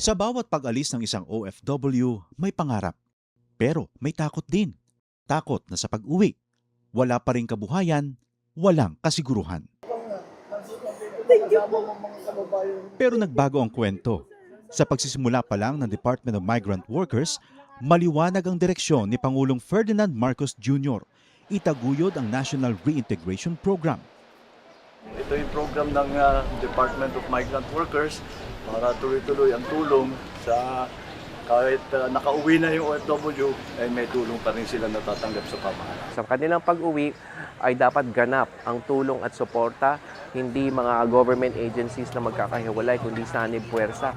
Sa bawat pag-alis ng isang OFW, may pangarap. Pero may takot din. Takot na sa pag-uwi, wala pa rin kabuhayan, walang kasiguruhan. Pero nagbago ang kwento. Sa pagsisimula pa lang ng Department of Migrant Workers, maliwanag ang direksyon ni Pangulong Ferdinand Marcos Jr. Itaguyod ang National Reintegration Program. Ito yung program ng Department of Migrant Workers para tuloy-tuloy ang tulong sa kahit nakauwi na yung OFW, ay may tulong pa rin sila natatanggap sa pamahalaan. Sa kanilang pag-uwi ay dapat ganap ang tulong at suporta, hindi mga government agencies na magkakahiwalay, kundi sanib puwersa.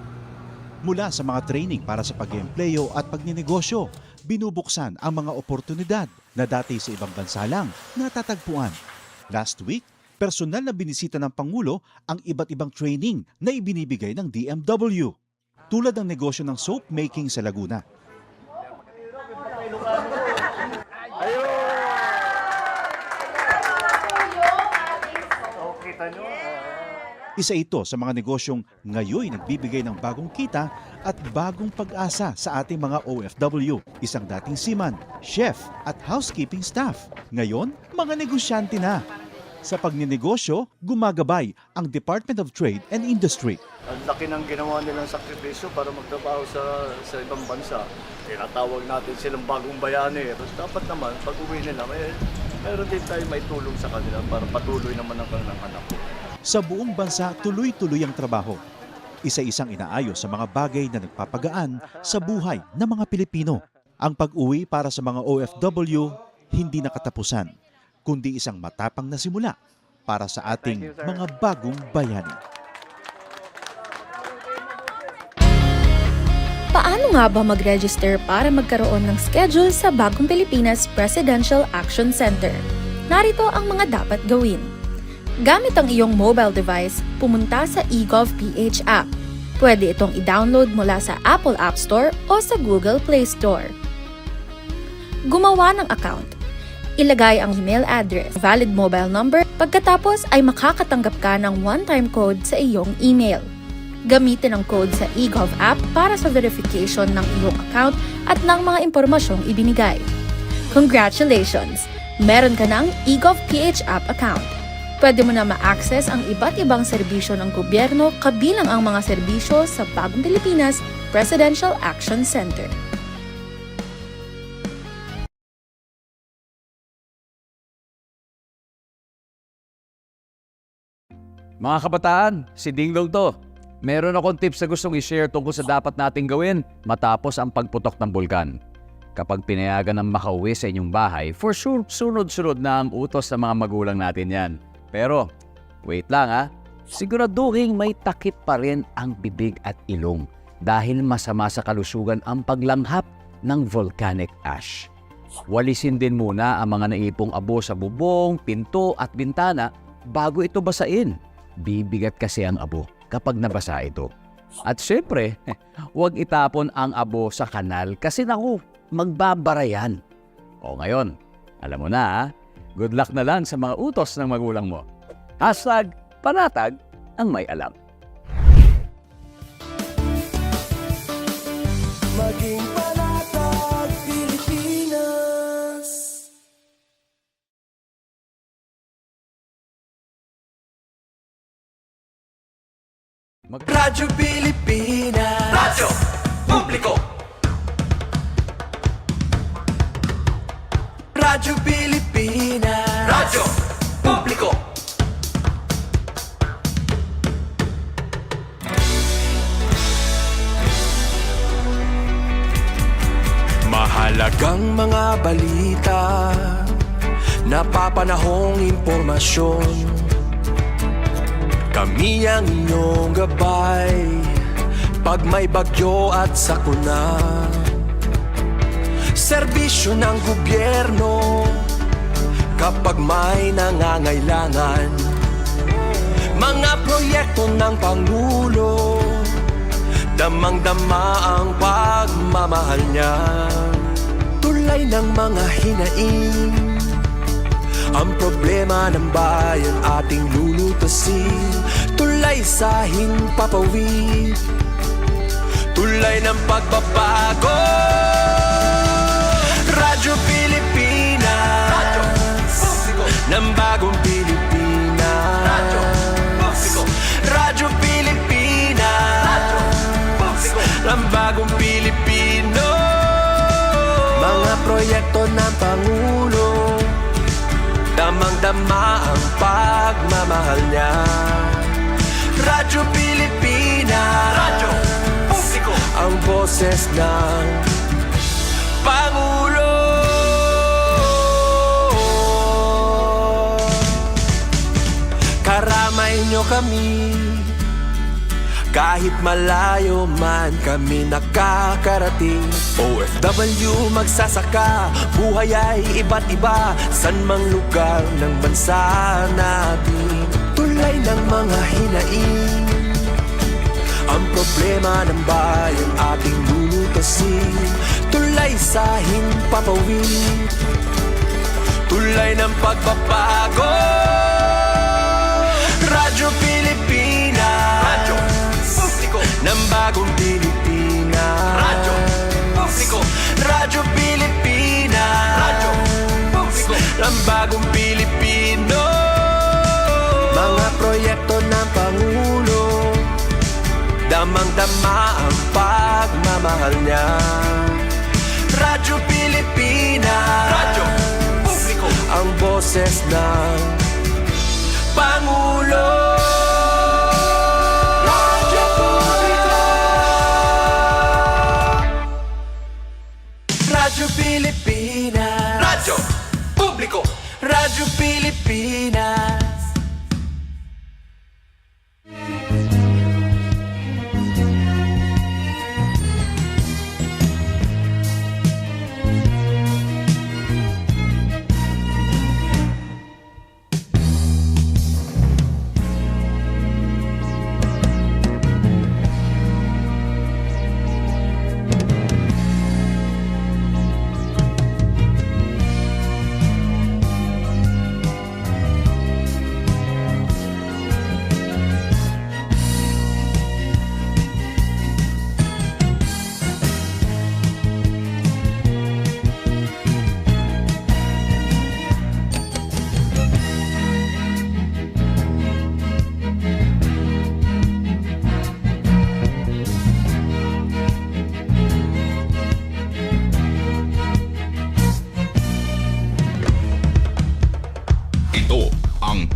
Mula sa mga training para sa pag-eempleyo at pagninegosyo, binubuksan ang mga oportunidad na dati sa ibang bansa lang natatagpuan. Last week, personal na binisita ng Pangulo ang iba't ibang training na ibinibigay ng DMW. Tulad ng negosyo ng soap making sa Laguna. Isa ito sa mga negosyong ngayon nagbibigay ng bagong kita at bagong pag-asa sa ating mga OFW. Isang dating seaman, chef at housekeeping staff. Ngayon, mga negosyante na. Sa pagninegosyo, gumagabay ang Department of Trade and Industry. Ang laki ng ginawa nilang sakripisyo para magtrabaho sa ibang bansa. Tinatawag natin silang bagong bayani. Tapos dapat naman, pag uwi nila, mayroon din tayo may tulong sa kanila para patuloy naman ang kanilang anak. Sa buong bansa, tuloy-tuloy ang trabaho. Isa-isang inaayos sa mga bagay na nagpapagaan sa buhay ng mga Pilipino. Ang pag-uwi para sa mga OFW, hindi nakatapusan, kundi isang matapang na simula para sa ating mga bagong bayani. Paano nga ba mag-register para magkaroon ng schedule sa Bagong Pilipinas Presidential Action Center? Narito ang mga dapat gawin. Gamit ang iyong mobile device, pumunta sa 𝐀𝐏𝑑𝐈𝐋 app. Pwede itong i-download mula sa Apple App Store o sa Google Play Store. Gumawa ng account. Ilagay ang email address, valid mobile number, pagkatapos ay makakatanggap ka ng one-time code sa iyong email. Gamitin ang code sa 𝐀𝐏 app para sa verification ng iyong account at ng mga impormasyong ibinigay. Congratulations! Meron ka ng 𝐀𝐏 app account. Pwede mo na ma-access ang iba't ibang serbisyo ng gobyerno kabilang ang mga serbisyo sa Bagong Pilipinas Presidential Action Center. Mga kabataan, si Dinglong to. Meron akong tips na gustong i-share tungkol sa dapat nating gawin matapos ang pagputok ng bulkan. Kapag pinayagan ng makauwi sa inyong bahay, for sure, sunod-sunod na ang utos ng mga magulang natin yan. Pero, wait lang ha, siguraduhin may takip pa rin ang bibig at ilong dahil masama sa kalusugan ang paglanghap ng volcanic ash. Walisin din muna ang mga naipong abo sa bubong, pinto at bintana bago ito basain. Bibigat kasi ang abo kapag nabasa ito. At syempre, huwag itapon ang abo sa kanal kasi naku, magbabara yan. O ngayon, alam mo na ha, good luck na lang sa mga utos ng magulang mo. #panatag ang may alam. Maging panatag, Pilipinas. Radyo Pilipinas. Radyo Publiko. Radyo Pilipinas. Radyo Publiko. Mahalagang mga balita, napapanahong impormasyon. Kami ang inyong gabay pag may bagyo at sakuna. Serbisyo ng gobyerno kapag may nangangailangan. Mga proyekto ng Pangulo, damang-dama ang pagmamahal niya. Tulay ng mga hinaing, ang problema ng bayan ating lulutasin. Tulay sa himpapawid, tulay ng pagbabago. Radyo Pilipinas, radyo publiko ng bagong Pilipinas. Radyo publiko, Radyo Pilipinas, radyo publiko ng bagong Pilipino. Mga proyekto ng Pangulo, damang-dama ang pagmamahal niya. Radyo Pilipinas, radyo publiko, ang boses ng Pangulo. Karamay nyo kami, kahit malayo man kami nakakarating. OFW magsasaka, buhay ay iba't iba, san mang lugar ng bansa natin. Tulay ng mga hinaing, ang problema ng bayan ating lulutasin. Tulay sa himpapawid, tulay ng pagbabago. Radyo Pilipinas, radyo publiko ng bagong Pilipinas. Radyo publiko, Radyo Pilipinas, radyo publiko ng bagong Pilipino. Mga proyekto ng Pangulo, damang-dama ang pagmamahal niya. Radyo Pilipinas, radyo publiko, ang boses ng Pangulo. Radyo publiko, Radyo Pilipinas, radyo publiko, Radyo Pilipinas.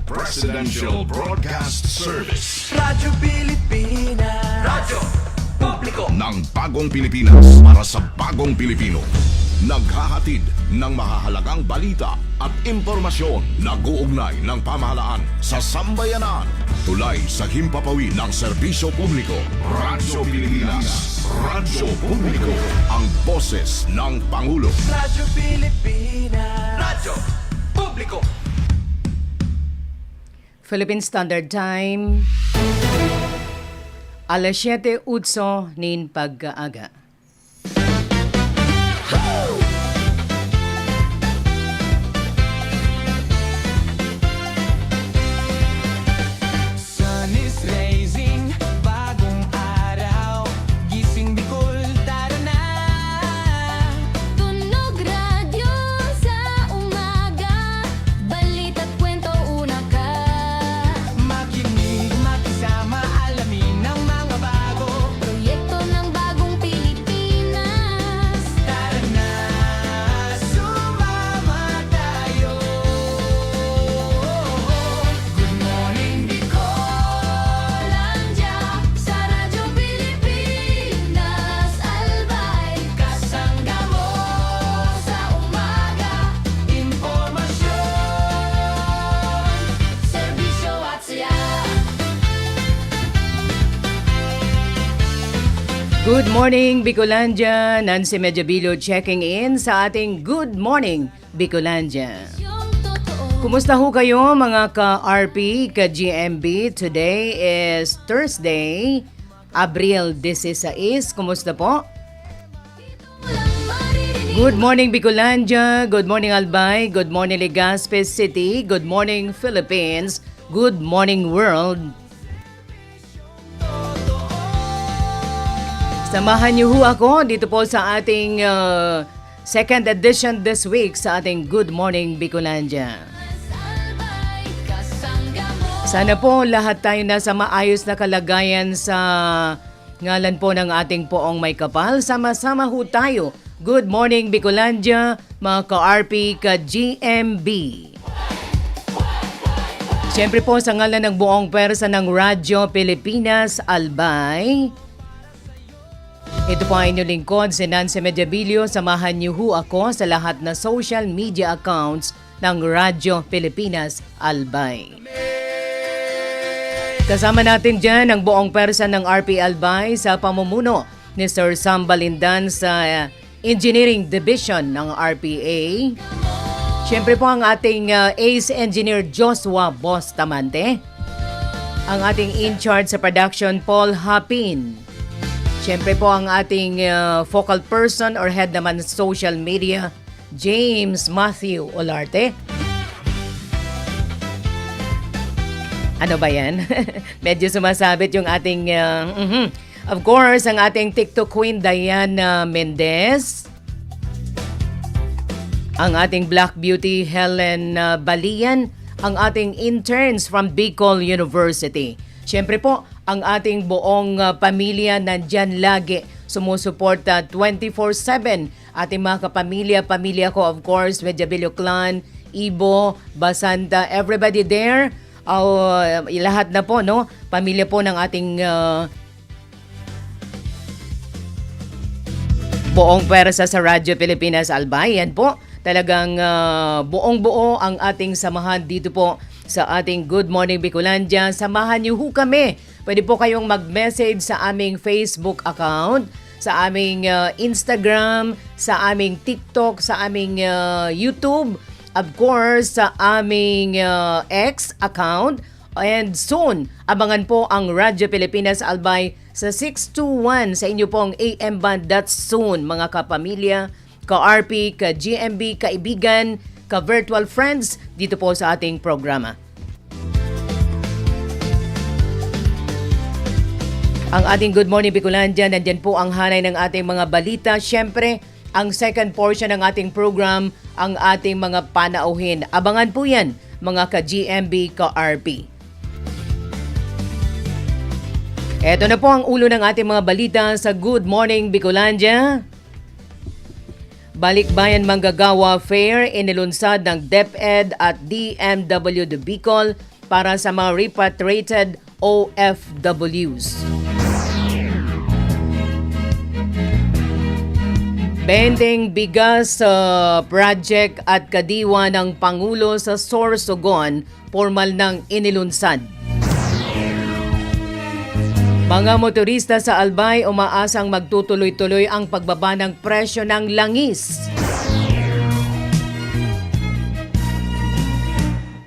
Presidential Broadcast Service. Radyo Pilipinas, radyo publiko ng bagong Pilipinas para sa bagong Pilipino. Naghahatid ng mahahalagang balita at impormasyon na guugnay ng pamahalaan sa sambayanan. Tulay sa himpapawid ng serbisyo publiko. Radyo Pilipinas, radyo publiko, ang boses ng Pangulo. Radyo Pilipinas, radyo publiko. Philippine Standard Time, alas 7:08 nin pagkaaga. Sun is rising, bagong araw, gising Bicol, tara na. Tunog radyo sa umaga, balita't kwento una ka. Makinig, makisama, alamin ang mga bago. Proyekto ng bagong Pilipinas. Tara na, sumama tayo. Good morning, Bicol, andiyan sa Radyo Pilipinas. Albay, kasangga mo sa umaga. impormasyon. Serbisyo at saya. Good morning, Bicolandia. Nancy Medjabilo checking in sa ating Good Morning, Bicolandia. Yung totoo. Kumusta ho kayo mga ka-RP, ka-GMB? Today is Thursday, Abril 16. Kumusta po? Walang maririnig. Good morning, Bicolandia. Good morning, Albay. Good morning, Legazpi City. Good morning, Philippines. Good morning, world. Samahan niyo ho ako dito po sa ating second edition this week sa ating Good Morning Bicolandia. Albay, kasangga mo. Sana po lahat tayo nasa maayos na kalagayan sa ngalan po ng ating poong may kapal. Sama-sama ho tayo. Good Morning Bicolandia, mga ka-RP, ka-GMB. Siyempre po sa ngalan ng buong pwersa ng Radyo Pilipinas, Albay. Ito po ang inyong lingkod, si Nancy Mediabilio. Samahan niyo ho ako sa lahat na social media accounts ng Radyo Pilipinas, Albay. Kasama natin dyan ang buong pwersa ng RP Albay sa pamumuno ni Sir Sam Balindan sa Engineering Division ng RPA. Siyempre po ang ating ace engineer Joshua Bustamante. Ang ating in-charge sa production Paul Hapin. Siyempre po ang ating focal person or head naman sa social media, James Matthew Olarte. Ano ba yan? Medyo sumasabit yung ating, of course, ang ating TikTok queen Diana Mendez. Ang ating Black Beauty Helen Balian. Ang ating interns from Bicol University. Siyempre po, ang ating buong pamilya nandyan lagi sumusuporta 24/7. Ating mga kapamilya ko of course, Mediabilio Clan, Ibo, Basanta, everybody there. Lahat na po, no? Pamilya po ng ating buong pwersa sa Radyo Pilipinas, Albay. Yan po, talagang buong-buo ang ating samahan dito po sa ating Good Morning Bicolandia. Samahan niyo ho kami. Pwede po kayong mag-message sa aming Facebook account, sa aming Instagram, sa aming TikTok, sa aming YouTube, of course, sa aming X account. And soon, abangan po ang Radyo Pilipinas Albay sa 621 sa inyo pong AM band. That's soon, mga kapamilya, ka-RP, ka-GMB, kaibigan, ka-virtual friends, dito po sa ating programa. Ang ating Good Morning Bicolandia, nandyan po ang hanay ng ating mga balita. Siyempre, ang second portion ng ating program, ang ating mga panauhin. Abangan po yan, mga ka-GMB, ka-RP. Ito na po ang ulo ng ating mga balita sa Good Morning Bicolandia. Balikbayan Manggagawa Fair inilunsad ng DepEd at DMW de Bicol para sa mga repatriated OFWs. 20 bigas project at kadiwa ng Pangulo sa Sorsogon, formal ng inilunsad. Mga motorista sa Albay umaasang magtutuloy-tuloy ang pagbaba ng presyo ng langis.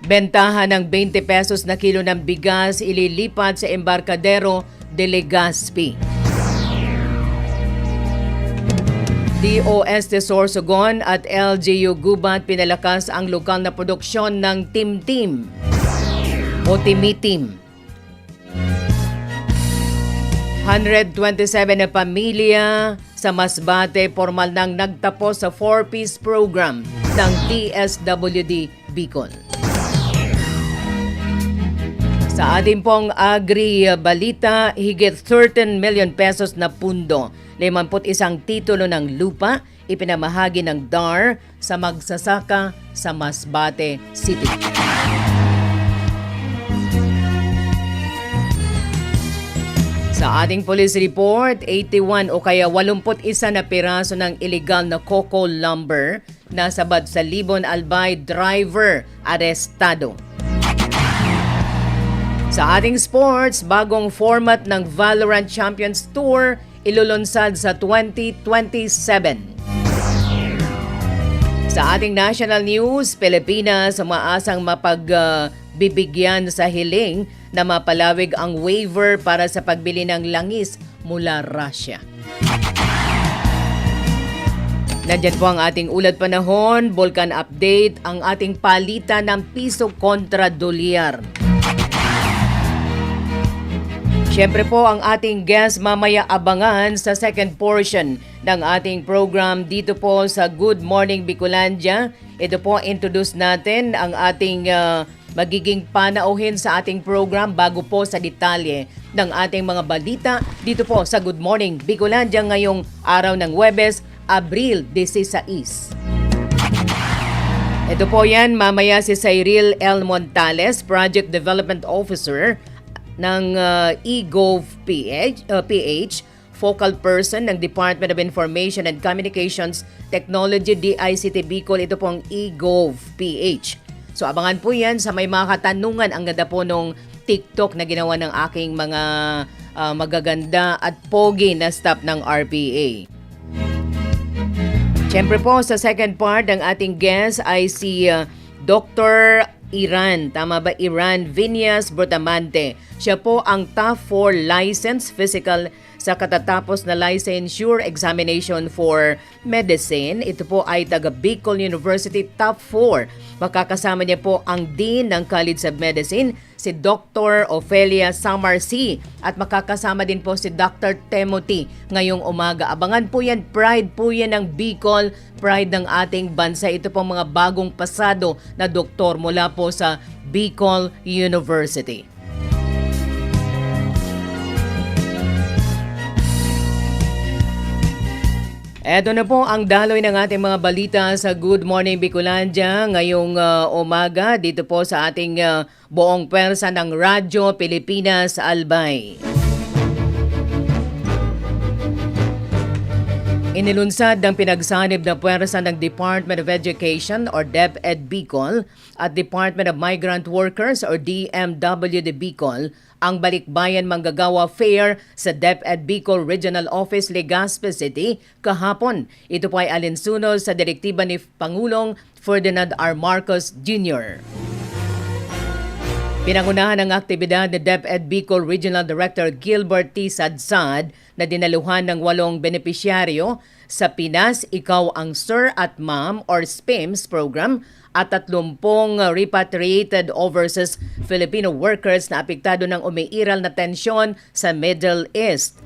Bentahan ng 20 pesos na kilo ng bigas ililipat sa Embarcadero de Legazpi. DOST Sorsogon at LGU Gubat pinalakas ang lokal na produksyon ng Tim-Tim o Timitim. 127 na pamilya sa Masbate formal nang nagtapos sa 4-piece program ng DSWD Bicol. Sa ating pong agri-balita, higit 13 million pesos na pundo, 51 titulo ng lupa, ipinamahagi ng DAR sa magsasaka sa Masbate City. Sa ating police report, 81 o kaya 81 na piraso ng illegal na coco lumber nasabad sa Libon, Albay, driver arestado. Sa ating sports, bagong format ng Valorant Champions Tour ilulunsad sa 2027. Sa ating national news, Pilipinas umaasang mapagbibigyan sa hiling na mapalawig ang waiver para sa pagbili ng langis mula Russia. Nandiyan po ang ating ulat panahon, Vulcan update, ang ating palitan ng piso kontra dolyar. Siyempre po ang ating guest mamaya abangan sa second portion ng ating program dito po sa Good Morning Bicolandia. Ito po introduce natin ang ating magiging panauhin sa ating program bago po sa detalye ng ating mga balita dito po sa Good Morning Bicolandia ngayong araw ng Huwebes, Abril 16. Ito po yan, mamaya si Cyril L. Montales, Project Development Officer ng 𝐀𝐏𝐑𝐈𝐋, Focal Person ng Department of Information and Communications Technology, DICT Bicol. Ito pong 𝐀𝐏𝐑𝐈𝐋. So abangan po yan sa may mga katanungan. Ang ganda po nung TikTok na ginawa ng aking mga magaganda at pogi na staff ng RPA. Siyempre po sa second part ng ating guest ay si Dr. Iran, tama ba? Iran Viñas Bertamante. Siya po ang top 4 licensed physical sa katatapos na licensure examination for medicine. Ito po ay taga Bicol University top 4. Makakasama niya po ang Dean ng College of Medicine, si Dr. Ofelia Samarsi, at makakasama din po si Dr. Timothy ngayong umaga. Abangan po yan, pride po yan ng Bicol, pride ng ating bansa. Ito po mga bagong pasado na doktor mula po sa Bicol University. Eto na po ang daloy ng ating mga balita sa Good Morning Bicolandia ngayong umaga dito po sa ating buong pwersa ng Radyo Pilipinas, Albay. Inilunsad ng pinagsanib na puwersa ng Department of Education or DepEd Bicol at Department of Migrant Workers or DMWD Bicol ang Balikbayan Manggagawa Fair sa DepEd Bicol Regional Office, Legazpi City kahapon. Ito po ay alinsunod sa direktiba ni Pangulong Ferdinand R. Marcos Jr. Pinangunahan ang aktibidad ni DepEd Bicol Regional Director Gilbert T. Sadsad na dinaluhan ng 8 benepisyaryo sa Pinas, Ikaw ang Sir at Ma'am or SPIMS program at 30 repatriated overseas Filipino workers na apektado ng umiiral na tensyon sa Middle East.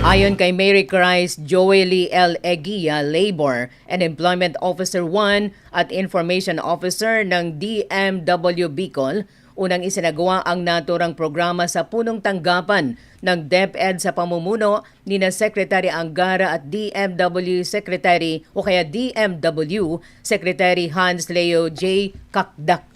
Ayon kay Mary Christ Joely L. Eguia, Labor and Employment Officer 1 at Information Officer ng DMW Bicol, unang isinagawa ang naturang programa sa punong tanggapan ng DepEd sa pamumuno ni na Secretary Angara at DMW Secretary o kaya DMW Secretary Hans Leo J. 𝐀𝐏𝐑𝐈𝐋.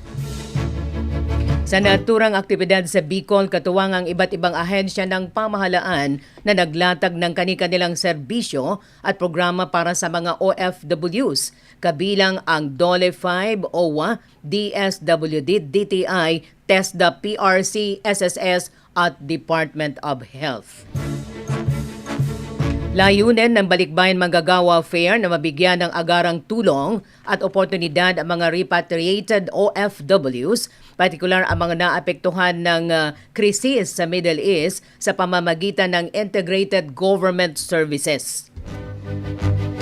Sa naturang aktibidad sa Bicol, katuwang ang iba't ibang ahensya ng pamahalaan na naglatag ng kani-kanilang serbisyo at programa para sa mga OFWs, kabilang ang DOLE-5, OWA, DSWD, DTI, TESDA, PRC, SSS at Department of Health. Layunin ng Balikbayan Manggagawa Fair na mabigyan ng agarang tulong at oportunidad ang mga repatriated OFWs, partikular ang mga naapektuhan ng krisis sa Middle East sa pamamagitan ng Integrated Government Services.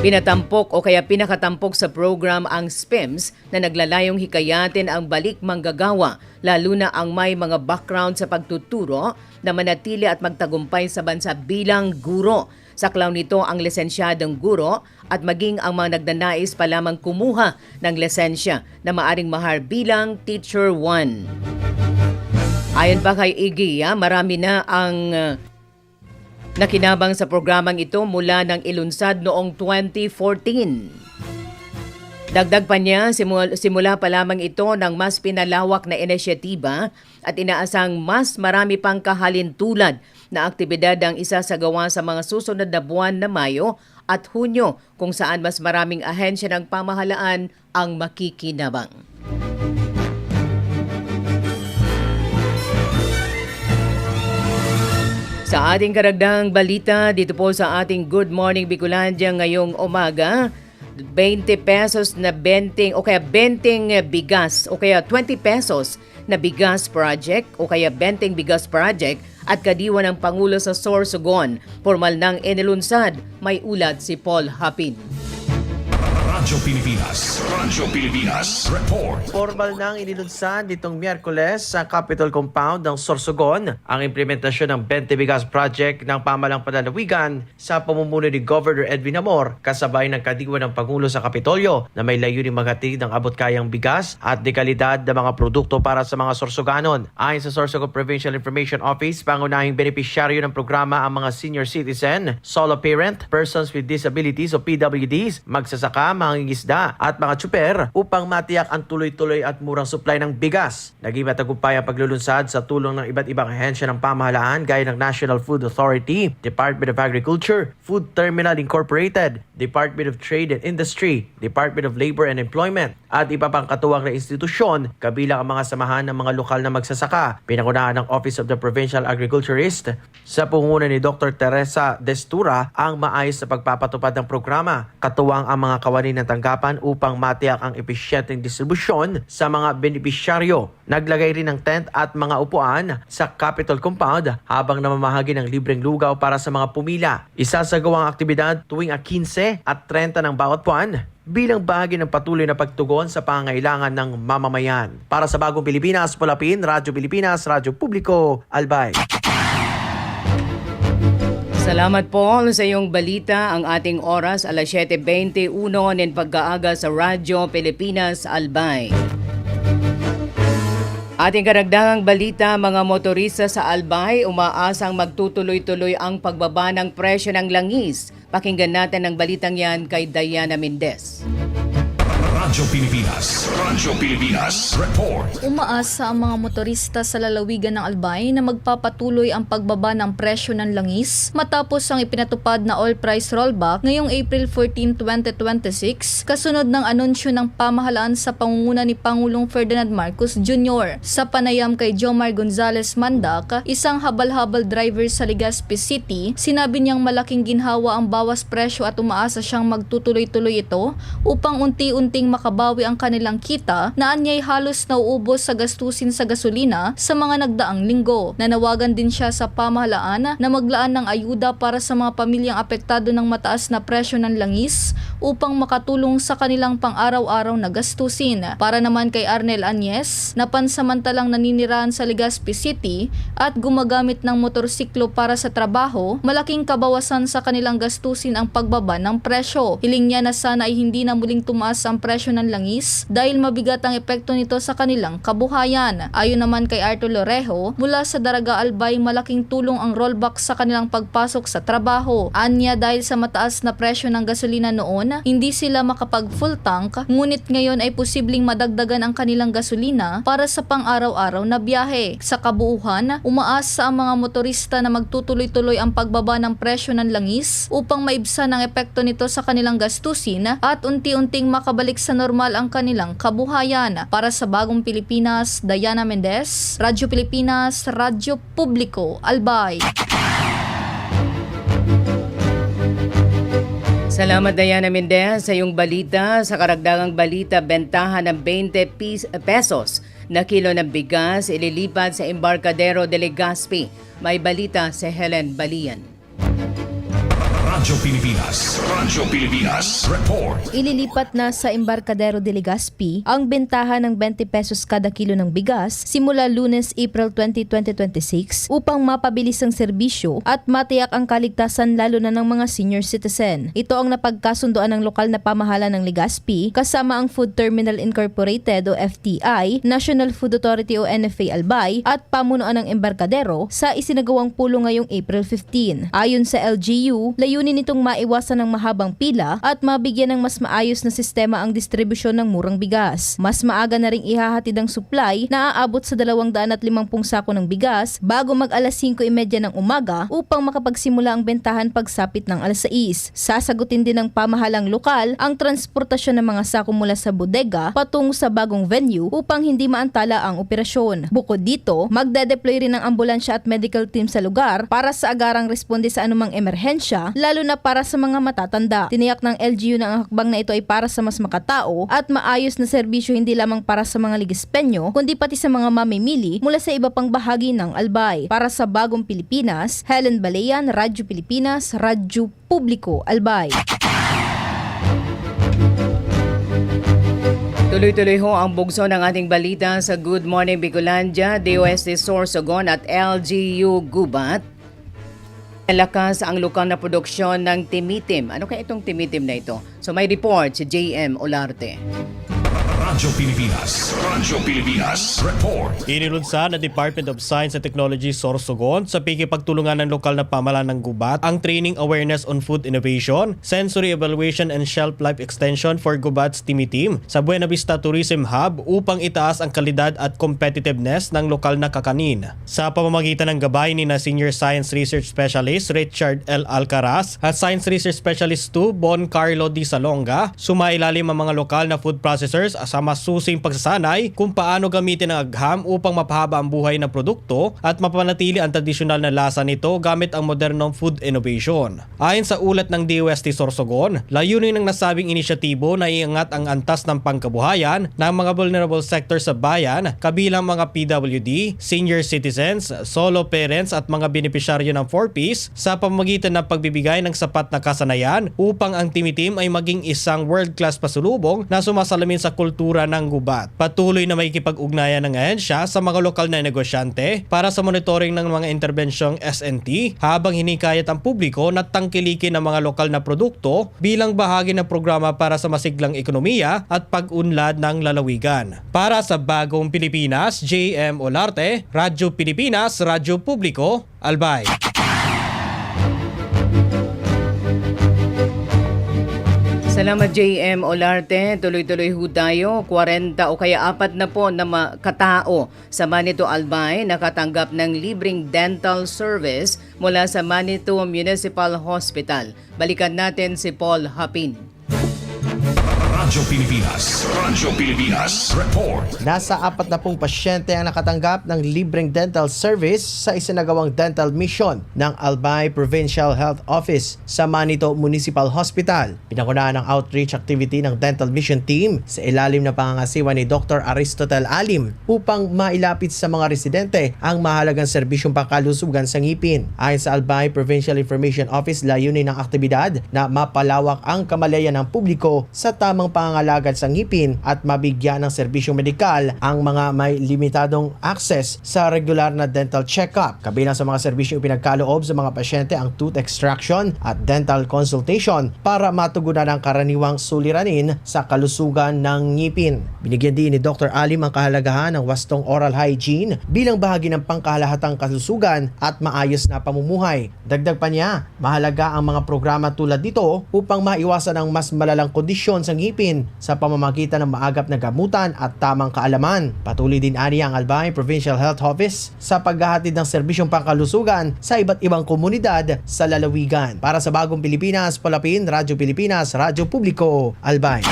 Pinatampok o kaya pinakatampok sa program ang SPIMS na naglalayong hikayatin ang balik manggagawa, lalo na ang may mga background sa pagtuturo na manatili at magtagumpay sa bansa bilang guro. Saklaw nito ang lisensyadong guro at maging ang mga nagnanais pa lamang kumuha ng lisensya na maaring mahar bilang Teacher 1. Ayon pa kay Eguia, marami na ang nakinabang sa programang ito mula ng ilunsad noong 2014. Dagdag pa niya, simula pa lamang ito ng mas pinalawak na inisyatiba at inaasang mas marami pang kahalintulad na aktibidad ang isasagawa sa mga susunod na buwan na Mayo at Hunyo kung saan mas maraming ahensya ng pamahalaan ang makikinabang. Sa ating karagdagang balita dito po sa ating Good Morning Bicolandia ngayong umaga, 20 pesos na benting o kaya benting bigas o kaya 20 pesos na bigas project o kaya benting bigas project at kadiwa ng Pangulo sa Sorsogon. Formal nang inilunsad, may ulat si Paul Hapin. Radyo Pilipinas. Radyo Pilipinas. Report. Formal nang inilunsad nitong Miyerkules sa Capitol Compound ng Sorsogon ang implementasyon ng 20 Bigas Project ng Pamahalang Panlalawigan sa pamumuno ni Governor Edwin Amor kasabay ng kadiwa ng Pangulo sa Kapitolyo na may layuning maghatid ng abot-kayang bigas at dekalidad na mga produkto para sa mga Sorsoganon. Ayon sa Sorsogon Provincial Information Office, pangunahing benepisyaryo ng programa ang mga senior citizen, solo parent, persons with disabilities o PWDs, magsasaka, mangingisda at mga tsuper upang matiyak ang tuloy-tuloy at murang supply ng bigas. Naging matagumpay ang paglulunsad sa tulong ng iba't ibang ahensya ng pamahalaan gaya ng National Food Authority, Department of Agriculture, Food Terminal Incorporated, Department of Trade and Industry, Department of Labor and Employment at iba pang katuwang na institusyon kabilang ang mga samahan ng mga lokal na magsasaka. Pinangunahan ng Office of the Provincial Agriculturist sa pangunguna ni Dr. Teresa Destura ang maayos na pagpapatupad ng programa. Katuwang ang mga kawani ng tanggapan upang matiyak ang episyenteng distribusyon sa mga benepisyaryo. Naglagay rin ng tent at mga upuan sa Capitol Compound habang namamahagi ng libreng lugaw para sa mga pumila. Isasagawa ang aktibidad tuwing 15 at 30 ng bawat buwan bilang bahagi ng patuloy na pagtugon sa pangangailangan ng mamamayan. Para sa Bagong Pilipinas, Palapin, Radyo Pilipinas, Radyo Publiko, Albay. Salamat po sa iyong balita. Ang ating oras, alas 7:21 ng pag-aaga sa Radyo Pilipinas, Albay. Ating karagdagang balita, mga motorista sa Albay umaasang magtutuloy-tuloy ang pagbaba ng presyo ng langis. Pakinggan natin ang balitang yan kay Diana Mendez. Radyo Pilipinas. Radyo Pilipinas. Report. Umaasa ang mga motorista sa lalawigan ng Albay na magpapatuloy ang pagbaba ng presyo ng langis matapos ang ipinatupad na oil price rollback ngayong April 14, 2026 kasunod ng anunsyo ng pamahalaan sa pangunguna ni Pangulong Ferdinand Marcos Jr. Sa panayam kay Jomar Gonzales Mandak, isang habal-habal driver sa Legazpi City, sinabi niyang malaking ginhawa ang bawas presyo at umaasa siyang magtutuloy-tuloy ito upang unti-unting makabawi ang kanilang kita na anyay halos nauubos sa gastusin sa gasolina sa mga nagdaang linggo. Nanawagan din siya sa pamahalaan na maglaan ng ayuda para sa mga pamilyang apektado ng mataas na presyo ng langis upang makatulong sa kanilang pang-araw-araw na gastusin. Para naman kay Arnel Anyes na pansamantalang naninirahan sa Legazpi City at gumagamit ng motorsiklo para sa trabaho, malaking kabawasan sa kanilang gastusin ang pagbaba ng presyo. Hiling niya na sana ay hindi na muling tumaas ang presyo ng langis dahil mabigat ang epekto nito sa kanilang kabuhayan. Ayon naman kay Arturo Lorejo, mula sa Daraga Albay, malaking tulong ang rollback sa kanilang pagpasok sa trabaho. Anya, dahil sa mataas na presyo ng gasolina noon, hindi sila makapag full tank, ngunit ngayon ay posibleng madagdagan ang kanilang gasolina para sa pang-araw-araw na biyahe. Sa kabuuhan, umaasa ang mga motorista na magtutuloy-tuloy ang pagbaba ng presyo ng langis upang maibsan ang epekto nito sa kanilang gastusin at unti-unting makabalik sa normal ang kanilang kabuhayan. Para sa Bagong Pilipinas, Diana Mendez, Radyo Pilipinas, Radyo Publiko, Albay. Salamat Diana Mendez sa iyong balita. Sa karagdagang balita, bentahan ng 20 pesos na kilo ng bigas ililipat sa Embarcadero de Legazpi. May balita si Helen Balian. Radyo Pilipinas. Radyo Pilipinas. Report. Ililipat na sa Embarcadero de Legazpi ang bentahan ng 20 pesos kada kilo ng bigas simula Lunes, April 20, 2026 upang mapabilis ang serbisyo at matiyak ang kaligtasan lalo na ng mga senior citizen. Ito ang napagkasundoan ng lokal na pamahalaan ng Legazpi kasama ang Food Terminal Incorporated o FTI, National Food Authority o NFA Albay at pamunuan ng Embarcadero sa isinagawang pulong ngayong April 15. Ayon sa LGU, layunin nitong maiwasan ng mahabang pila at mabigyan ng mas maayos na sistema ang distribusyon ng murang bigas. Mas maaga na ring ihahatid ang supply na aabot sa 250 sako ng bigas bago mag alas 5:30 ng umaga upang makapagsimula ang bentahan pagsapit ng alas 6. Sasagutin din ng pamahalang lokal ang transportasyon ng mga sako mula sa bodega patungo sa bagong venue upang hindi maantala ang operasyon. Bukod dito, magde-deploy rin ang ambulansya at medical team sa lugar para sa agarang responde sa anumang emerhensya, lalo na para sa mga matatanda. Tiniyak ng LGU na ang hakbang na ito ay para sa mas makatao at maayos na serbisyo hindi lamang para sa mga Legaspenyo, kundi pati sa mga mamimili mula sa iba pang bahagi ng Albay. Para sa Bagong Pilipinas, Helen Balayan, Radyo Pilipinas, Radyo Publiko, Albay. Tuloy-tuloy ho ang bugso ng ating balita sa Good Morning Bicolandia, DOST Sorsogon at LGU Gubat. Lakas ang lokal na produksyon ng timitim. Ano kaya itong timitim na ito? So may report si JM Olarte. Radyo Pilipinas Report. Inilunsad ng Department of Science and Technology Sorsogon sa pikipagtulungan ng lokal na pamahalaan ng Gubat ang Training Awareness on Food Innovation, Sensory Evaluation and Shelf Life Extension for Gubat's Timitim sa Buena Vista Tourism Hub upang itaas ang kalidad at competitiveness ng lokal na kakanin. Sa pamamagitan ng gabay ni na Senior Science Research Specialist Richard L. Alcaraz at Science Research Specialist 2 Bon Carlo Di Salonga, sumailalim ang mga lokal na food processors sa masusing pagsasanay kung paano gamitin ang agham upang mapahaba ang buhay ng produkto at mapanatili ang tradisyonal na lasa nito gamit ang modernong food innovation. Ayon sa ulat ng DOST Sorsogon, layunin ng nasabing inisyatibo na iangat ang antas ng pangkabuhayan ng mga vulnerable sector sa bayan, kabilang mga PWD, senior citizens, solo parents at mga benepisyaryo ng 4Ps sa pamamagitan ng pagbibigay ng sapat na kasanayan upang ang timitim ay maging isang world-class pasulubong na sumasalamin sa kultura ng Gubat. Patuloy na makikipag-ugnayan ng ahensya sa mga lokal na negosyante para sa monitoring ng mga interbensyong SNT habang hinikayat ang publiko na tangkilikin ang mga lokal na produkto bilang bahagi ng programa para sa masiglang ekonomiya at pag-unlad ng lalawigan. Para sa Bagong Pilipinas, JM Olarte, Radyo Pilipinas, Radyo Publiko, Albay. Salamat JM Olarte. Tuloy-tuloy ho tayo. 40 o kaya 4 na po na katao sa Manito Albay nakatanggap ng libreng dental service mula sa Manito Municipal Hospital. Balikan natin si Paul Hapin. Radyo Pilipinas Report. Nasa 40 pasyente ang nakatanggap ng libreng dental service sa isinagawang dental mission ng Albay Provincial Health Office sa Manito Municipal Hospital. Pinakunaan ng outreach activity ng dental mission team sa ilalim ng pangangasiwa ni Dr. Aristotle Alim upang mailapit sa mga residente ang mahalagang serbisyong pangkalusugan sa ngipin. Ayon sa Albay Provincial Information Office, layunin ng aktibidad na mapalawak ang kamalayan ng publiko sa tamang pangangalagad sa ngipin at mabigyan ng serbisyong medikal ang mga may limitadong access sa regular na dental check-up. Kabilang sa mga serbisyong pinagkaloob sa mga pasyente ang tooth extraction at dental consultation para matugunan ang karaniwang suliranin sa kalusugan ng ngipin. Binigyan din ni Dr. Alim ang kahalagahan ng wastong oral hygiene bilang bahagi ng pangkalahatang kalusugan at maayos na pamumuhay. Dagdag pa niya, mahalaga ang mga programa tulad nito upang maiwasan ang mas malalang kondisyon sa ngipin sa pamamagitan ng maagap na gamutan at tamang kaalaman. Patuloy din ani ang Albay Provincial Health Office sa paghahatid ng serbisyong pangkalusugan sa iba't ibang komunidad sa lalawigan. Para sa Bagong Pilipinas, Palapin, Radyo Pilipinas, Radyo Publiko, Albay.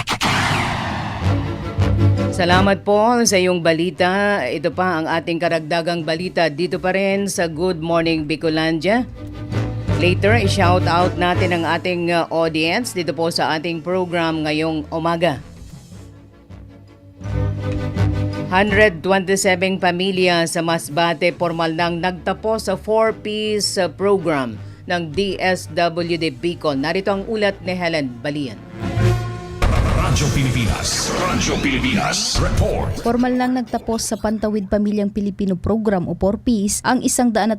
Salamat po sa iyong balita. Ito pa ang ating karagdagang balita dito pa rin sa Good Morning Bicolandia. Later, i-shout out natin ang ating audience dito po sa ating program ngayong umaga. 127 pamilya sa Masbate formal nang nagtapos sa 4-piece program ng DSWD Bicol. Narito ang ulat ni Helen Balian. Radyo Pilipinas Report. Formal lang nagtapos sa Pantawid Pamilyang Pilipino Program o 4Ps ang 127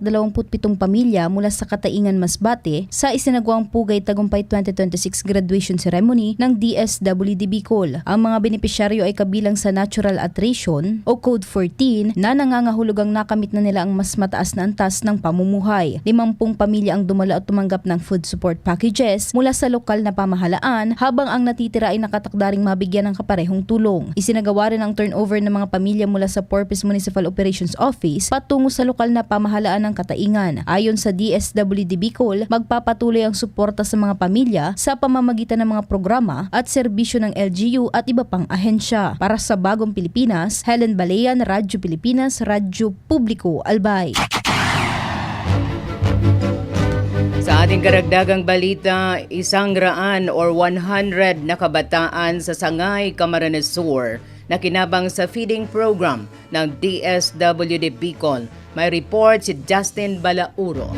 pamilya mula sa Kataingan, Masbate sa isinagawang Pugay Tagumpay 2026 graduation ceremony ng DSWD Bicol. Ang mga benepisyaryo ay kabilang sa Natural Attrition o Code 14 na nangangahulugang nakamit na nila ang mas mataas na antas ng pamumuhay. 50 pamilya ang dumalo at tumanggap ng food support packages mula sa lokal na pamahalaan habang ang natitira ay nakatakdaring mabigyan ng kaparehong tulong. Isinagawa rin ang turnover ng mga pamilya mula sa Porpoise Municipal Operations Office patungo sa lokal na pamahalaan ng Kataingan. Ayon sa DSWD Bicol, magpapatuloy ang suporta sa mga pamilya sa pamamagitan ng mga programa at serbisyo ng LGU at iba pang ahensya. Para sa Bagong Pilipinas, Helen Balayan, Radyo Pilipinas, Radyo Publiko, Albay. Sa ating karagdagang balita, 100 or 100 na kabataan sa Sangay, Camarines Sur na kinabang sa feeding program ng DSWD Bicol. May report si Justin Balauro.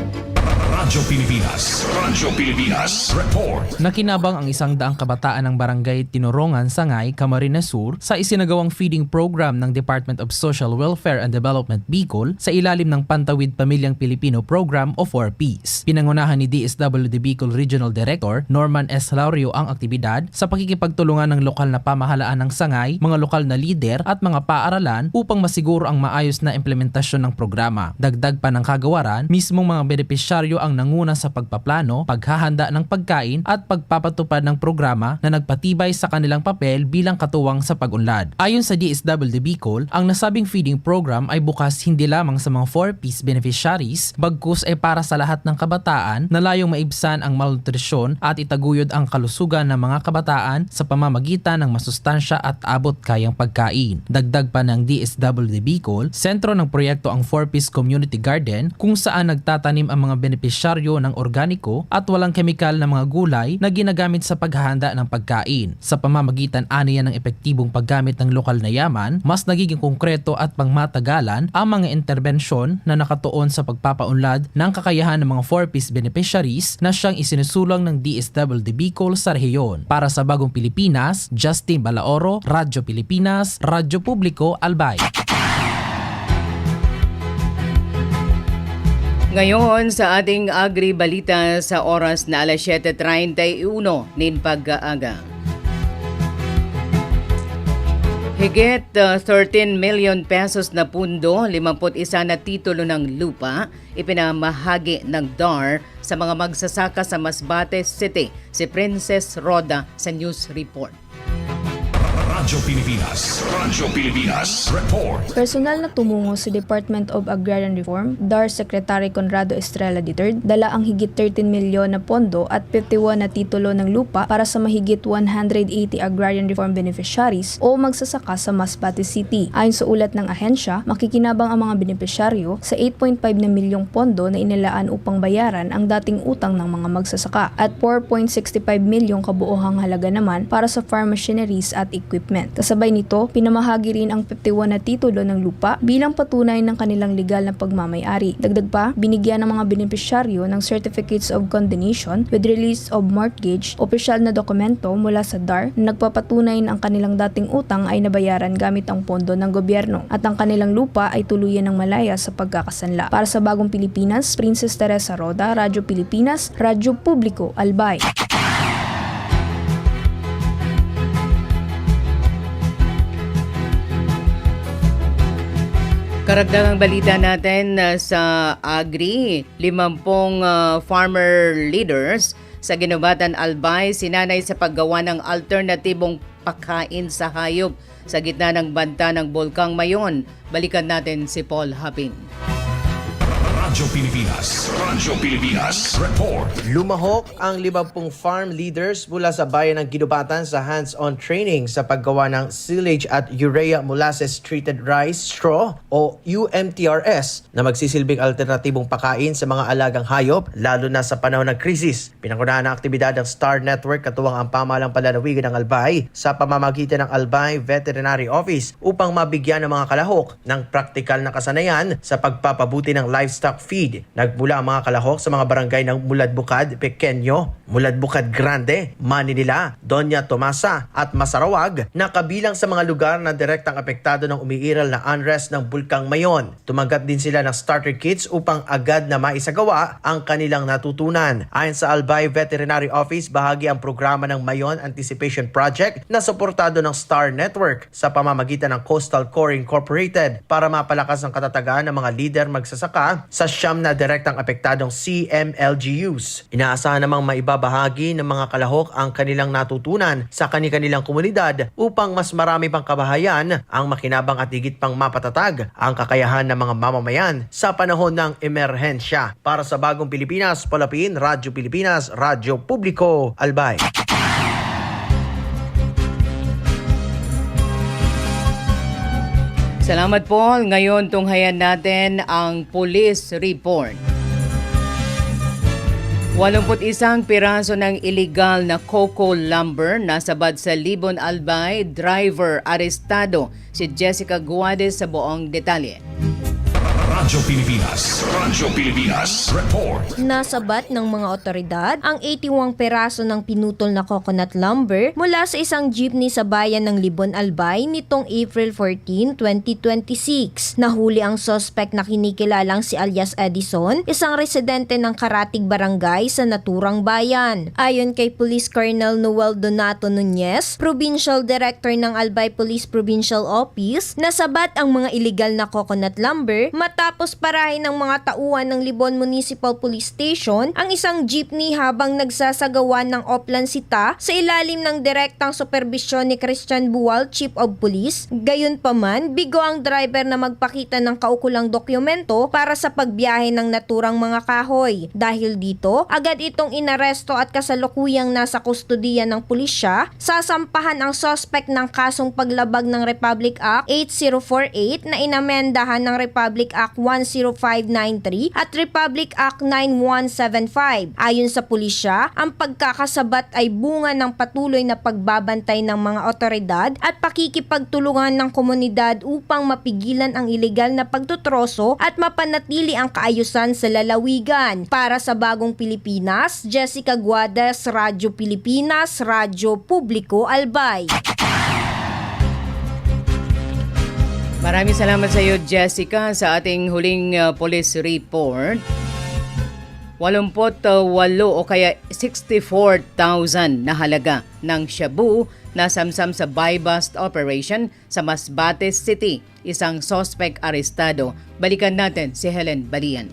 Radyo Pilipinas. Radyo Pilipinas. Report. Nakinabang ang 100 kabataan ng barangay Tinorongan, Sangay, Camarines Sur sa isinagawang feeding program ng Department of Social Welfare and Development Bicol sa ilalim ng Pantawid Pamilyang Pilipino Program o 4Ps. Pinangunahan ni DSWD Bicol Regional Director Norman S. Laurio ang aktibidad sa pakikipagtulungan ng lokal na pamahalaan ng Sangay, mga lokal na lider at mga paaralan upang masiguro ang maayos na implementasyon ng programa. Dagdag pa ng kagawaran, mismong mga benepisyaryo ang nanguna sa pagpaplano, paghahanda ng pagkain at pagpapatupad ng programa na nagpatibay sa kanilang papel bilang katuwang sa pag-unlad. Ayon sa DSWD Bicol, ang nasabing feeding program ay bukas hindi lamang sa mga 4Ps beneficiaries, bagkus ay para sa lahat ng kabataan na layong maibsan ang malnutrisyon at itaguyod ang kalusugan ng mga kabataan sa pamamagitan ng masustansya at abot kayang pagkain. Dagdag pa ng DSWD Bicol, sentro ng proyekto ang 4Ps Community Garden kung saan nagtatanim ang mga benepisyaryo ng organiko at walang kemikal na mga gulay na ginagamit sa paghahanda ng pagkain. Sa pamamagitan aniya ng epektibong paggamit ng lokal na yaman, mas nagiging konkreto at pangmatagalan ang mga interbensyon na nakatuon sa pagpapaunlad ng kakayahan ng mga 4Ps beneficiaries na siyang isinusulong ng DSWD Bicol sa rehiyon. Para sa Bagong Pilipinas, Justin Balaoro, Radyo Pilipinas, Radyo Publiko, Albay. Ngayon sa ating agri-balita sa oras na alas 7:31 nin pag-aaga. Higit 13 million pesos na pundo, 51 na titulo ng lupa, ipinamahagi ng DAR sa mga magsasaka sa Masbate City, si Princess Roda sa news report. Radyo Pilipinas. Radyo Pilipinas. Report. Personal na tumungo si Department of Agrarian Reform, DAR Secretary Conrado Estrella III, dala ang higit 13 milyon na pondo at 51 na titulo ng lupa para sa mahigit 180 Agrarian Reform beneficiaries o magsasaka sa Masbate City. Ayon sa ulat ng ahensya, makikinabang ang mga benepisyaryo sa 8.5 na milyong pondo na inilaan upang bayaran ang dating utang ng mga magsasaka at 4.65 milyong kabuohang halaga naman para sa farm machineries at equipment. Kasabay nito, pinamahagi rin ang 51 na titulo ng lupa bilang patunay ng kanilang legal na pagmamay-ari. Dagdag pa, binigyan ng mga benepisyaryo ng Certificates of Condonation with release of mortgage, opisyal na dokumento mula sa DAR na nagpapatunay na ang kanilang dating utang ay nabayaran gamit ang pondo ng gobyerno at ang kanilang lupa ay tuluyan ng malaya sa pagkakasanla. Para sa Bagong Pilipinas, Princess Teresa Roda, Radyo Pilipinas, Radyo Publiko, Albay. Karagdagang balita natin sa Agri, 50 farmer leaders sa Ginobatan Albay sinanay sa paggawa ng alternatibong pagkain sa hayop sa gitna ng banta ng Bulkang Mayon. Balikan natin si Paul Hapin. Radyo Pilipinas. Radyo Pilipinas. Report. Lumahok ang 50 farm leaders mula sa bayan ng Ginobatan sa hands-on training sa paggawa ng silage at urea molasses treated rice straw o UMTRS na magsisilbing alternatibong pakain sa mga alagang hayop lalo na sa panahon ng krisis. Pinangunahan ng aktibidad ng Star Network katuwang ang pamahalang palalawigan ng Albay sa pamamagitan ng Albay Veterinary Office upang mabigyan ng mga kalahok ng praktikal na kasanayan sa pagpapabuti ng livestock feed. Nagmula ang mga kalahok sa mga barangay ng Muladbukad, Pequeño, Muladbukad Grande, Maninila, Doña Tomasa at Masarawag na kabilang sa mga lugar na direktang apektado ng umiiral na unrest ng Bulkang Mayon. Tumanggap din sila ng starter kits upang agad na maisagawa ang kanilang natutunan. Ayon sa Albay Veterinary Office, bahagi ang programa ng Mayon Anticipation Project na suportado ng Star Network sa pamamagitan ng Coastal Core Incorporated para mapalakas ang katatagan ng mga lider magsasaka sa siyam na direktang apektadong CMLGUs. Inaasahan namang maibabahagi ng mga kalahok ang kanilang natutunan sa kanilang komunidad upang mas marami pang kabahayan ang makinabang at higit pang mapatatag ang kakayahan ng mga mamamayan sa panahon ng emerhensya. Para sa Bagong Pilipinas, Palapin, Radyo Pilipinas, Radyo Publiko, Albay. Salamat Paul. Ngayon tunghayan natin ang police report. 81 piraso ng illegal na coco lumber nasabad sa Libon, Albay. Driver arestado si Jessica Guades sa buong detalye. Radyo Pilipinas. Radyo Pilipinas. Report. Nasabat ng mga otoridad ang 81 peraso ng pinutol na coconut lumber mula sa isang jeepney sa bayan ng Libon, Albay nitong April 14, 2026. Nahuli ang suspect na kinikilalang si alias Edison, isang residente ng Karatig Barangay sa naturang bayan. Ayon kay Police Colonel Noel Donato Nunez, Provincial Director ng Albay Police Provincial Office, nasabat ang mga illegal na coconut lumber matapos parahin ng mga tauhan ng Libon Municipal Police Station ang isang jeepney habang nagsasagawa ng oplansita sa ilalim ng direktang superbisyon ni Christian Buwal, Chief of Police. Gayunpaman, bigo ang driver na magpakita ng kaukulang dokumento para sa pagbiyahe ng naturang mga kahoy. Dahil dito, agad itong inaresto at kasalukuyang nasa kustudiya ng pulisya. Sasampahan ang suspect ng kasong paglabag ng Republic Act 8048 na inamendahan ng Republic Act 10593 at Republic Act 9175. Ayon sa pulisya, ang pagkakasabat ay bunga ng patuloy na pagbabantay ng mga otoridad at pakikipagtulungan ng komunidad upang mapigilan ang ilegal na pagtutroso at mapanatili ang kaayusan sa lalawigan. Para sa Bagong Pilipinas, Jessica Guadas, Radyo Pilipinas, Radyo Publiko, Albay. Maraming salamat sa iyo, Jessica, sa ating huling police report. 88 o kaya 64,000 na halaga ng shabu na samsam sa buy-bust operation sa Masbate City. Isang suspect arestado. Balikan natin si Helen Balian.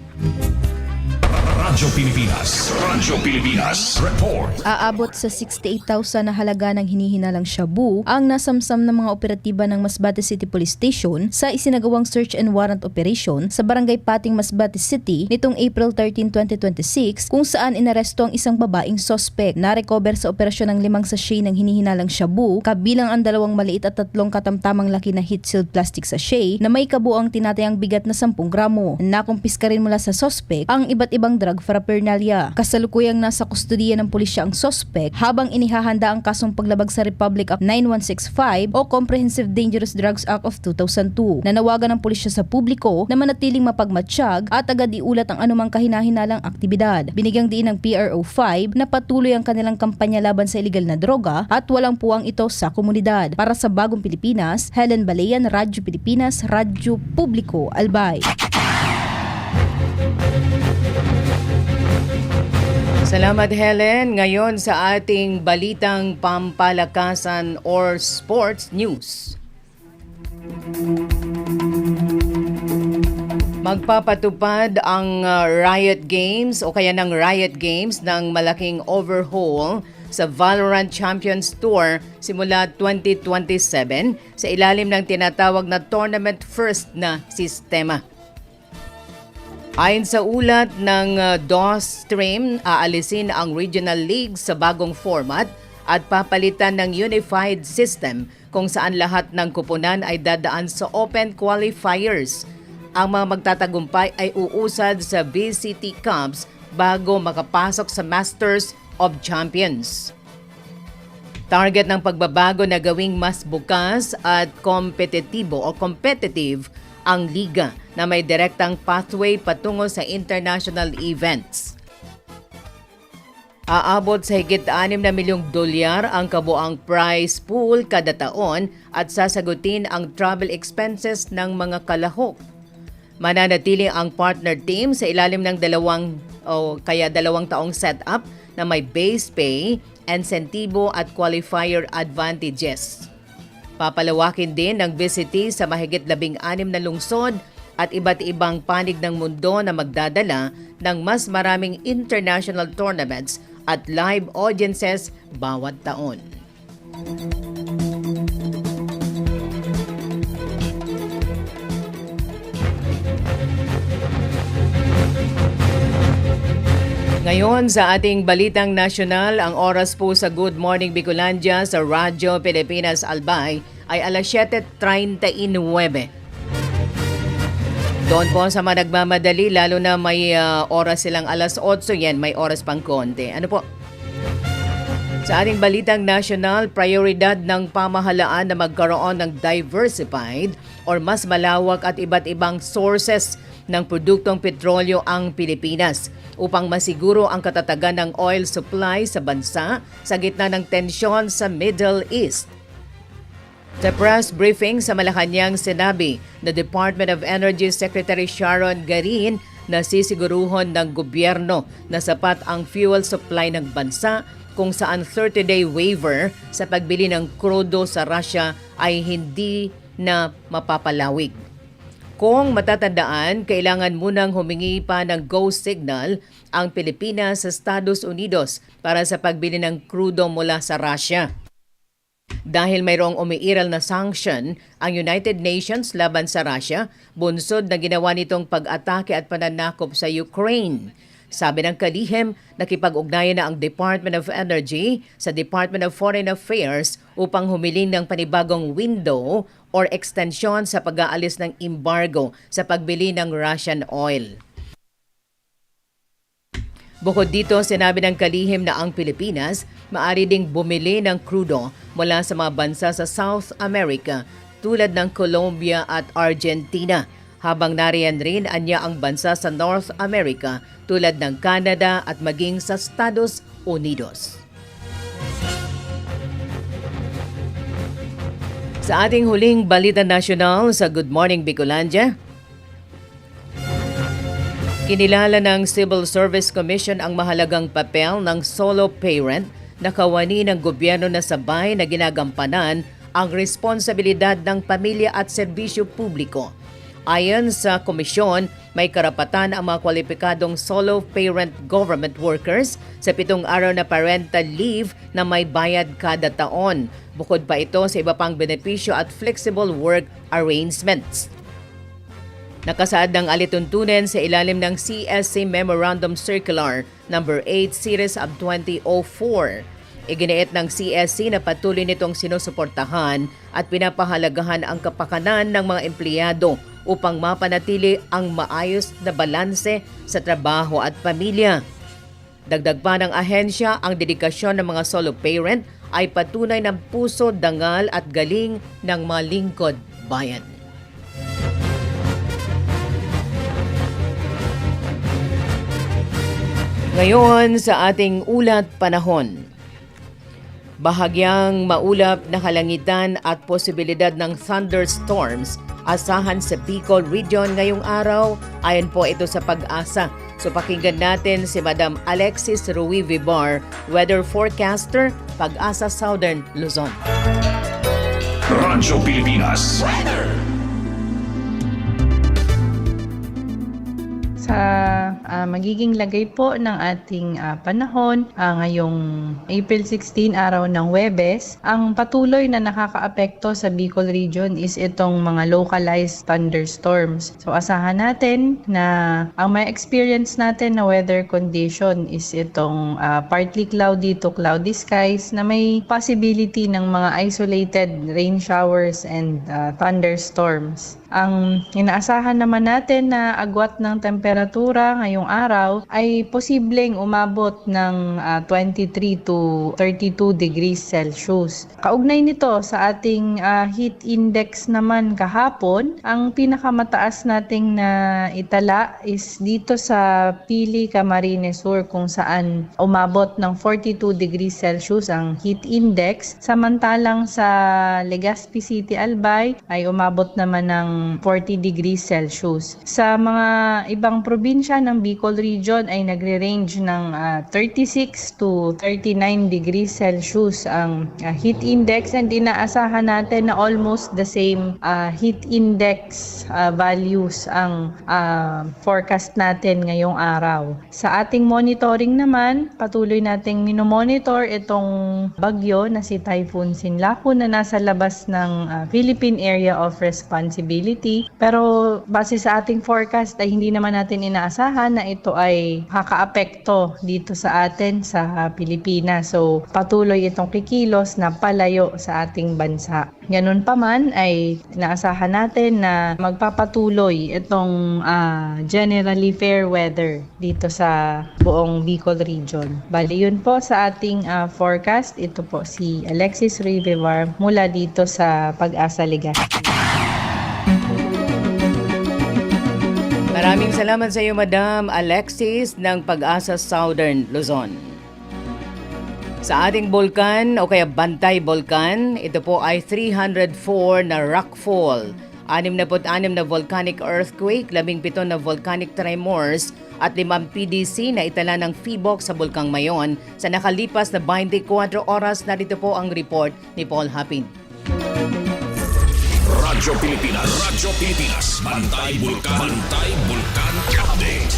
Radyo Pilipinas. Radyo Pilipinas. Report. Aabot sa 68,000 na halaga ng hinihinalang shabu ang nasamsam ng mga operatiba ng Masbate City Police Station sa isinagawang search and warrant operation sa Barangay Pating, Masbate City nitong April 13, 2026 kung saan inaresto ang isang babaeng suspect. Na-recover sa operasyon ng 5 sachet ng hinihinalang shabu kabilang ang 2 maliit at 3 katamtamang laki na heat-sealed plastic sachet na may kabuang tinatayang bigat na 10 gramo. Nakumpiska rin mula sa suspect ang iba't ibang drug paraphernalia. Kasalukuyang nasa kustudiya ng pulisya ang suspect habang inihahanda ang kasong paglabag sa Republic Act 9165 o Comprehensive Dangerous Drugs Act of 2002. Nanawagan ng pulisya sa publiko na manatiling mapagmatsyag at agad iulat ang anumang kahinahinalang aktibidad. Binigyang diin ng PRO 5 na patuloy ang kanilang kampanya laban sa illegal na droga at walang puwang ito sa komunidad. Para sa Bagong Pilipinas, Helen Balayan, Radyo Pilipinas, Radyo Publiko, Albay. Salamat, Helen. Ngayon sa ating balitang pampalakasan or sports news. Magpapatupad ang Riot Games o kaya ng Riot Games ng malaking overhaul sa Valorant Champions Tour simula 2027 sa ilalim ng tinatawag na Tournament First na sistema. Ayon sa ulat ng DOS stream, aalisin ang regional league sa bagong format at papalitan ng unified system kung saan lahat ng kupunan ay dadaan sa open qualifiers. Ang mga magtatagumpay ay uusad sa VCT Cups bago makapasok sa Masters of Champions. Target ng pagbabago na gawing mas bukas at kompetitibo o competitive ang liga na may direktang pathway patungo sa international events. Aabot sa higit 6 na milyong dolyar ang kabuang prize pool kada taon at sasagutin ang travel expenses ng mga kalahok. Mananatili ang partner team sa ilalim ng 2 taong setup na may base pay, insentibo at qualifier advantages. Papalawakin din ng VCT sa mahigit 16 na lungsod at iba't ibang panig ng mundo na magdadala ng mas maraming international tournaments at live audiences bawat taon. Ngayon sa ating balitang nasyonal, ang oras po sa Good Morning Bicolandia sa Radyo Pilipinas Albay ay alas 7:39. Doon po sa mga nagmamadali, lalo na may oras silang alas 8, yan may oras pang konti. Ano po? Sa ating balitang nasyonal, prioridad ng pamahalaan na magkaroon ng diversified or mas malawak at iba't ibang sources ng produktong petrolyo ang Pilipinas upang masiguro ang katatagan ng oil supply sa bansa sa gitna ng tensyon sa Middle East. Sa press briefing sa Malacanang, sinabi na Department of Energy Secretary Sharon Garin na sisiguruhon ng gobyerno na sapat ang fuel supply ng bansa kung saan 30-day waiver sa pagbili ng krudo sa Russia ay hindi na mapapalawig. Kung matatandaan, kailangan munang humingi pa ng go signal ang Pilipinas sa Estados Unidos para sa pagbili ng krudo mula sa Russia. Dahil mayroong umiiral na sanction ang United Nations laban sa Russia, bunsod na ginawa nitong pag-atake at pananakop sa Ukraine. Sabi ng kalihim, nakipag-ugnayan na ang Department of Energy sa Department of Foreign Affairs upang humiling ng panibagong window or extension sa pag-aalis ng embargo sa pagbili ng Russian oil. Bukod dito, sinabi ng kalihim na ang Pilipinas maaari ding bumili ng krudo mula sa mga bansa sa South America tulad ng Colombia at Argentina, habang nariyan rin anya ang bansa sa North America tulad ng Canada at maging sa Estados Unidos. Sa ating huling balita nasyonal sa Good Morning Bicolandia, kinilala ng Civil Service Commission ang mahalagang papel ng solo parent na kawani ng gobyerno na sabay na ginagampanan ang responsibilidad ng pamilya at serbisyo publiko. Ayon sa komisyon, may karapatan ang mga kwalipikadong solo parent government workers sa 7 araw na parental leave na may bayad kada taon. Bukod pa ito sa iba pang benepisyo at flexible work arrangements. Nakasaad ng alituntunin sa ilalim ng CSC Memorandum Circular No. 8 Series of 2004. Iginiit ng CSC na patuloy nitong sinusuportahan at pinapahalagahan ang kapakanan ng mga empleyado upang mapanatili ang maayos na balanse sa trabaho at pamilya. Dagdag pa ng ahensya, ang dedikasyon ng mga solo parent ay patunay ng puso, dangal at galing ng mga lingkod bayan. Ngayon sa ating ulat panahon. Bahagyang maulap na kalangitan at posibilidad ng thunderstorms asahan sa Bicol Region ngayong araw. Ayon po ito sa Pag-asa. So pakinggan natin si Madam Alexis Ruy Vibar, weather forecaster, Pag-asa Southern Luzon. Radyo Pilipinas. Weather. Sa magiging lagay po ng ating panahon ngayong April 16, araw ng Huwebes, ang patuloy na nakakaapekto sa Bicol Region is itong mga localized thunderstorms. So asahan natin na ang may experience natin na weather condition is itong partly cloudy to cloudy skies na may possibility ng mga isolated rain showers and thunderstorms. Ang inaasahan naman natin na agwat ng temperatura ngayong araw ay posibleng umabot ng 23 to 32 degrees Celsius. Kaugnay nito sa ating heat index naman kahapon, ang pinakamataas nating na itala is dito sa Pili, Camarines Sur kung saan umabot ng 42 degrees Celsius ang heat index. Samantalang sa Legazpi City, Albay ay umabot naman ng 40 degrees Celsius. Sa mga ibang probinsya ng Bicol Region ay nagre-range ng 36 to 39 degrees Celsius ang heat index, and inaasahan natin na almost the same heat index values ang forecast natin ngayong araw. Sa ating monitoring naman, patuloy nating minomonitor itong bagyo na si Typhoon Sinlaku na nasa labas ng Philippine Area of Responsibility. Pero base sa ating forecast ay hindi naman natin inaasahan na ito ay kakaapekto dito sa atin sa Pilipinas. So patuloy itong kikilos na palayo sa ating bansa. Ganun pa man ay inaasahan natin na magpapatuloy itong generally fair weather dito sa buong Bicol Region. Bali yun po sa ating forecast. Ito po si Alexis Rivivar mula dito sa Pag-asa Legazpi. Maraming salamat sa iyo, Madam Alexis ng Pag-asa Southern Luzon. Sa ating bulkan o kaya Bantay Bulkan, ito po ay 304 na rockfall, 66 na volcanic earthquake, 17 na volcanic tremors at 5 PDC na itala ng PHIVOLCS sa Bulkang Mayon sa nakalipas na 24 oras. Narito po ang report ni Paul Hapin. Radyo Pilipinas, Bantay Bulkan Update.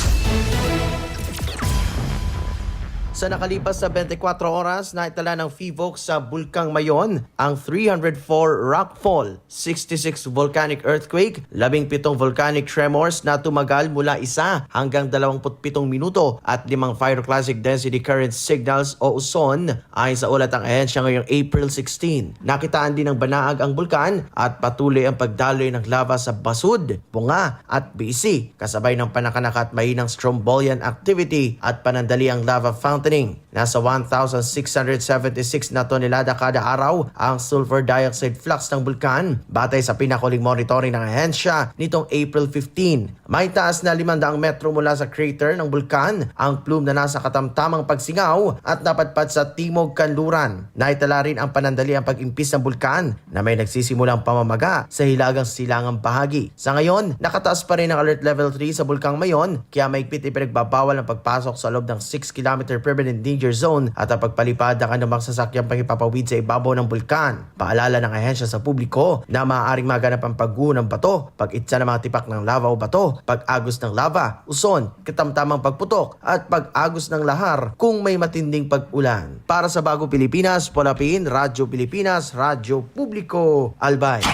Sa nakalipas sa 24 oras, naitala ng PHIVOLCS sa Bulkang Mayon ang 304 rockfall, 66 volcanic earthquake, 17 volcanic tremors na tumagal mula 1 hanggang 27 minuto at 5 pyroclastic density current signals o uson ay sa ulat ng ahensya ngayong April 16. Nakitaan din ng banaag ang bulkan at patuloy ang pagdaloy ng lava sa Basud, Bunga at BC kasabay ng panakanak at mahinang strombolian activity at panandali ang lava fountain. Nasa 1,676 na tonelada kada araw ang sulfur dioxide flux ng bulkan batay sa pinakuling monitoring ng ahensya nitong April 15. May taas na 500 metro mula sa crater ng bulkan ang plume na nasa katamtamang pagsingaw at napadpad sa timog kanluran. Naitala rin ang panandaliang pag-impis ng bulkan na may nagsisimulang pamamaga sa hilagang silangang bahagi. Sa ngayon, nakataas pa rin ang alert level 3 sa Bulkang Mayon kaya mahigpit ipinagbabawal ang pagpasok sa loob ng 6 km permanent danger zone at ang pagpalipad ng anumang sasakyang pangipapawid sa ibabaw ng bulkan. Paalala ng ahensya sa publiko na maaaring maganap ang pagguho ng bato, pag-itsa ng mga tipak ng lava o bato, pag-agos ng lava, uson, katamtamang pagputok at pag-agos ng lahar kung may matinding pag-ulan. Para sa Bagong Pilipinas, Polapin, Radyo Pilipinas, Radyo Publiko, Albay.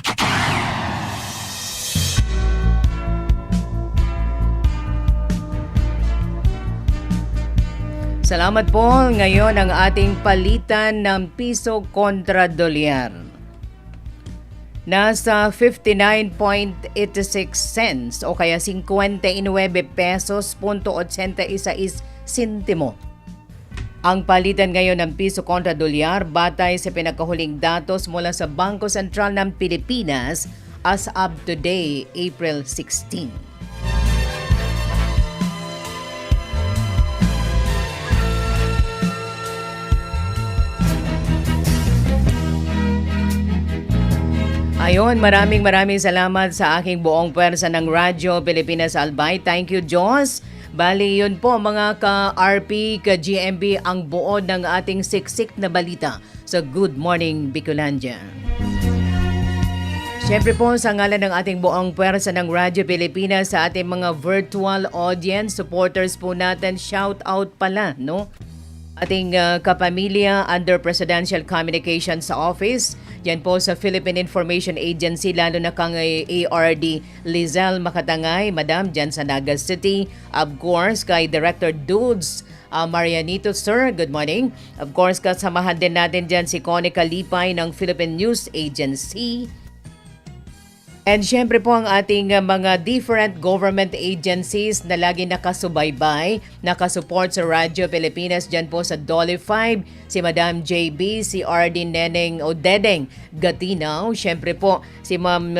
Salamat po. Ngayon ang ating palitan ng piso kontra dolyar. Nasa 59.86 cents o kaya 59 pesos .86 sentimo. Ang palitan ngayon ng piso kontra dolyar batay sa pinakahuling datos mula sa Bangko Sentral ng Pilipinas as of today, April 16. Ayon, maraming salamat sa aking buong pwersa ng Radyo Pilipinas Albay. Thank you, Diyos. Bali, yun po mga ka-RP, ka-GMB, ang buo ng ating siksik na balita sa Good Morning Bicolandia. Siyempre po, sa ngalan ng ating buong pwersa ng Radyo Pilipinas sa ating mga virtual audience, supporters po natin, shout out pala, no? Ating kapamilya under Presidential Communications Office, yan po sa Philippine Information Agency, lalo na kang ARD Lizelle Makatangay, Madam, dyan sa Naga City. Of course, kay Director Dudes Marianito, Sir, good morning. Of course, kasamahan din natin dyan si 𝐀𝐏𝐑𝐈𝐋 Lipay ng Philippine News Agency. And syempre po ang ating mga different government agencies na lagi nakasubaybay, nakasupport sa Radyo Pilipinas. Dyan po sa Dolly 5, si Madam JB, si RD Neneng o Dedeng Gatinaw. Syempre po si Ma'am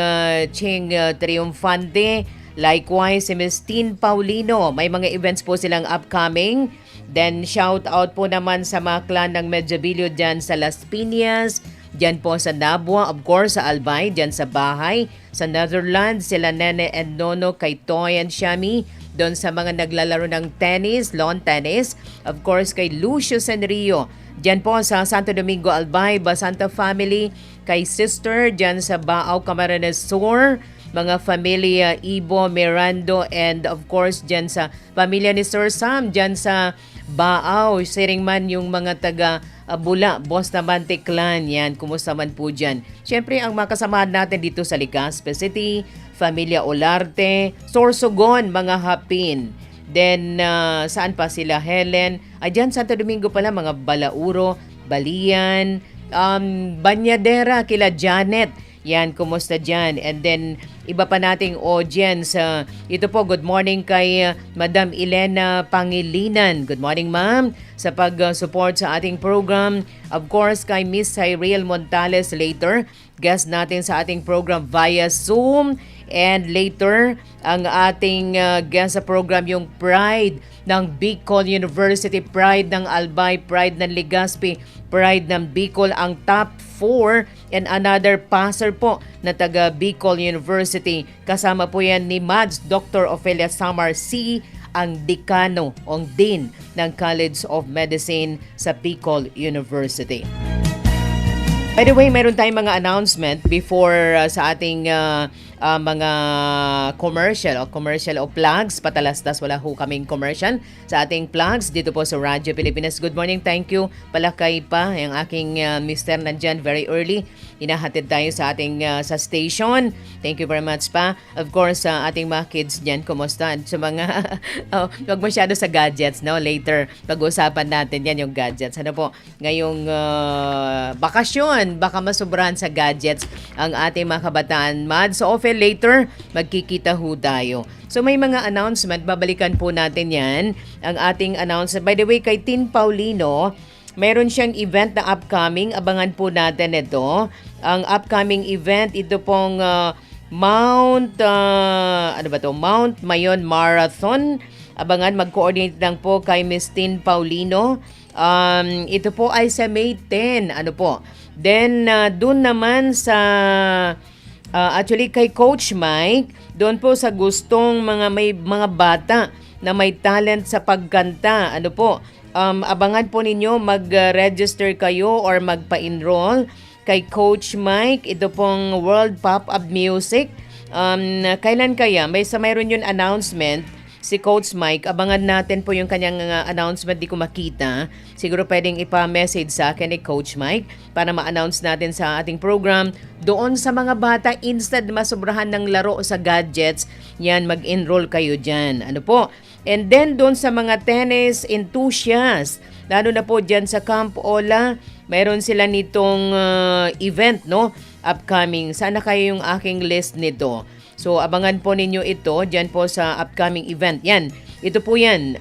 Ching Triumfante. Likewise, si Ms. Tin Paulino. May mga events po silang upcoming. Then shout out po naman sa mga clan ng Medjabilio dyan sa Las Piñas. Diyan po sa Nabua, of course, sa Albay, diyan sa bahay. Sa Netherlands, sila Nene and Nono, kay Toy and Shami. Doon sa mga naglalaro ng tennis, lawn tennis. Of course, kay Lucio Senrio. Diyan po sa Santo Domingo, Albay, Basanta family. Kay Sister, diyan sa Baaw, Camarines Sur. Mga familia Ibo, Mirando, and of course, diyan sa pamilya ni Sir Sam, diyan sa Baaw, Siringman, yung mga taga Bula, Bustamante Clan, yan. Kumusta man po dyan? Siyempre, ang makasamahan natin dito sa Legazpi City, Familia Olarte, Sorsogon, mga Hapin. Then, saan pa sila? Helen. Dyan, Santo Domingo pala, mga Balauro, Balian, Banyadera, kila Janet. Yan, kumusta dyan? And then, iba pa nating audience. Ito po, good morning kay Madam Elena Pangilinan. Good morning, ma'am. Sa pag-support sa ating program. Of course, kay Miss Cyril Montales later. Guest natin sa ating program via Zoom. And later, ang ating guest sa program, yung Pride ng Bicol University, Pride ng Albay, Pride ng Legazpi, Pride ng Bicol, ang top 4 and another passer po na taga Bicol University. Kasama po yan ni Mads Dr. Ofelia Samar C., ang dekano o dean ng College of Medicine sa Bicol University. By the way, meron tayong mga announcement before sa ating mga commercial o plugs. Patalastas, wala ho kaming commercial sa ating plugs dito po sa Radyo Pilipinas. Good morning, thank you. Palakay pa, yung aking mister nandyan very early. Inahatid tayo sa ating sa station. Thank you very much pa. Of course, sa ating mga kids dyan, kumusta? Sa mga, wag masyado sa gadgets, no? Later, pag-usapan natin yan yung gadgets. Ano po, ngayong bakasyon, baka masubrahan sa gadgets ang ating mga kabataan. Mads, so often later, magkikita ho tayo. So may mga announcement, babalikan po natin yan. Ang ating announcement. By the way, kay Tin Paulino, meron siyang event na upcoming. Abangan po natin ito. Ang upcoming event, ito pong Mount Mayon Marathon. Abangan, mag-coordinate lang po kay Miss Tin Paulino. Ito po ay sa May 10. Then, dun naman sa actually kay Coach Mike, doon po sa gustong may mga bata na may talent sa pagkanta. Abangan po ninyo, mag-register kayo or magpa-enroll kay Coach Mike. Ito pong World Pop-Up Music. Kailan kaya? Mayroon yun announcement si Coach Mike. Abangan natin po yung kanyang announcement. Di ko makita. Siguro pwedeng ipa-message sa akin ni Coach Mike para ma-announce natin sa ating program. Doon sa mga bata, instead masobrahan ng laro sa gadgets, yan, mag-enroll kayo dyan. And then doon sa mga tennis enthusiasts, lalo na po dyan sa Camp Ola, mayroon sila nitong event, upcoming. Sana kayo yung aking list nito. So, abangan po ninyo ito dyan po sa upcoming event. Yan. Ito po yan.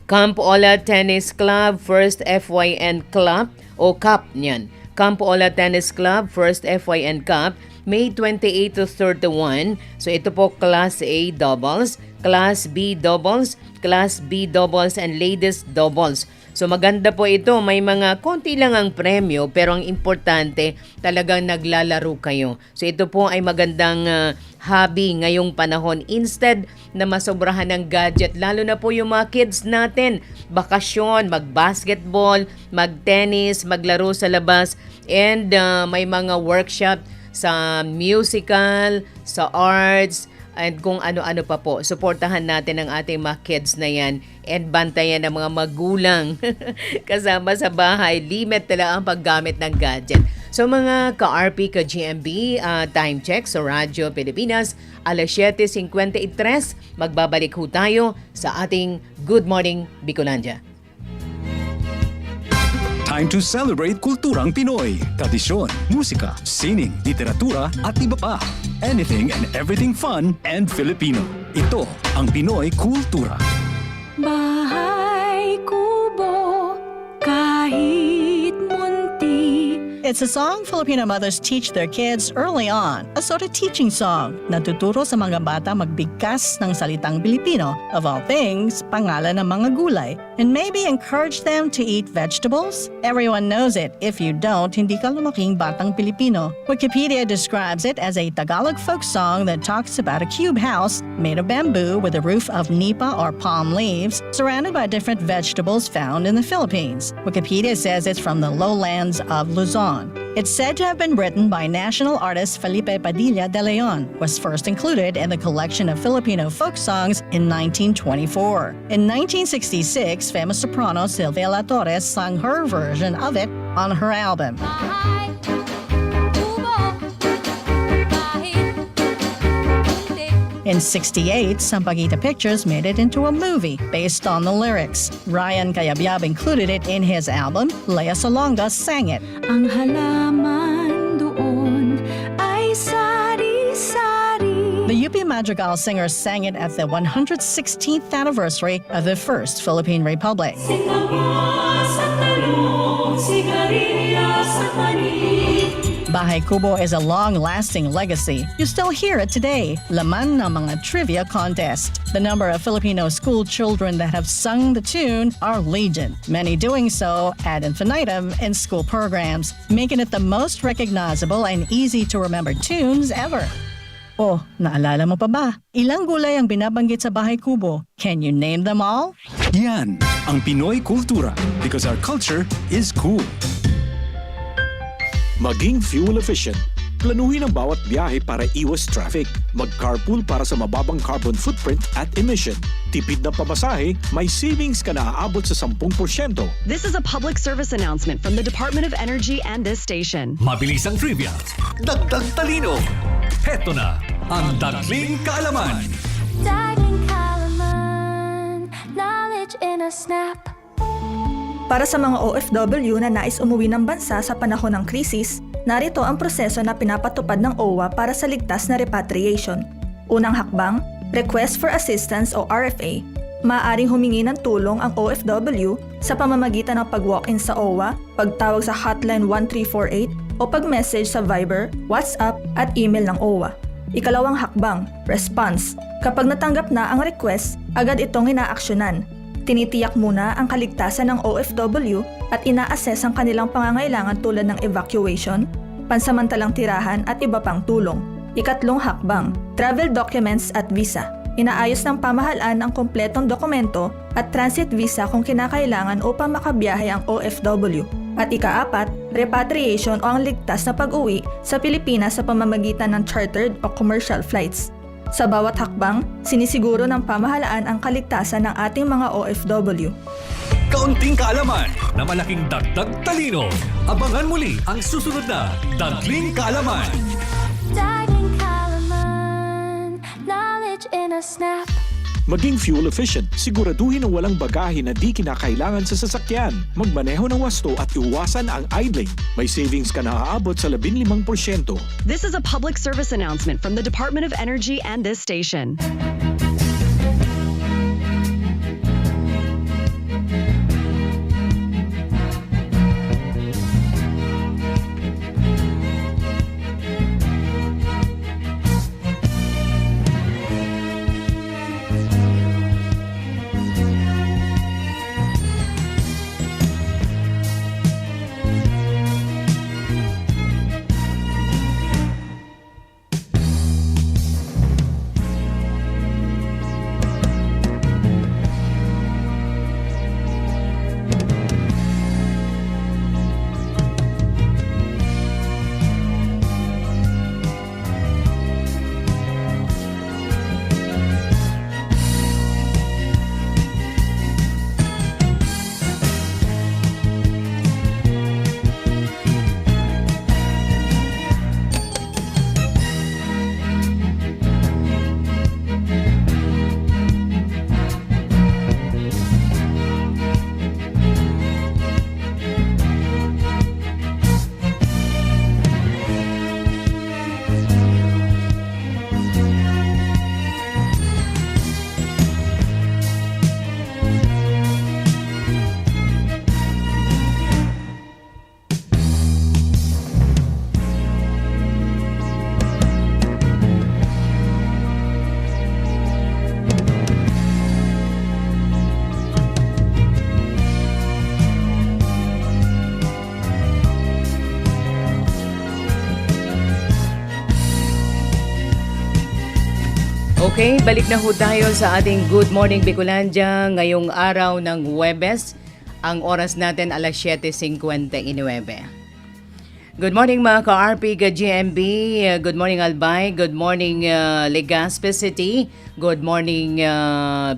Camp Ola Tennis Club, First FYN Club, o Cup yan. Camp Ola Tennis Club, First FYN Cup, May 28 to 31. So, ito po Class A doubles, Class B doubles, Class B doubles, and Ladies doubles. So maganda po ito, may mga konti lang ang premyo pero ang importante talagang naglalaro kayo. So ito po ay magandang hobby ngayong panahon instead na masobrahan ng gadget, lalo na po yung mga kids natin. Bakasyon, mag-basketball, mag-tennis, maglaro sa labas, and may mga workshop sa musical, sa arts, and kung ano-ano pa po. Suportahan natin ang ating mga kids na yan and bantayan ng mga magulang kasama sa bahay. Limit talaga ang paggamit ng gadget. So mga ka-RP, ka-GMB, time check sa Radyo Pilipinas, alas 7:53, magbabalik ho tayo sa ating Good Morning Bicolandia. Time to celebrate kulturang Pinoy. Tradisyon, musika, sining, literatura at iba pa. Anything and everything fun and Filipino. Ito ang Pinoy Kultura. Bahay kubo, kahit munti. It's a song Filipino mothers teach their kids early on. A sort of teaching song. Natuturo sa mga bata magbigkas ng salitang Pilipino. Of all things, pangalan ng mga gulay. And maybe encourage them to eat vegetables. Everyone knows it. If you don't, hindi ka lumaking batang Pilipino. Wikipedia describes it as a Tagalog folk song that talks about a cube house made of bamboo with a roof of nipa or palm leaves, surrounded by different vegetables found in the Philippines. Wikipedia says it's from the lowlands of Luzon. It's said to have been written by national artist Felipe Padilla de Leon, was first included in the collection of Filipino folk songs in 1924. In 1966, famous soprano Sylvia La Torres sang her version of it on her album. In '68, Sampaguita Pictures made it into a movie based on the lyrics. Ryan Cayabyab included it in his album. Lea Salonga sang it. Ang halaman doon ay sari-sari. The UP Madrigal singers sang it at the 116th anniversary of the First Philippine Republic. Bahay Kubo is a long-lasting legacy. You still hear it today. Laman ng mga trivia contest. The number of Filipino school children that have sung the tune are legion. Many doing so ad infinitum in school programs, making it the most recognizable and easy to remember tunes ever. Oh, naalala mo pa ba? Ilang gulay ang binabanggit sa Bahay Kubo? Can you name them all? Yan ang Pinoy kultura because our culture is cool. Maging fuel efficient. Planuhin ang bawat biyahe para iwas traffic. Mag-carpool para sa mababang carbon footprint at emission. Tipid na pamasahe, may savings ka na aabot sa 10%. This is a public service announcement from the Department of Energy and this station. Mabilis ang trivia. Dagdag talino. Heto na ang Dagling Kaalaman. Dagling Kaalaman, knowledge in a snap. Para sa mga OFW na nais umuwi ng bansa sa panahon ng krisis, narito ang proseso na pinapatupad ng OWA para sa ligtas na repatriation. Unang hakbang, Request for Assistance o RFA. Maaaring humingi ng tulong ang OFW sa pamamagitan ng pag-walk-in sa OWA, pagtawag sa hotline 1348 o pag-message sa Viber, WhatsApp at email ng OWA. Ikalawang hakbang, Response. Kapag natanggap na ang request, agad itong inaaksyonan. Tinitiyak muna ang kaligtasan ng OFW at ina-assess ang kanilang pangangailangan tulad ng evacuation, pansamantalang tirahan at iba pang tulong. Ikatlong hakbang, travel documents at visa. Inaayos ng pamahalaan ang kompletong dokumento at transit visa kung kinakailangan upang makabiyahe ang OFW. At ikaapat, repatriation o ang ligtas na pag-uwi sa Pilipinas sa pamamagitan ng chartered o commercial flights. Sa bawat hakbang, sinisiguro ng pamahalaan ang kaligtasan ng ating mga OFW. Kaunting kaalaman na malaking dagdag talino. Abangan muli ang susunod na Dagling Kaalaman. Dagling Kaalaman, knowledge in a snap. Maging fuel efficient. Siguraduhin na walang bagahe na di kinakailangan sa sasakyan. Magmaneho ng wasto at iwasan ang idling. May savings ka na aabot sa 15%. This is a public service announcement from the Department of Energy and this station. Okay, balik na ho tayo sa ating Good Morning Bicolandia ngayong araw ng Huwebes. Ang oras natin alas 7:59. Good morning mga ka-RP, ka-GMB. Good morning Albay. Good morning Legazpi City. Good morning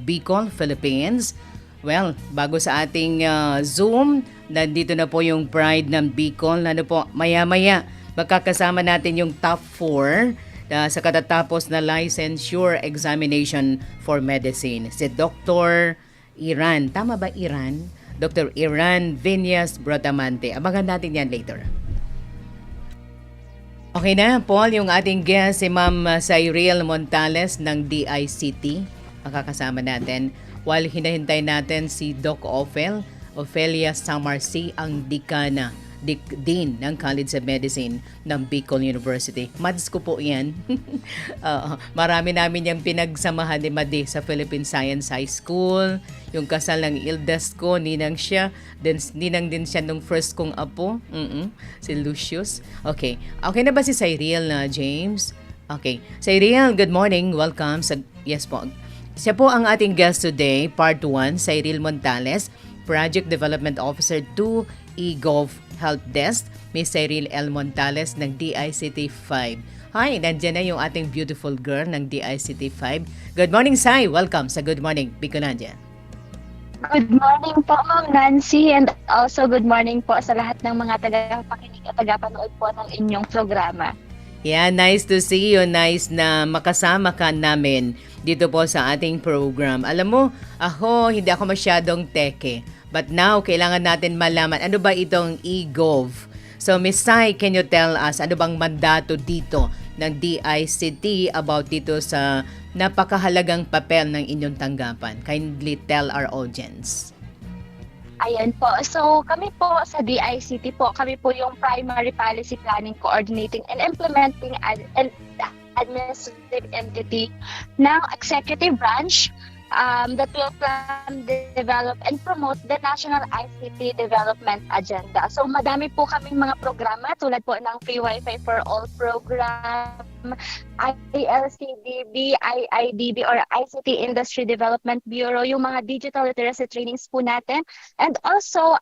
Bicol, Philippines. Well, bago sa ating Zoom, nandito na po yung Pride ng Bicol. Ano po, maya-maya magkakasama natin yung top 4 sa katatapos na licensure examination for medicine. Si Dr. Iran. Tama ba Iran? Dr. Iran Vinyas Bratamante. Abangan natin yan later. Okay na, Paul, yung ating guest, si Ma'am Cyril Montales ng DICT. Makakasama natin. While hinahintay natin si Doc Ofelia Samarsi, ang dekana Dean ng College of Medicine ng Bicol University. Mads ko po yan. Marami namin yung pinagsamahan ni Madi sa Philippine Science High School. Yung kasal ng eldest ko, ninang siya. Then, ninang din siya nung first kong apo. Si Lucius. Okay na ba si Cyril na James? Okay. Cyril, good morning. Welcome. Yes po. Siya po ang ating guest today, Part 1, Cyril Montales, Project Development Officer 2, eGov Help Desk, Miss Cyril L. Montales ng DICT 5. Hi, nandiyan na yung ating beautiful girl ng DICT 5. Good morning, Sai. Welcome sa Good Morning, Bicolandia. Good morning po, Ma'am Nancy, and also good morning po sa lahat ng mga tagapakinig at tagapanood po ng inyong programa. Yeah, nice to see you. Nice na makasama ka namin dito po sa ating program. Alam mo, hindi ako masyadong teke. But now, kailangan natin malaman ano ba itong eGov. So, Miss Sai, can you tell us ano bang mandato dito ng DICT about dito sa napakahalagang papel ng inyong tanggapan? Kindly tell our audience. Ayan po. So, kami po sa DICT po, kami po yung primary policy planning, coordinating, and implementing administrative entity ng executive branch that will plan, develop, and promote the National ICT Development Agenda. So, madami po kaming mga programa tulad po ng Free Wi-Fi for All program, ILCDB, IIDB, or ICT Industry Development Bureau, yung mga digital literacy trainings po natin, and also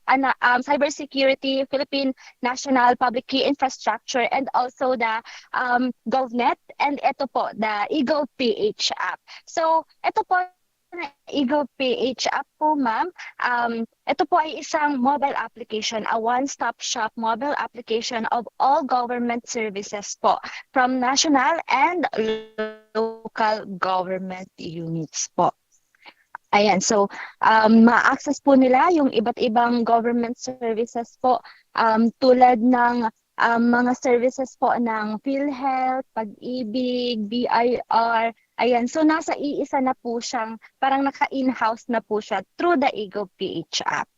cybersecurity, Philippine National Public Key Infrastructure, and also the GovNet, and ito po, the eGov PH app. So, ito po, eGov PH app po, ma'am. Ito po ay isang mobile application, a one-stop shop mobile application of all government services po from national and local government units po. Ayan, so ma-access po nila yung iba't ibang government services po tulad ng mga services po ng PhilHealth, Pag-ibig, BIR. Ayan, so nasa iisa na po siyang, parang naka-in-house na po siya through the eGov PH app.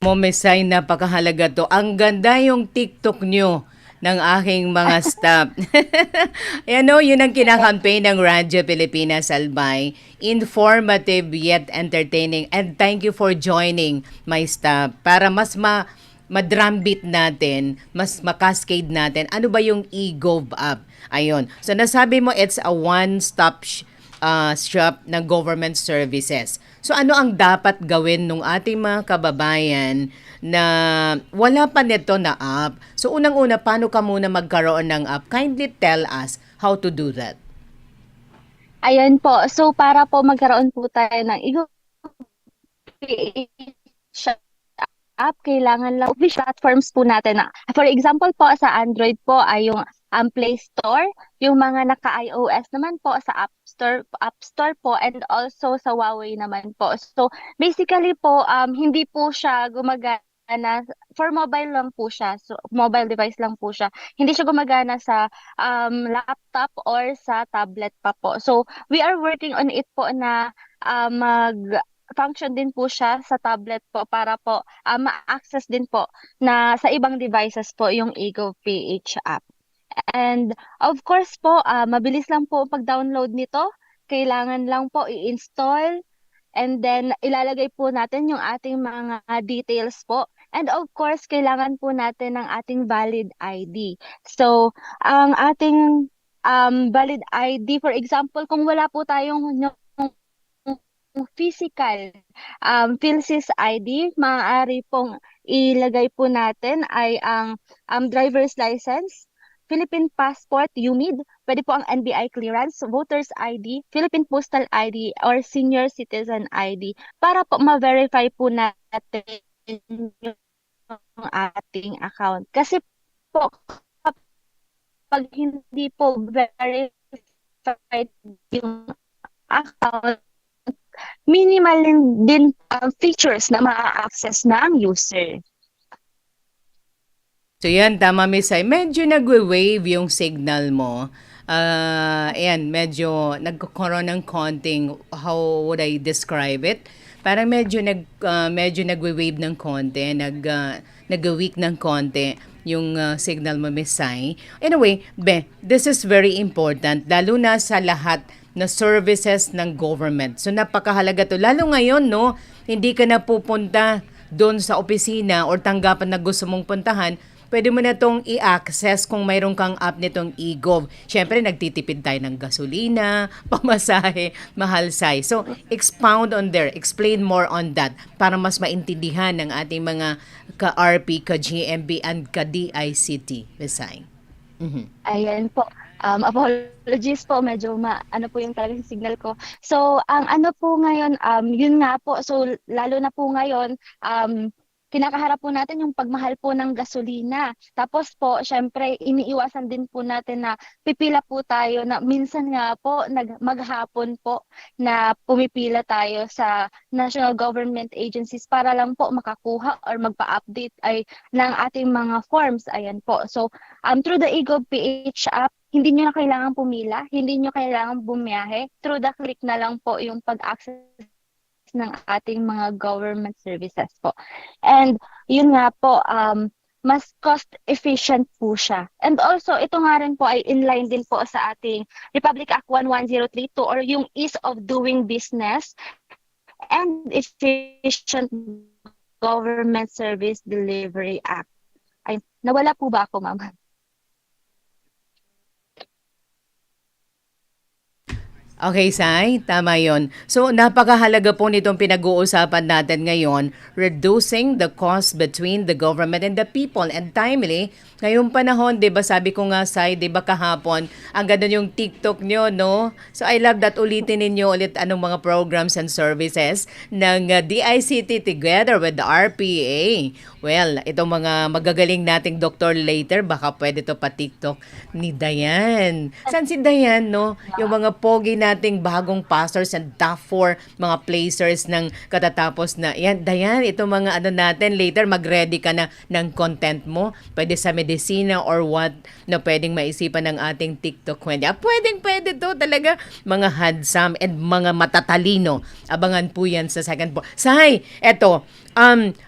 Momesay, napakahalaga to. Ang ganda yung TikTok nyo ng aking mga staff. Yun ang kinakampaign ng Radyo Pilipinas, Albay. Informative yet entertaining. And thank you for joining my staff para mas ma-drumbeat natin, mas makascade natin. Ano ba yung eGov app? Ayun. So nasabi mo it's a one-stop shop ng government services. So ano ang dapat gawin ng ating mga kababayan na wala pa nito na app? So unang-una, paano ka muna magkaroon ng app? Kindly tell us how to do that. Ayan po. So para po magkaroon po tayo ng eGov app, kailangan lang platforms po natin. For example po, sa Android po ay yung Play Store, yung mga naka-iOS naman po sa App Store po, and also sa Huawei naman po. So basically po, hindi po siya gumagana, for mobile lang po siya, so mobile device lang po siya. Hindi siya gumagana sa laptop or sa tablet pa po. So we are working on it po na function din po siya sa tablet po para po ma-access din po na sa ibang devices po yung eGov PH app. And of course po, mabilis lang po pag-download nito. Kailangan lang po i-install and then ilalagay po natin yung ating mga details po. And of course, kailangan po natin ng ating valid ID. So, ang ating valid ID, for example, kung wala po tayong physical PhilSys ID, maaari pong ilagay po natin ay ang driver's license, Philippine passport, UMID, pwede po ang NBI clearance, voter's ID, Philippine postal ID, or senior citizen ID para po ma-verify po natin yung ating account. Kasi po, pag hindi po verified yung account, minimal din features na ma-access ng user. So yan, tama Miss Sai. Medyo nagwe-wave yung signal mo. Ayan, medyo nagkakaroon ng konting, how would I describe it? Parang medyo nagwe-wave ng konti, nag-weak ng konti yung signal mo, Miss Sai. Anyway, this is very important, lalo na sa lahat na services ng government. So napakahalaga to. Lalo ngayon, no, hindi ka na pupunta doon sa opisina or tanggapan na gusto mong puntahan, pwede mo na itong i-access kung mayroon kang app nitong eGov. Siyempre, nagtitipid tayo ng gasolina, pamasahe, mahal say. So, expound on there. Explain more on that para mas maintindihan ng ating mga ka-RP, ka-GMB, and ka-DICT. Besay. Ayan po. Apologies po, medyo ano po yung talagang signal ko. So, ang ano po ngayon, yun nga po, so lalo na po ngayon, kinakaharap po natin yung pagmahal po ng gasolina. Tapos po, syempre, iniiwasan din po natin na pipila po tayo na minsan nga po, maghapon po na pumipila tayo sa national government agencies para lang po makakuha or magpa-update ay ng ating mga forms. Ayan po. So, through the eGov.ph app, hindi nyo na kailangan pumila, hindi nyo kailangan bumiyahe. Through the click na lang po yung pag-access ng ating mga government services po. And yun nga po, mas cost efficient po siya. And also, ito nga rin po ay inline din po sa ating Republic Act 11032 or yung Ease of Doing Business and Efficient Government Service Delivery Act. Ay, nawala po ba ako, ma'am? Okay, Sai, tama yon. So, napakahalaga po nitong pinag-uusapan natin ngayon, reducing the cost between the government and the people. And timely, ngayong panahon, di ba, sabi ko nga, Sai, di ba kahapon, ang ganda yung TikTok nyo, no? So, I love that ulitin ninyo ulit anong mga programs and services ng DICT together with the RPA. Well, itong mga magagaling nating doktor later, baka pwede to pa TikTok ni Dayan. San si Dayan, no? Yung mga pogi nating bagong pastors and top 4 mga placers ng katatapos na. Yan, Dayan, itong mga ano natin, later mag-ready ka na ng content mo. Pwede sa medisina or what na pwedeng maisipan ng ating TikTok kwento. Pwede to talaga. Mga handsome and mga matatalino. Abangan po yan sa second po. Sai, eto,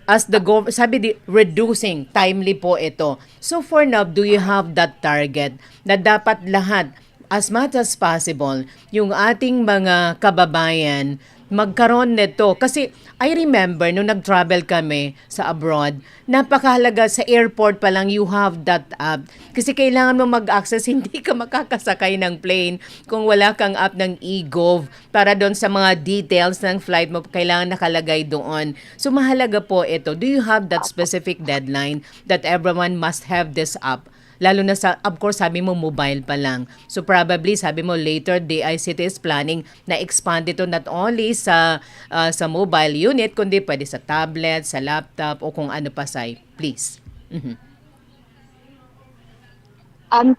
as the sabi di, reducing, timely po ito. So for now, do you have that target na dapat lahat, as much as possible, yung ating mga kababayan magkaroon nito? Kasi I remember nung nag-travel kami sa abroad, napakahalaga sa airport pa lang you have that app. Kasi kailangan mo mag-access, hindi ka makakasakay ng plane kung wala kang app ng eGov para doon sa mga details ng flight mo, kailangan nakalagay doon. So mahalaga po ito. Do you have that specific deadline that everyone must have this app? Lalo na sa, of course, sabi mo mobile pa lang. So probably, sabi mo later, DICT is planning na expand ito not only sa mobile unit, kundi pwede sa tablet, sa laptop, o kung ano pa, Sai. Please. To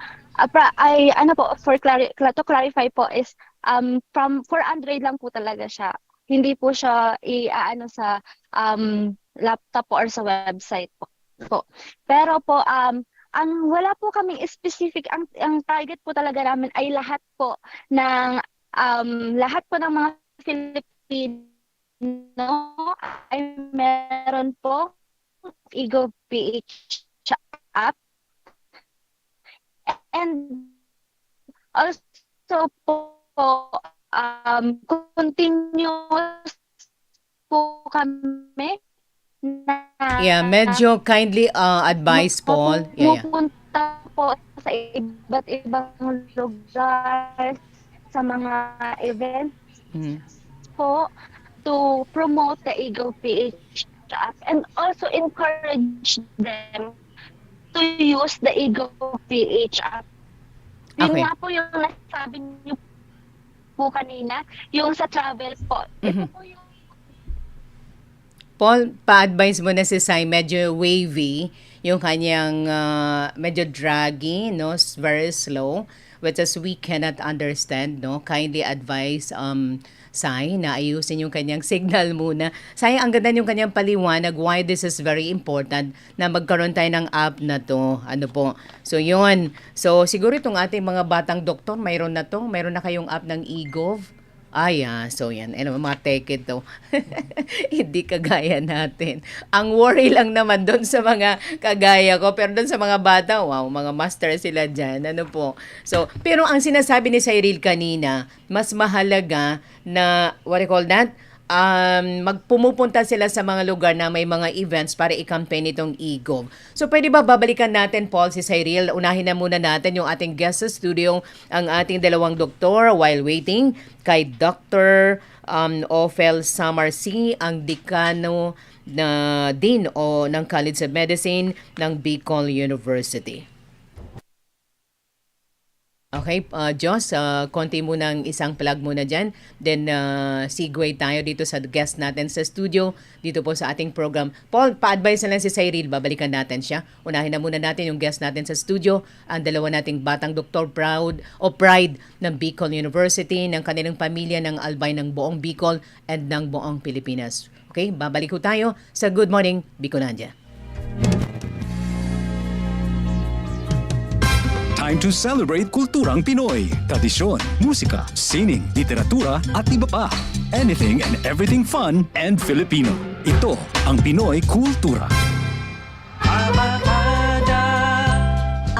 clarify po is, for Android lang po talaga siya. Hindi po siya sa laptop or sa website po. Pero po, wala po kaming specific, ang target po talaga namin ay lahat po ng mga Filipino ay meron po eGov.ph app. And also po, continuous po kami medyo kindly advise, Paul. Pupunta po sa iba't ibang lugar, sa mga events po, to promote the eGov.ph app and also encourage them to use the eGov.ph app. Yun nga po yung nasabi niyo po kanina, yung sa travel po. Ito po yung Paul, pa-advise mo na si Sai, medyo wavy, yung kanyang medyo draggy, no, very slow, which is we cannot understand, no. Kindly advise Sai na ayusin yung kanyang signal muna. Sai, ang ganda yung kanyang paliwanag why this is very important na magkaroon tayo ng app na to. Ano po? So yun. So siguro itong ating mga batang doktor, mayroon na kayong app ng eGov. So yan. Mga teke to. Hindi kagaya natin. Ang worry lang naman doon sa mga kagaya ko. Pero doon sa mga bata, wow, mga master sila dyan. Ano po? So, pero ang sinasabi ni Cyril kanina, mas mahalaga na, what do you call that? Pumupunta sila sa mga lugar na may mga events para i-campaign itong e-gov. So, pwede ba babalikan natin, Paul, si Cyril? Unahin na muna natin yung ating guest sa studio, ang ating dalawang doktor while waiting kay Dr. Ophel Samarsi, ang dekano na Dean ng College of Medicine ng Bicol University. Okay, Joss, konti munang isang plug muna dyan. Then, segue tayo dito sa guest natin sa studio, dito po sa ating program. Paul, pa-advise na lang si Cyril, babalikan natin siya. Unahin na muna natin yung guest natin sa studio, ang dalawa nating batang doktor pride ng Bicol University, ng kanilang pamilya ng Albay ng buong Bicol and ng buong Pilipinas. Okay, babalik ko tayo sa Good Morning Bicolandia. Time to celebrate kulturang Pinoy. Tradisyon, musika, sining, literatura at iba pa. Anything and everything fun and Filipino. Ito ang Pinoy Kultura.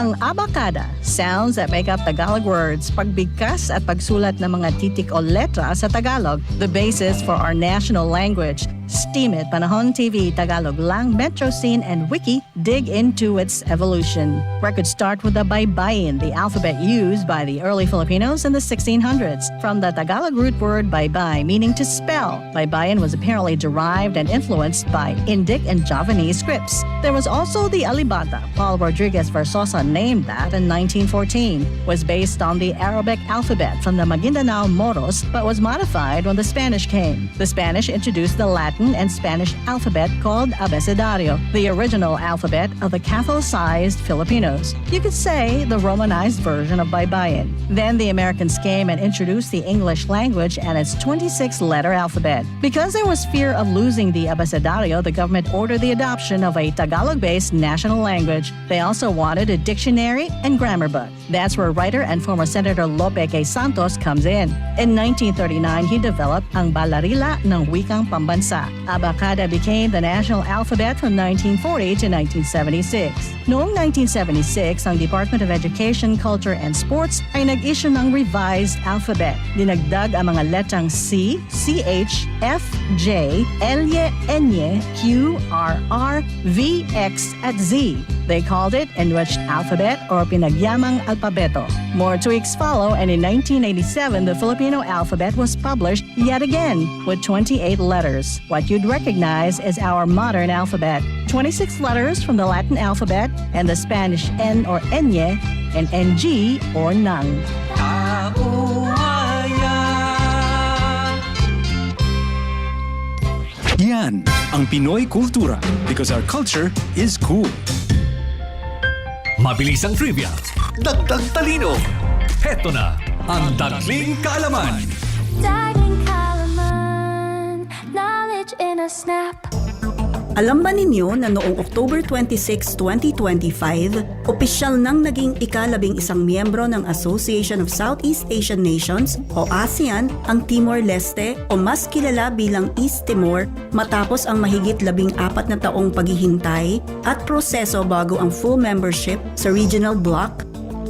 Ang abacada, sounds that make up Tagalog words, pagbigkas at pagsulat ng mga titik o letra sa Tagalog, the basis for our national language. Steam It, Panahon TV, Tagalog Lang, Metro Scene, and Wiki dig into its evolution. Records start with the baybayin, the alphabet used by the early Filipinos in the 1600s. From the Tagalog root word baybay, meaning to spell, baybayin was apparently derived and influenced by Indic and Javanese scripts. There was also the alibata. Paul Rodriguez Versosa named that in 1914. Was based on the Arabic alphabet from the Maguindanao Moros, but was modified when the Spanish came. The Spanish introduced the Latin and Spanish alphabet called abecedario, the original alphabet of the Catholicized Filipinos. You could say the Romanized version of baybayin. Then the Americans came and introduced the English language and its 26-letter alphabet. Because there was fear of losing the abecedario, the government ordered the adoption of a Tagalog-based national language. They also wanted a dictionary and grammar book. That's where writer and former Senator Lope K. Santos comes in. In 1939, he developed ang Balarila ng Wikang Pambansa. Abacada became the national alphabet from 1940 to 1976. Noong 1976, ang Department of Education, Culture and Sports ay nag-issue ng revised alphabet. Dinagdag ang mga letrang C, CH, F, J, L, N, Q, R, R, V, X at Z. They called it Enriched Alphabet or Pinagyamang Alpabeto. More tweaks follow, and in 1987, the Filipino alphabet was published yet again with 28 letters. What you'd recognize is our modern alphabet. 26 letters from the Latin alphabet and the Spanish N or Enye and NG or Nang. Yan ang Pinoy Kultura because our culture is cool. Mabilisang trivia, dagdag talino. Heto na ang Dagling Kaalaman. Dagling Kaalaman, knowledge in a snap. Alam ba ninyo na noong October 26, 2025, opisyal nang naging ika-11 miyembro ng Association of Southeast Asian Nations o ASEAN ang Timor-Leste o mas kilala bilang East Timor matapos ang mahigit 14 na taong paghihintay at proseso bago ang full membership sa regional bloc.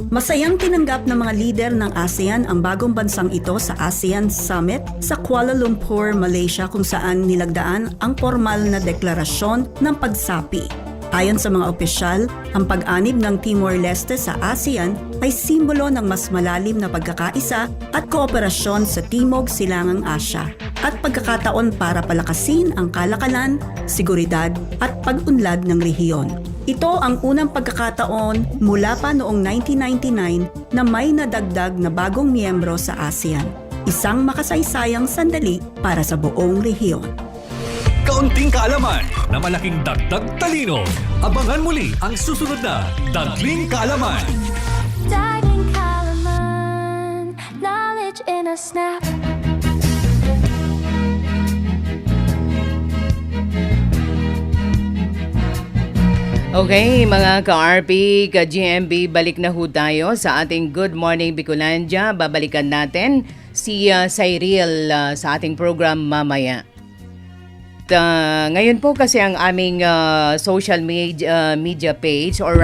Masayang tinanggap ng mga lider ng ASEAN ang bagong bansang ito sa ASEAN Summit sa Kuala Lumpur, Malaysia kung saan nilagdaan ang formal na deklarasyon ng pagsapi. Ayon sa mga opisyal, ang pag-anib ng Timor-Leste sa ASEAN ay simbolo ng mas malalim na pagkakaisa at kooperasyon sa Timog Silangang Asya at pagkakataon para palakasin ang kalakalan, seguridad at pag-unlad ng rehiyon. Ito ang unang pagkakataon mula pa noong 1999 na may nadagdag na bagong miyembro sa ASEAN. Isang makasaysayang sandali para sa buong rehiyon. Kaunting kaalaman na malaking dagdag talino. Abangan muli ang susunod na Dagling Kaalaman. Dagling Kaalaman, knowledge in a snap. Okay, mga ka-RP, ka-GMB, balik na ho tayo sa ating Good Morning Bicolandia. Babalikan natin si Cyril sa ating program mamaya. Ngayon po kasi ang aming social media page or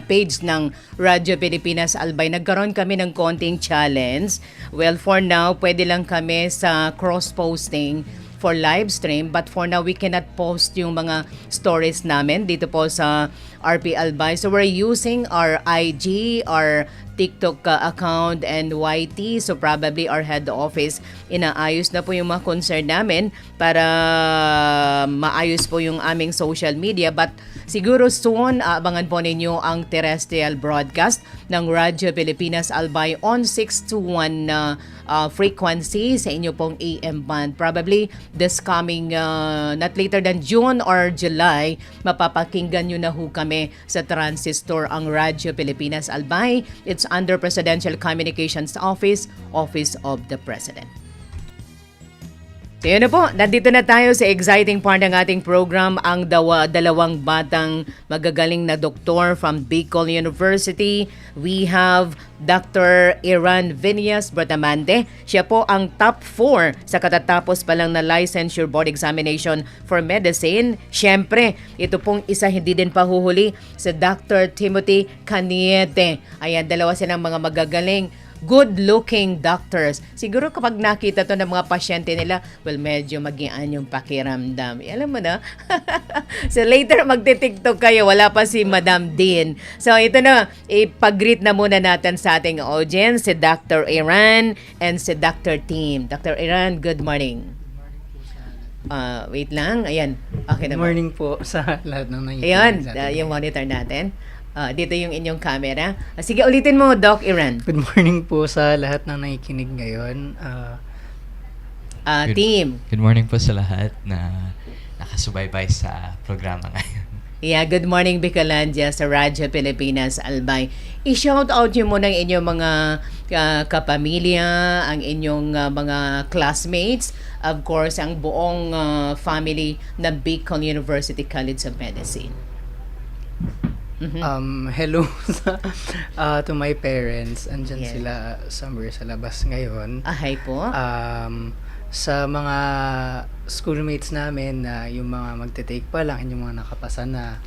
page ng Radyo Pilipinas Albay, nagkaroon kami ng konting challenge. Well, for now, pwede lang kami sa cross-posting for live stream, but for now we cannot post yung mga stories namin dito po sa RP Albay. So we're using our IG, our TikTok account and YT. So probably our head office inaayos na po yung mga concern namin para maayos po yung aming social media. But siguro soon, abangan po ninyo ang terrestrial broadcast ng Radyo Pilipinas Albay on 621 frequency sa inyo pong AM band. Probably this coming, not later than June or July, mapapakinggan nyo na ho kami sa transistor ang Radyo Pilipinas Albay. It's under Presidential Communications Office, Office of the President. So yun na po, nandito na tayo sa exciting part ng ating program, ang dalawang batang magagaling na doktor from Bicol University. We have Dr. Iran Vinyas Bratamante. Siya po ang top 4 sa katatapos pa lang na licensure board examination for medicine. Siyempre, ito pong isa hindi din pahuhuli sa Dr. Timothy Caniete. Ayan, dalawa silang mga magagaling, good-looking doctors. Siguro kapag nakita to ng mga pasyente nila, well, medyo magian yung pakiramdam. Alam mo na? So later magti-TikTok kayo, wala pa si Madam Dean. So ito na, ipag-greet na muna natin sa ating audience, si Dr. Iran and si Dr. Tim. Dr. Iran, good morning. Wait lang, ayan. Okay Good morning po sa lahat ng nakikinig. Ayan, yung monitor natin. Dito yung inyong camera. Sige, ulitin mo, Doc Iran. Good morning po sa lahat ng nakikinig ngayon. Team. Good morning po sa lahat na nakasubaybay sa programa ngayon. Yeah, good morning Bicolandia sa Radyo Pilipinas Albay. I-shout out nyo muna ang inyong mga kapamilya, ang inyong mga classmates, of course, ang buong family ng Bicol University College of Medicine. Hello to my parents. Andyan sila somewhere sa labas ngayon. Hi po. Sa mga schoolmates namin na yung mga magte-take pa lang, yung mga nakapasa na,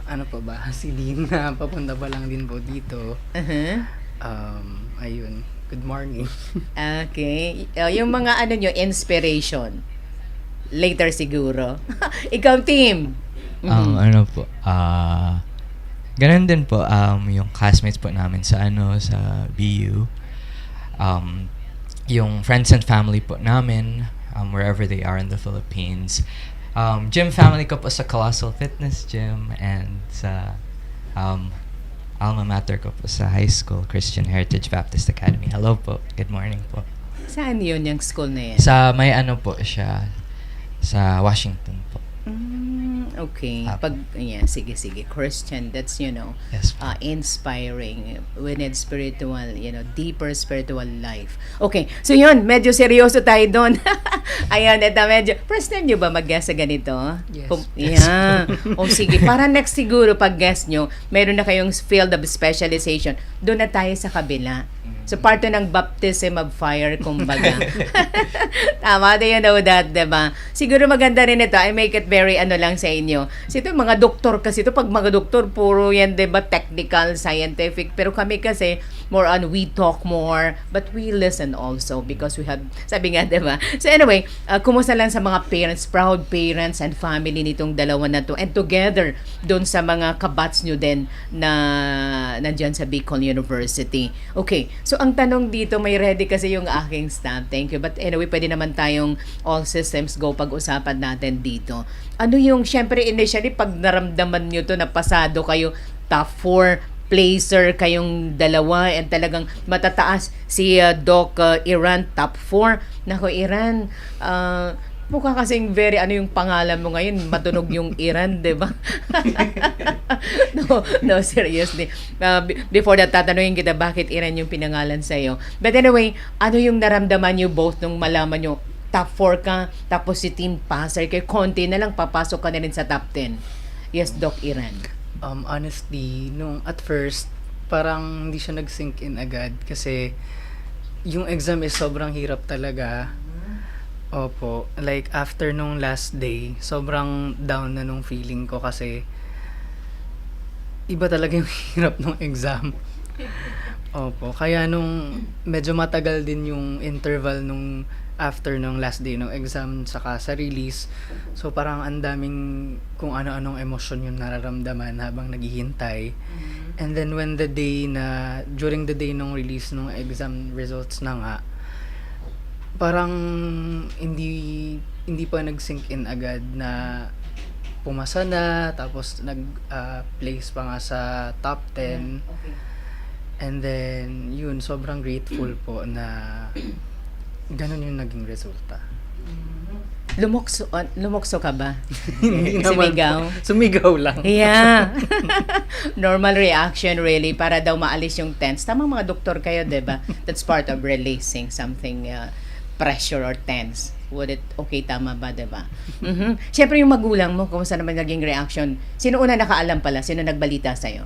ano pa ba, si Dean na papunta pa lang din po dito. Ayun, good morning. Okay. Yung mga ano nyo, inspiration. Later siguro. Ikaw, Team. Ano po, ganun din po, yung classmates po namin sa sa BU, yung friends and family po namin, wherever they are in the Philippines. Gym family ko po sa Colossal Fitness Gym and sa alma mater ko po sa high school, Christian Heritage Baptist Academy. Hello po, good morning po. Saan yun yung school na yan? Sa may po siya, sa Washington po. Okay. Sige. Christian, that's, yes, inspiring. We need spiritual, deeper spiritual life. Okay. So yun, medyo seryoso tayo doon. Ayan, ito medyo. First time nyo ba mag-guest sa ganito? Yes. Yeah. Sige. Para next siguro pag-guest nyo, meron na kayong field of specialization. Doon na tayo sa kabila. So, part ng baptism of fire, kumbaga. Tama, do you know that, diba? Siguro maganda rin ito. I make it very lang sa inyo. So, ito, mga doktor kasi ito. Pag mga doktor, puro yan, diba? Technical, scientific. Pero kami kasi, more on, we talk more, but we listen also because we have, sabi nga, diba? So, anyway, kumusta lang sa mga parents, proud parents and family nitong dalawa na to. And together, doon sa mga kabats nyo din na nandyan sa Bicol University. Okay, so ang tanong dito, may ready kasi yung aking staff. Thank you. But anyway, pwede naman tayong all systems go pag-usapan natin dito. Ano yung, syempre initially, pag naramdaman nyo to na pasado kayo, top 4 placer kayong dalawa and talagang matataas si Doc Iran, top 4. Nako, Iran, mukha kasing very, yung pangalan mo ngayon, matunog yung Iran, di ba? No, seriously. Before that, tatanungin kita, bakit Iran yung pinangalan sa'yo? But anyway, ano yung naramdaman nyo both nung malaman nyo, top 4 ka, tapos si team passer, kay konti na lang, papasok ka na rin sa top 10. Yes, Doc Iran. Honestly, nung at first, parang hindi siya nag-sink in agad kasi yung exam is sobrang hirap talaga. Opo, like after nung last day, sobrang down na nung feeling ko kasi iba talaga yung hirap ng exam. Opo, kaya nung medyo matagal din yung interval nung after nung last day ng exam saka sa release. So parang ang daming kung ano-anong emosyon yung nararamdaman habang naghihintay. And then when the day na, during the day nung release ng exam results na nga, parang hindi pa nag-sink in agad na pumasa na, tapos nag-place pa nga sa top 10. And then, yun, sobrang grateful po na ganun yung naging resulta. Lumokso ka ba? Hindi naman Sumigaw? po. Sumigaw lang. Yeah. Normal reaction really para daw maalis yung tense. Tamang mga doktor kayo, diba? That's part of releasing something pressure or tense. Would it okay, tama ba, diba? Siyempre yung magulang mo, kumusta naman naging reaction? Sino una nakaalam pala? Sino nagbalita sa'yo?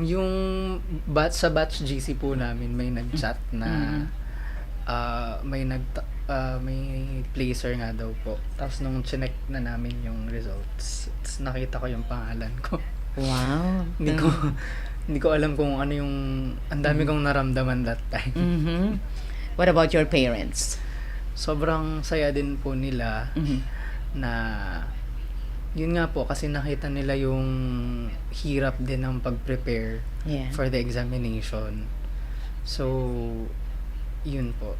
Yung sa batch GC po namin may nag-chat na may placer nga daw po. Tapos nung chinek na namin yung results, nakita ko yung pangalan ko. Wow. Hindi ko alam kung ano yung ang dami kong naramdaman that time. What about your parents? Sobrang saya din po nila na yun nga po kasi nakita nila yung hirap din ng pag-prepare for the examination. So, yun po.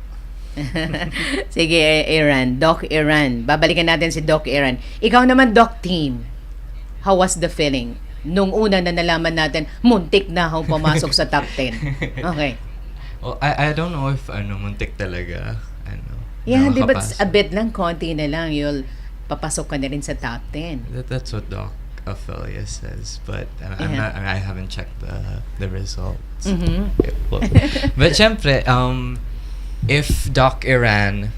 Sige, Iran. Doc Iran. Babalikan natin si Doc Iran. Ikaw naman, Doc Team. How was the feeling? Nung una na nalaman natin, muntik na ako pumasok sa top 10. Okay. Well, I don't know if muntik talaga. Yeah, di ba a bit lang, konti na lang, you'll papasok ka na rin sa top 10. That's what Doc Ophelia says, but I haven't checked the results. But syempre, if Doc Iran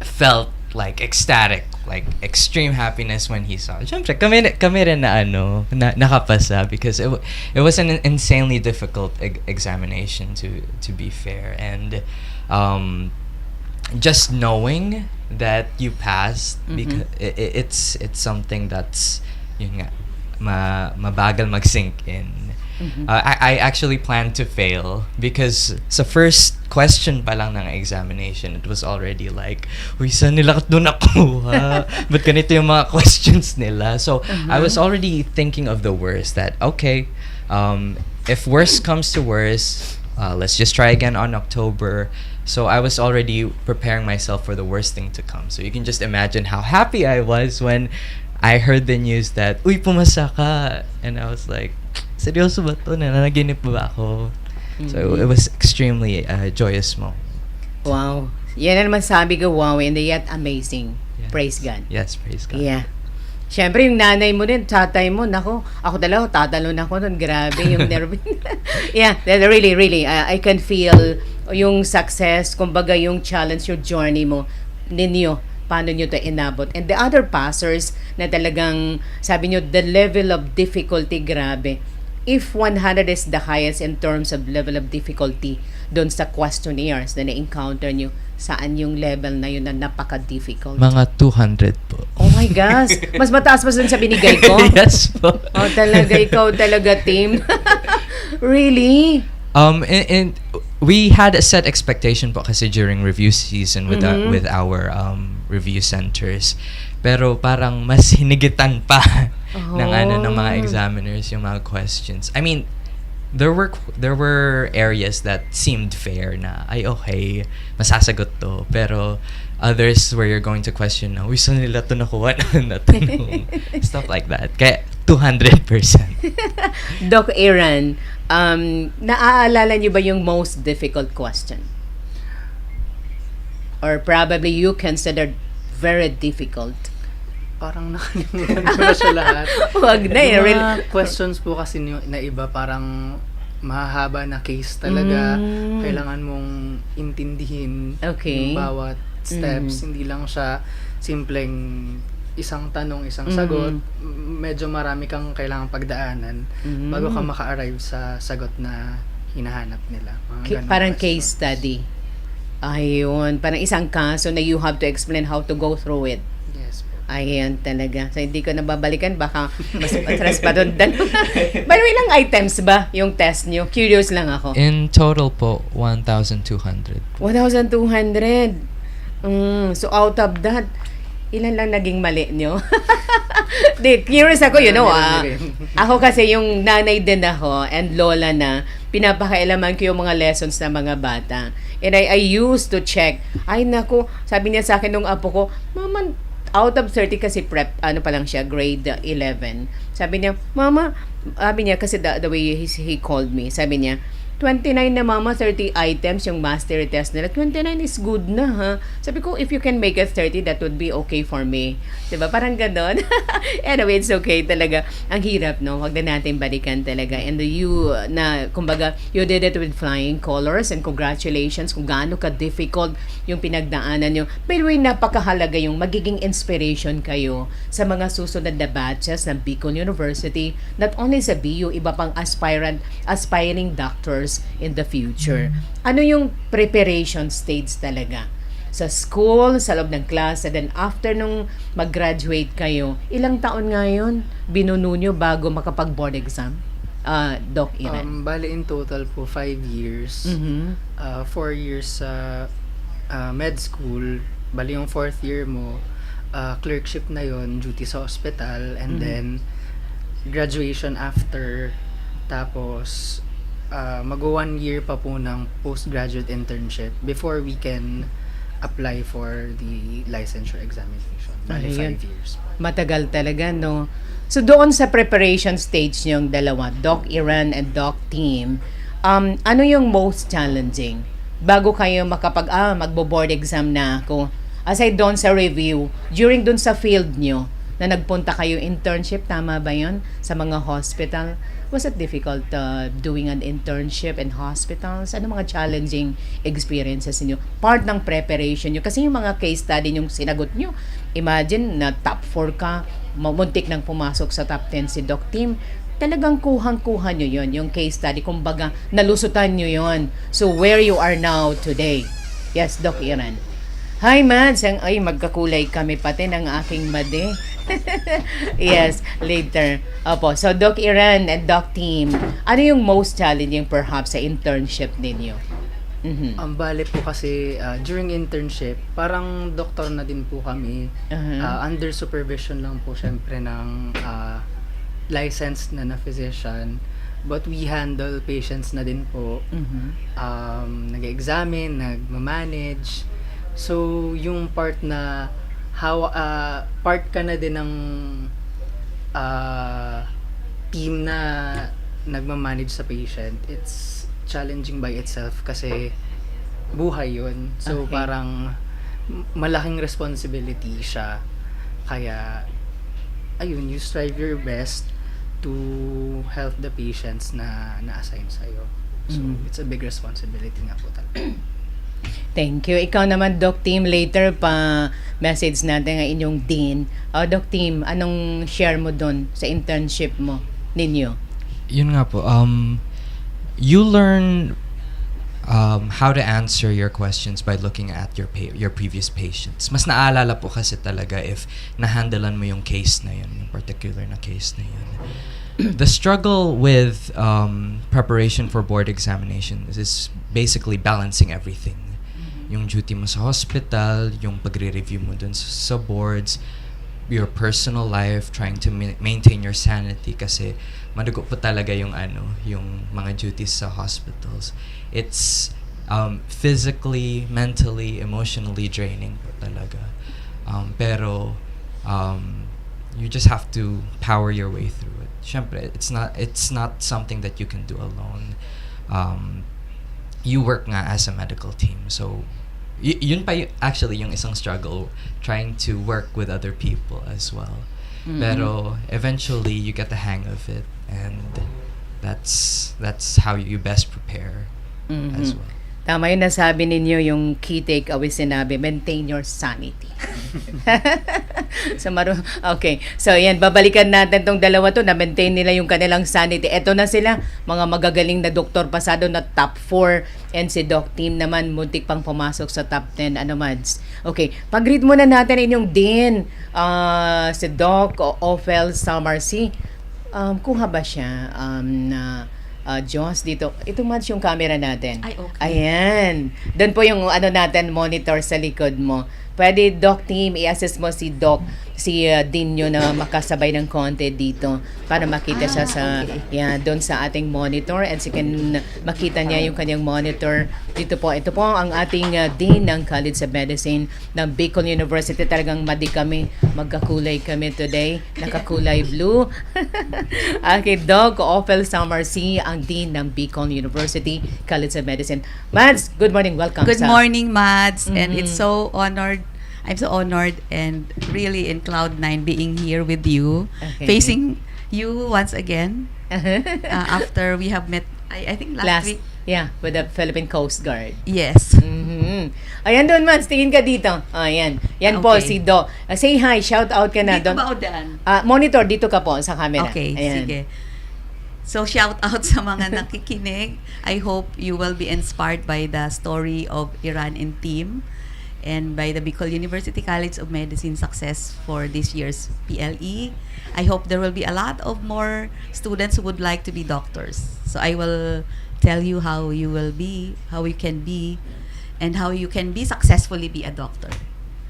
felt like ecstatic, like extreme happiness when he saw, syempre kami rin na nakapasa because it was an insanely difficult examination to be fair, and just knowing that you passed because it's something that's yun nga mabagal mag-sink in. I actually planned to fail because sa first question pa lang ng examination, it was already like, uy, saan nila doon nakuha? Ba't ganito yung mga questions nila? So I was already thinking of the worst, that okay, if worst comes to worst, let's just try again on October. So I was already preparing myself for the worst thing to come. So you can just imagine how happy I was when I heard the news that, uy, pumasa ka. And I was like, seryoso ba ito? Nananaginip ba ako? So it was extremely joyous moment. Wow. Yan na naman sabi ko, wow, and yet amazing. Yes. Praise God. Yes, praise God. Yeah. Siyempre, yung nanay mo din, tatay mo, nako, ako talaga, tatalon ako nun, grabe yung nerve. Yeah, really, I can feel yung success, kumbaga yung challenge, yung journey mo, ninyo, paano nyo to inabot. And the other passers na talagang, sabi nyo, the level of difficulty, grabe. If 100 is the highest in terms of level of difficulty, doon sa questionnaires na na-encounter nyo, saan yung level na yun na napaka-difficult? Mga 200 po. Oh my gosh! Mas mataas pa dun sa binigay ko? Yes po. Oh, talaga, ikaw talaga, team. Really? And we had a set expectation po kasi during review season with our review centers. Pero parang mas hinigitan pa ng mga examiners yung mga questions. I mean, there were areas that seemed fair na ay okay, masasagot to, pero others where you're going to question na, uy, saan nila to nakuha na tanong? Stuff like that. Kaya 200%. Doc Aaron, naaalala niyo ba yung most difficult question? Or probably you considered very difficult? Parang nakalimutan ko na siya lahat. Wag na eh. Yung mga questions po kasi na iba parang mahaba na case talaga. Kailangan mong intindihin yung bawat steps. Hindi lang siya simpleng isang tanong, isang sagot, medyo marami kang kailangang pagdaanan bago ka maka-arrive sa sagot na hinahanap nila. Mga ganong Parang question. case study. Ayun, parang isang kaso na you have to explain how to go through it. Yes po. Ayan talaga. So, hindi ko nababalikan. Baka mas matras pa doon. Pero ilang items ba yung test nyo? Curious lang ako. In total po, 1,200. 1,200. So, out of that, ilan lang naging mali nyo? Di, curious ako, ako kasi yung nanay din ako and lola na, pinapakailaman ko yung mga lessons ng mga bata. And I used to check. Ay, naku, sabi niya sa akin nung apo ko, Mama, out of 30 kasi prep, ano pa lang siya, grade 11. Sabi niya, Mama, sabi niya kasi the way he called me, sabi niya, 29 na mama, 30 items yung mastery test nila. 29 is good na, ha? Sabi ko, if you can make it 30, that would be okay for me. Diba? Parang ganon. Anyway, it's okay talaga. Ang hirap, no? Huwag na natin balikan talaga. And you, kumbaga, you did it with flying colors and congratulations kung gaano ka-difficult yung pinagdaanan nyo. Pero napakahalaga yung magiging inspiration kayo sa mga susunod na batches ng Bicol University. Not only sa BU, iba pang aspiring doctors in the future. Ano yung preparation stage talaga? Sa school, sa loob ng class, and then after nung mag-graduate kayo, ilang taon nga yun binuno nyo bago makapag-board exam? Doc Iran. Bali in total po 5 years. 4 years sa med school. Bali yung 4th year mo, clerkship na yon, duty sa hospital, and then graduation after. Tapos mag-1 year pa po ng postgraduate internship before we can apply for the licensure examination. Bali 5 years. Matagal talaga, no? So doon sa preparation stage niyong dalawa, Doc Iran and Doc Team, ano yung most challenging? Bago kayo magbo-board exam na ako, aside doon sa review, during doon sa field nyo, na nagpunta kayo internship, tama ba yun? Sa mga hospital, was it difficult doing an internship in hospitals? Ano mga challenging experiences niyo? Part ng preparation niyo. Kasi yung mga case study yung sinagot niyo, imagine na top 4 ka, muntik nang pumasok sa top 10 si Doc Tim. Talagang kuhang-kuha niyo yon, yung case study. Kumbaga, nalusutan niyo yon. So, where you are now today. Yes, Doc Iran. Hi, Mads. Ay, magkakulay kami pati ng aking made. Yes, later. Opo, so Doc Iran and Doc Team, ano yung most challenging perhaps sa internship ninyo? Ang bale po kasi during internship, parang doktor na din po kami. Under supervision lang po syempre ng licensed na physician. But we handle patients na din po. Nag-examine, nag-manage. So, yung part na part ka na din ng team na nagmamanage sa patient, it's challenging by itself kasi buhay yun. So, parang malaking responsibility siya. Kaya, ayun, you strive your best to help the patients na na-assign sa'yo. So, it's a big responsibility nga po talaga. Thank you. Ikaw naman, Doc Team, later pa message natin ang inyong dean. Doc Team, anong share mo doon sa internship mo ninyo? Yun nga po. You learn how to answer your questions by looking at your previous patients. Mas naalala po kasi talaga if nahandlean mo yung case na yun, yung particular na case na yun. The struggle with preparation for board examinations is basically balancing everything. Yung duty mo sa hospital, yung pagre-review mo dun sa boards, your personal life, trying to maintain your sanity kasi madugo po talaga yung yung mga duties sa hospitals. It's physically, mentally, emotionally draining po talaga. Pero you just have to power your way through it. Syempre, it's not something that you can do alone. You work nga as a medical team. So, yun pa actually yung isang struggle, trying to work with other people as well. Pero eventually, you get the hang of it, and that's how you best prepare as well. Tama yung nasabi ninyo, yung key takeaway sinabi, maintain your sanity. Okay. So, yan, babalikan natin tong dalawa to na maintain nila yung kanilang sanity. Eto na sila, mga magagaling na doktor, pasado na top 4. And si Doc Team naman, muntik pang pumasok sa top 10. Ano, Mads? Okay, pag-read muna natin inyong din, si Doc Ophel Samarsi. Kuha ba siya na Diyos dito? Ito, Mads, yung camera natin. Ay, okay. Ayan. Doon po yung natin, monitor sa likod mo. Pwede, Doc Team, i-assist mo si Dean nyo na makasabay ng konti dito para makita siya sa, doon sa ating monitor, and makita niya yung kanyang monitor dito po. Ito po ang ating Dean ng College of Medicine ng Bicol University. Talagang madi kami, magkakulay kami today, nakakulay blue. Okay, Doc Ophel Samarsi, ang Dean ng Bicol University College of Medicine. Mads, good morning, welcome. Good morning, Mads, and it's so honored. I'm so honored and really in Cloud 9 being here with you, facing you once again after we have met, I think last week. Yeah, with the Philippine Coast Guard. Yes. Ayan doon, Mads, tingin ka dito. Ayan. Yan po, si Do. Say hi, shout out ka na. Dito ba o daan? Monitor, dito ka po sa camera. Okay, ayan. sige. So, shout out sa mga nakikinig. I hope you will be inspired by the story of Iran and team, and by the Bicol University College of Medicine success for this year's PLE. I hope there will be a lot of more students who would like to be doctors. So I will tell you how you can be, and how you can be successfully be a doctor.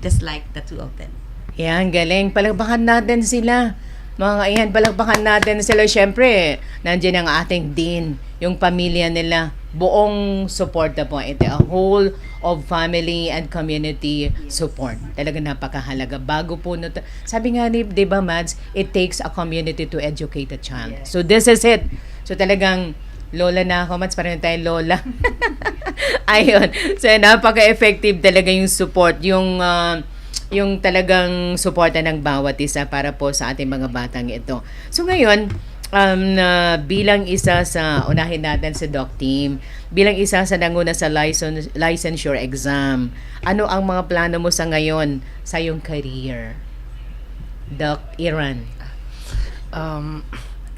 Just like the two of them. Yan, galing. Palakpakan natin sila. Mga iyan, palakpakan natin sila. Siyempre, nandiyan ang ating Dean, yung pamilya nila. Buong support na po. Ito, a whole of family and community support. Talaga napakahalaga. Bago po, sabi nga ni, di ba, Mads, it takes a community to educate a child. So, this is it. So, talagang, lola na ako, Mads, parang tayo lola. Ayun. So, napaka-effective talaga yung support. Yung talagang suporta ng bawat isa para po sa ating mga batang ito. So, ngayon, bilang isa sa, unahin natin sa Doc Team, bilang isa sa nanguna sa licensure exam, ano ang mga plano mo sa ngayon sa iyong career? Doc Iran.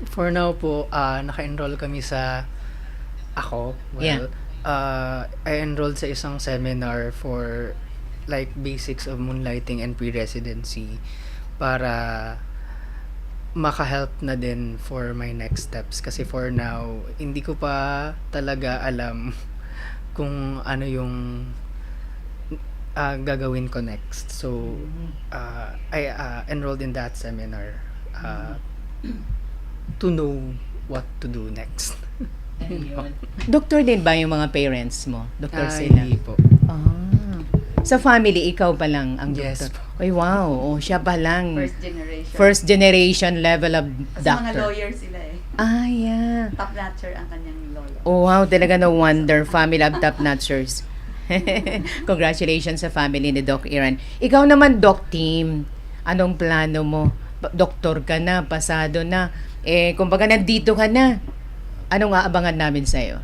For now po, naka-enroll kami sa I enrolled sa isang seminar for like basics of moonlighting and pre-residency para maka-help na din for my next steps, kasi for now hindi ko pa talaga alam kung ano yung gagawin ko next. So I enrolled in that seminar to know what to do next. Doktor din ba yung mga parents mo? Doktor sila? Hindi po. Sa family, ikaw pa lang ang Yes doktor? po. Ay, wow. Siya pa lang. First generation level of Kasi doctor. mga lawyer sila eh. Yeah. Top notcher ang kanyang lolo. Oh, wow. Talaga no wonder. Family of top notchers. Congratulations sa family ni Doc Iran. Ikaw naman, Doc Team. Anong plano mo? Doktor ka na, pasado na. Kumbaga nandito ka na. Anong aabangan namin sa'yo?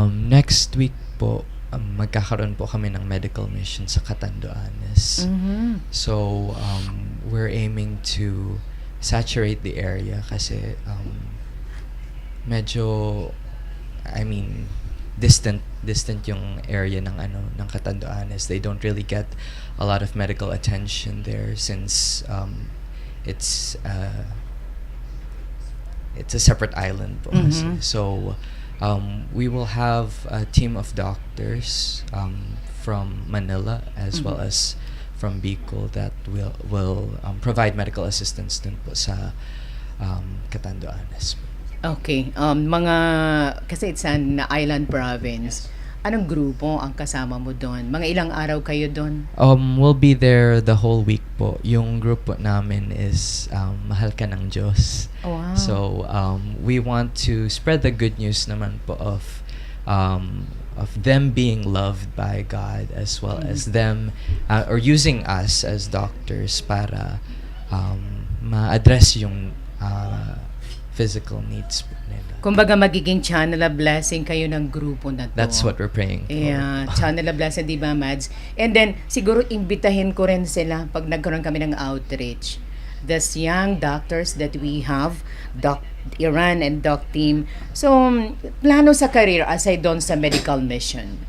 Next week po, magkakaroon po kami ng medical mission sa Catanduanes. So, we're aiming to saturate the area kasi medyo, distant yung area ng Catanduanes. They don't really get a lot of medical attention there since it's a separate island po kasi. So, we will have a team of doctors from Manila as well as from Bicol that will provide medical assistance dun po sa Catanduanes. Okay. Kasi it's an island province. Anong grupo ang kasama mo doon? Mga ilang araw kayo doon? We'll be there the whole week po. Yung group po namin is Mahal Ka ng Diyos. Wow. So, we want to spread the good news naman po of them being loved by God as well as them or using us as doctors para ma-address yung physical needs po nila. Kumbaga magiging channel of blessing kayo ng grupo na to. That's what we're praying for. Yeah, channel of blessing, di ba, Mads? And then, siguro imbitahin ko rin sila pag nagkaroon kami ng outreach. These young doctors that we have, Doc Iran and Doc Team. So, plano sa career aside doon sa medical mission.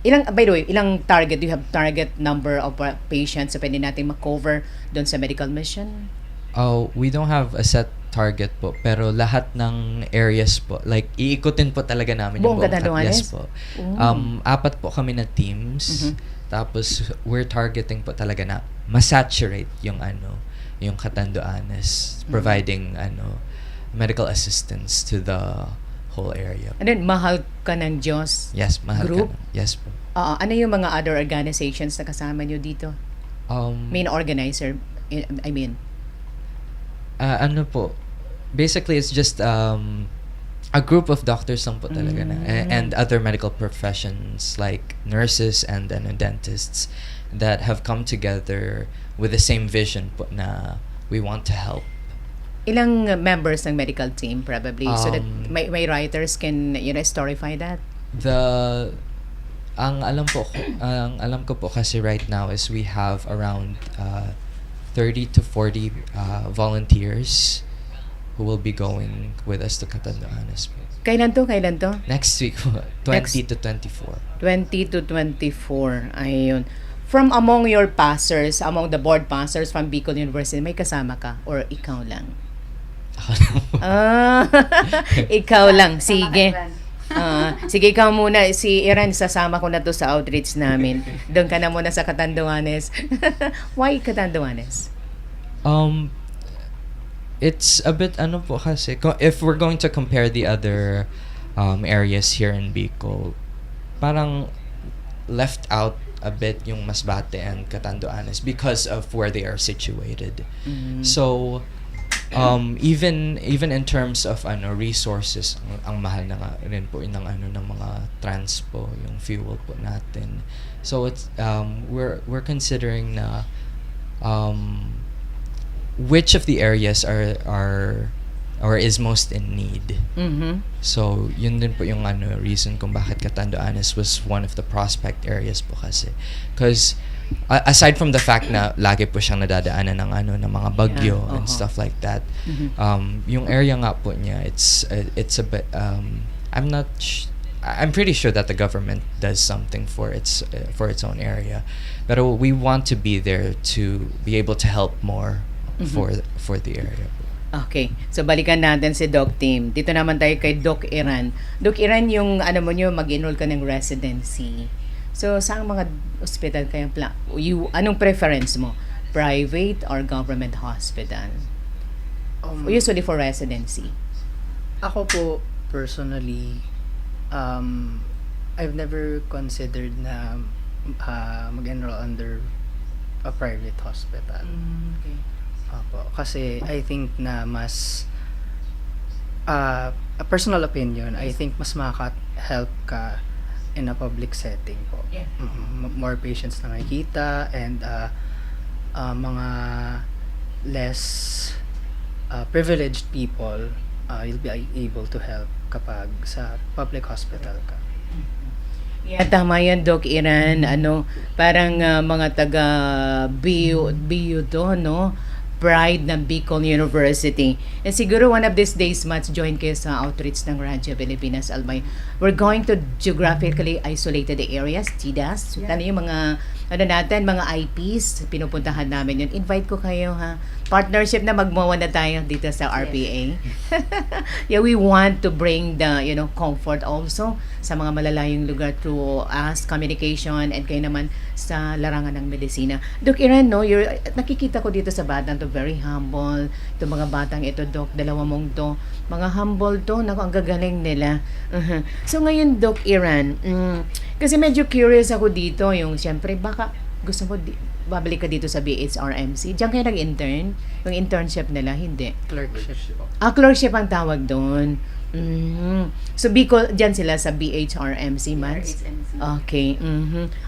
By the way, ilang target? Do you have target number of patients na pwede natin makover doon sa medical mission? Oh, we don't have a set target po, pero lahat ng areas po, like iikutin po talaga namin yung buong Catanduanes? Yes po. 4 po kami na teams. Tapos we're targeting po talaga na masaturate yung yung Catanduanes, providing medical assistance to the whole area. And then, mahal ka ng Diyos? Yes, mahal group? ka. Yes po. Ano yung mga other organizations na kasama nyo dito? Main organizer, I mean. Ano po, basically it's just a group of doctors lang po talaga na, and other medical professions like nurses and dentists that have come together with the same vision po na we want to help. Ilang members ng medical team probably so that my writers can storify that? Ang alam ko po kasi right now is we have around 30 to 40 volunteers who will be going with us to Catanduanes. Kailan to? Next week, 20 to 24. 20 to 24, ayun. From among your pastors, among the board pastors from Bicol University, may kasama ka or ikaw lang? Ikaw lang, sige. Sige, ikaw muna. Si Iran, sasama ko na to sa outreach namin. Doon ka na muna sa Catanduanes. Why Catanduanes? It's a bit po kasi, if we're going to compare the other areas here in Bicol, parang left out a bit yung Masbate and Catanduanes because of where they are situated. So even in terms of resources, ang mahal na nga rin po ng mga transpo, yung fuel po natin. So it's we're considering na which of the areas are or is most in need. So yun din po yung reason kung bakit Catanduanes was one of the prospect areas po kasi, because aside from the fact na lagi po siyang nadadaanan ng mga bagyo and stuff like that, yung area nga po niya, it's a bit I'm pretty sure that the government does something for its own area, but we want to be there to be able to help more for the area. Okay. So, balikan natin si Doc Tim. Dito naman tayo kay Doc Iran. Doc Iran, yung mag-enroll ka ng residency. So, saan mga hospital kayo anong preference mo? Private or government hospital? Usually for residency. Ako po, personally, I've never considered na mag-enroll under a private hospital. Okay. Kasi I think na mas a personal opinion, I think mas makaka-help ka in a public setting po. More patients na nakikita and mga less privileged people, you'll be able to help kapag sa public hospital ka. Yeah, tama yan, Doc Iran. Parang mga taga BU to, no? Pride ng Bicol University. And siguro one of these days, Mats, join kayo sa outreach ng Radyo Pilipinas, Albay. We're going to geographically isolated areas, TDAS. Ano yung mga, mga IPs, pinupuntahan namin yun. Invite ko kayo, ha? Partnership na magmawa na tayo dito sa RPA. Yeah, we want to bring the, comfort also sa mga malalayong lugar through us, communication, and kayo naman sa larangan ng medisina. Doc Iran, nakikita ko dito sa batang to, very humble. Itong mga batang ito, Doc, dalawa mong to, mga humble to, ang gagaling nila. So ngayon, Doc Iran, kasi medyo curious ako dito, yung siyempre, baka gusto mo babalik ka dito sa BHRMC. Diyan kayo nag-intern? Yung internship nila, hindi. Clerkship. Clerkship ang tawag doon. So, Bicol, diyan sila sa BHRMC, Mans? Okay.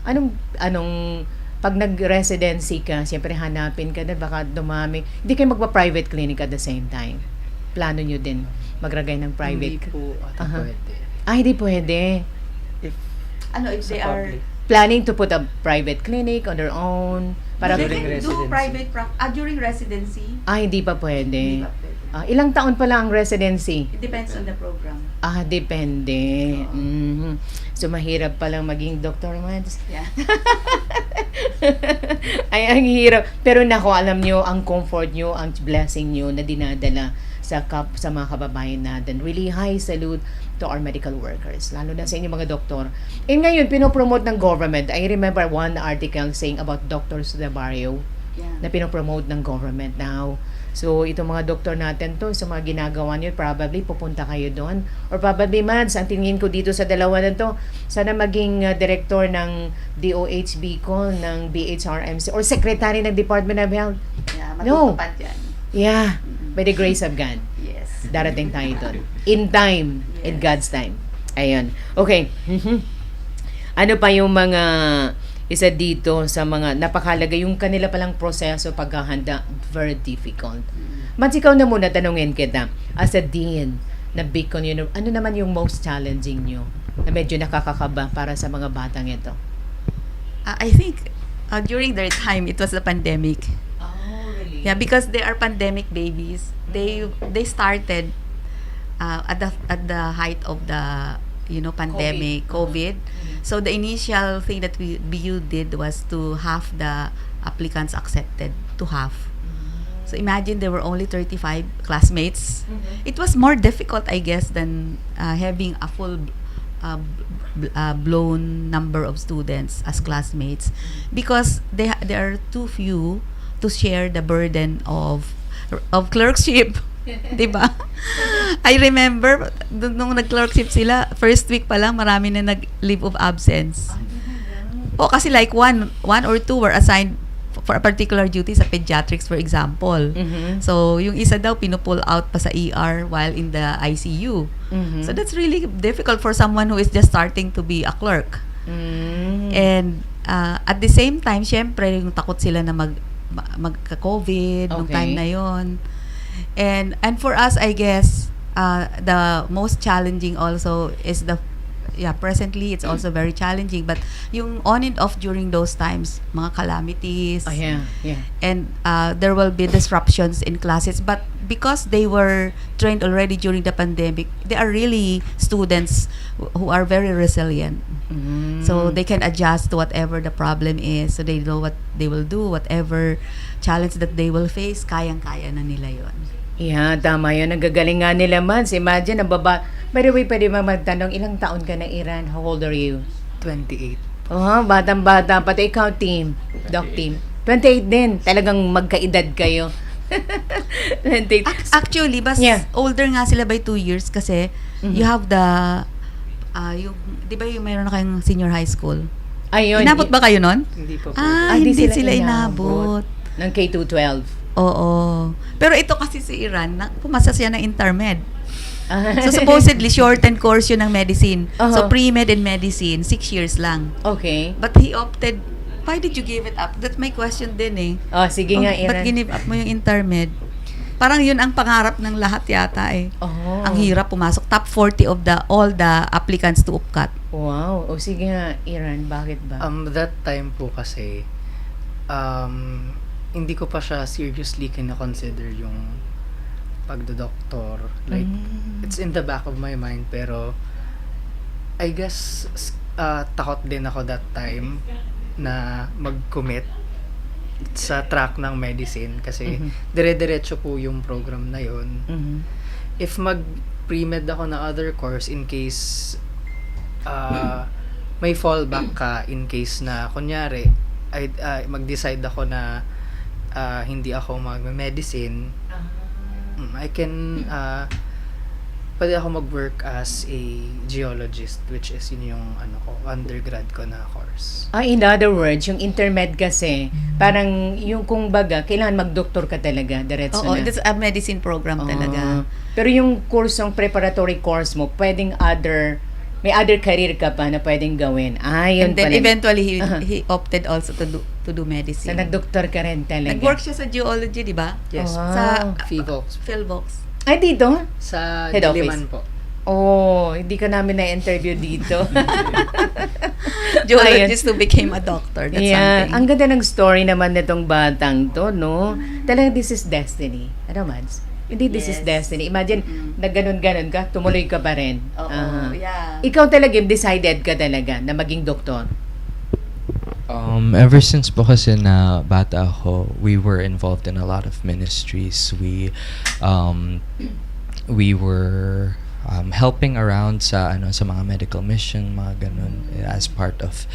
Anong, pag nag-residency ka, siyempre hanapin ka na, baka dumami. Hindi kayo magpa-private clinic at the same time? plano nyo din magragay ng private? Hindi po pwede. Hindi pwede. If If they are Planning to put a private clinic on their own? Para they can do private during residency. hindi pa pwede. Hindi pa pwede. Ilang taon pala ang residency? It depends on the program. Depende. So, mahirap palang maging doktor man. Yeah. Ay, ang hirap. Pero nako, alam nyo, ang comfort nyo, ang blessing nyo na dinadala sa mga kababayan natin. Really high salute to our medical workers, lalo na sa inyong mga doktor. Ngayon, pinopromote ng government. I remember one article saying about doctors sa barrio na pinopromote ng government now. So, itong mga doktor natin to, sa mga ginagawa nyo, probably pupunta kayo doon. Or probably, Mads, ang tingin ko dito sa dalawa na to, sana maging director ng DOH Bicol, ng BHRMC, or secretary ng Department of Health. Yeah, matutupad yan. Yeah, by the grace of God. Yes. Darating tayo doon. In time. In God's time. Ayun. Okay. Ano pa yung mga isa dito sa mga napakalaga yung kanila palang proseso paghahanda, very difficult. Mads, ikaw na muna, tanungin kita. As a dean na Bicol University, ano naman yung most challenging nyo na medyo nakakakaba para sa mga batang ito? I think during their time, it was the pandemic. Really? Yeah, because they are pandemic babies. They started at the height of the pandemic, COVID. So the initial thing that BU did was to have the applicants accepted to half. So imagine there were only 35 classmates. It was more difficult, I guess, than having a full blown number of students as classmates, because there are too few to share the burden of clerkship. Diba? I remember nung nag-clerkship sila, first week pa lang marami na nag-leave of absence. Kasi like one or two were assigned for a particular duty sa pediatrics, for example. So yung isa daw pinupull out pa sa ER while in the ICU. So that's really difficult for someone who is just starting to be a clerk. And at the same time, syempre yung takot sila na magka-COVID nung time na yon. And for us, I guess the most challenging also is presently it's also very challenging, but yung on and off during those times, mga calamities, and there will be disruptions in classes, but because they were trained already during the pandemic, they are really students who are very resilient. So they can adjust to whatever the problem is, so they know what they will do, whatever challenge that they will face, kayang-kaya na nila yon. Yeah, tama yun. Nagagaling nga nila, Mads. Imagine, ang baba. By the way, pwede ba magtanong, ilang taon ka na, Iran? How old are you? 28. Batang-bata. Pati ikaw, Doc team. 28 din. Talagang magkaedad kayo. 28. Actually, older nga sila by 2 years kasi you have the, di ba yung mayroon na kayong senior high school? Ayun. Inabot ba kayo nun? Hindi po. Hindi sila inabot. Ng K-12. Oo. Pero ito kasi si Iran, pumasa siya ng intermed. So supposedly, shortened course yun ng medicine. So pre-med and medicine, 6 years lang. Okay. But he opted, why did you give it up? That's my question din eh. Sige nga, Iran. Ba't give up mo yung intermed? Parang yun ang pangarap ng lahat yata eh. Ang hirap pumasok. Top 40 of all the applicants to UPCAT. Wow. Sige nga, Iran, bakit ba? That time po kasi, hindi ko pa siya seriously kina-consider yung pagdodoktor. Like, it's in the back of my mind, pero I guess takot din ako that time na mag-commit sa track ng medicine kasi dire-diretso po yung program na yun. If mag-pre-med ako na other course in case may fallback ka, in case na kunyari mag-decide ako na hindi ako mag-medicine, I can pwede ako mag-work as a geologist, which is yun yung undergrad ko na course. In other words, yung intermed kasi parang yung kung baga kailangan mag-doktor ka talaga diretso na. It's a medicine program talaga. Pero yung kursong preparatory course mo, pwedeng may other career ka pa na pwedeng gawin. Yun And then pala. eventually he opted also to do medicine. So nag-doktor ka rin talaga. Nag-work siya sa geology, di ba? Yes. Sa Philvox. Ay, dito? Sa Head Diliman office. po. Oh, hindi ka namin na-interview dito. Geologist who became a doctor. That's something. Ang ganda ng story naman nitong batang to, no? Talagang this is destiny. Ano, Mads? Hindi this is destiny. Imagine, na ganun-ganun ka, tumuloy ka pa rin. Oo, yeah. Ikaw talaga, decided ka talaga na maging doktor. Ever since po kasi na bata ako, we were involved in a lot of ministries. We were helping around sa mga medical mission, mga ganun, as part of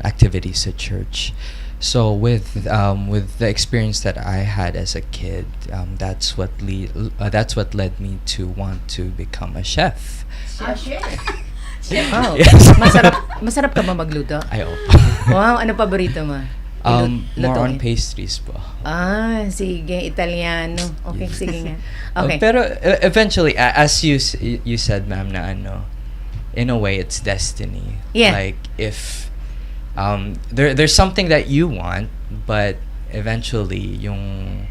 activities at church. So with the experience that I had as a kid, that's what led me to want to become a chef. Wow. Yes. Masarap ka ba magluto? Ay, opo. Wow, ano paborito mo? More on pastries po. Sige, Italiano. Okay, sige nga. Okay. Pero eventually, as you said, ma'am, na in a way, it's destiny. Yeah. Like if there's something that you want, but eventually yung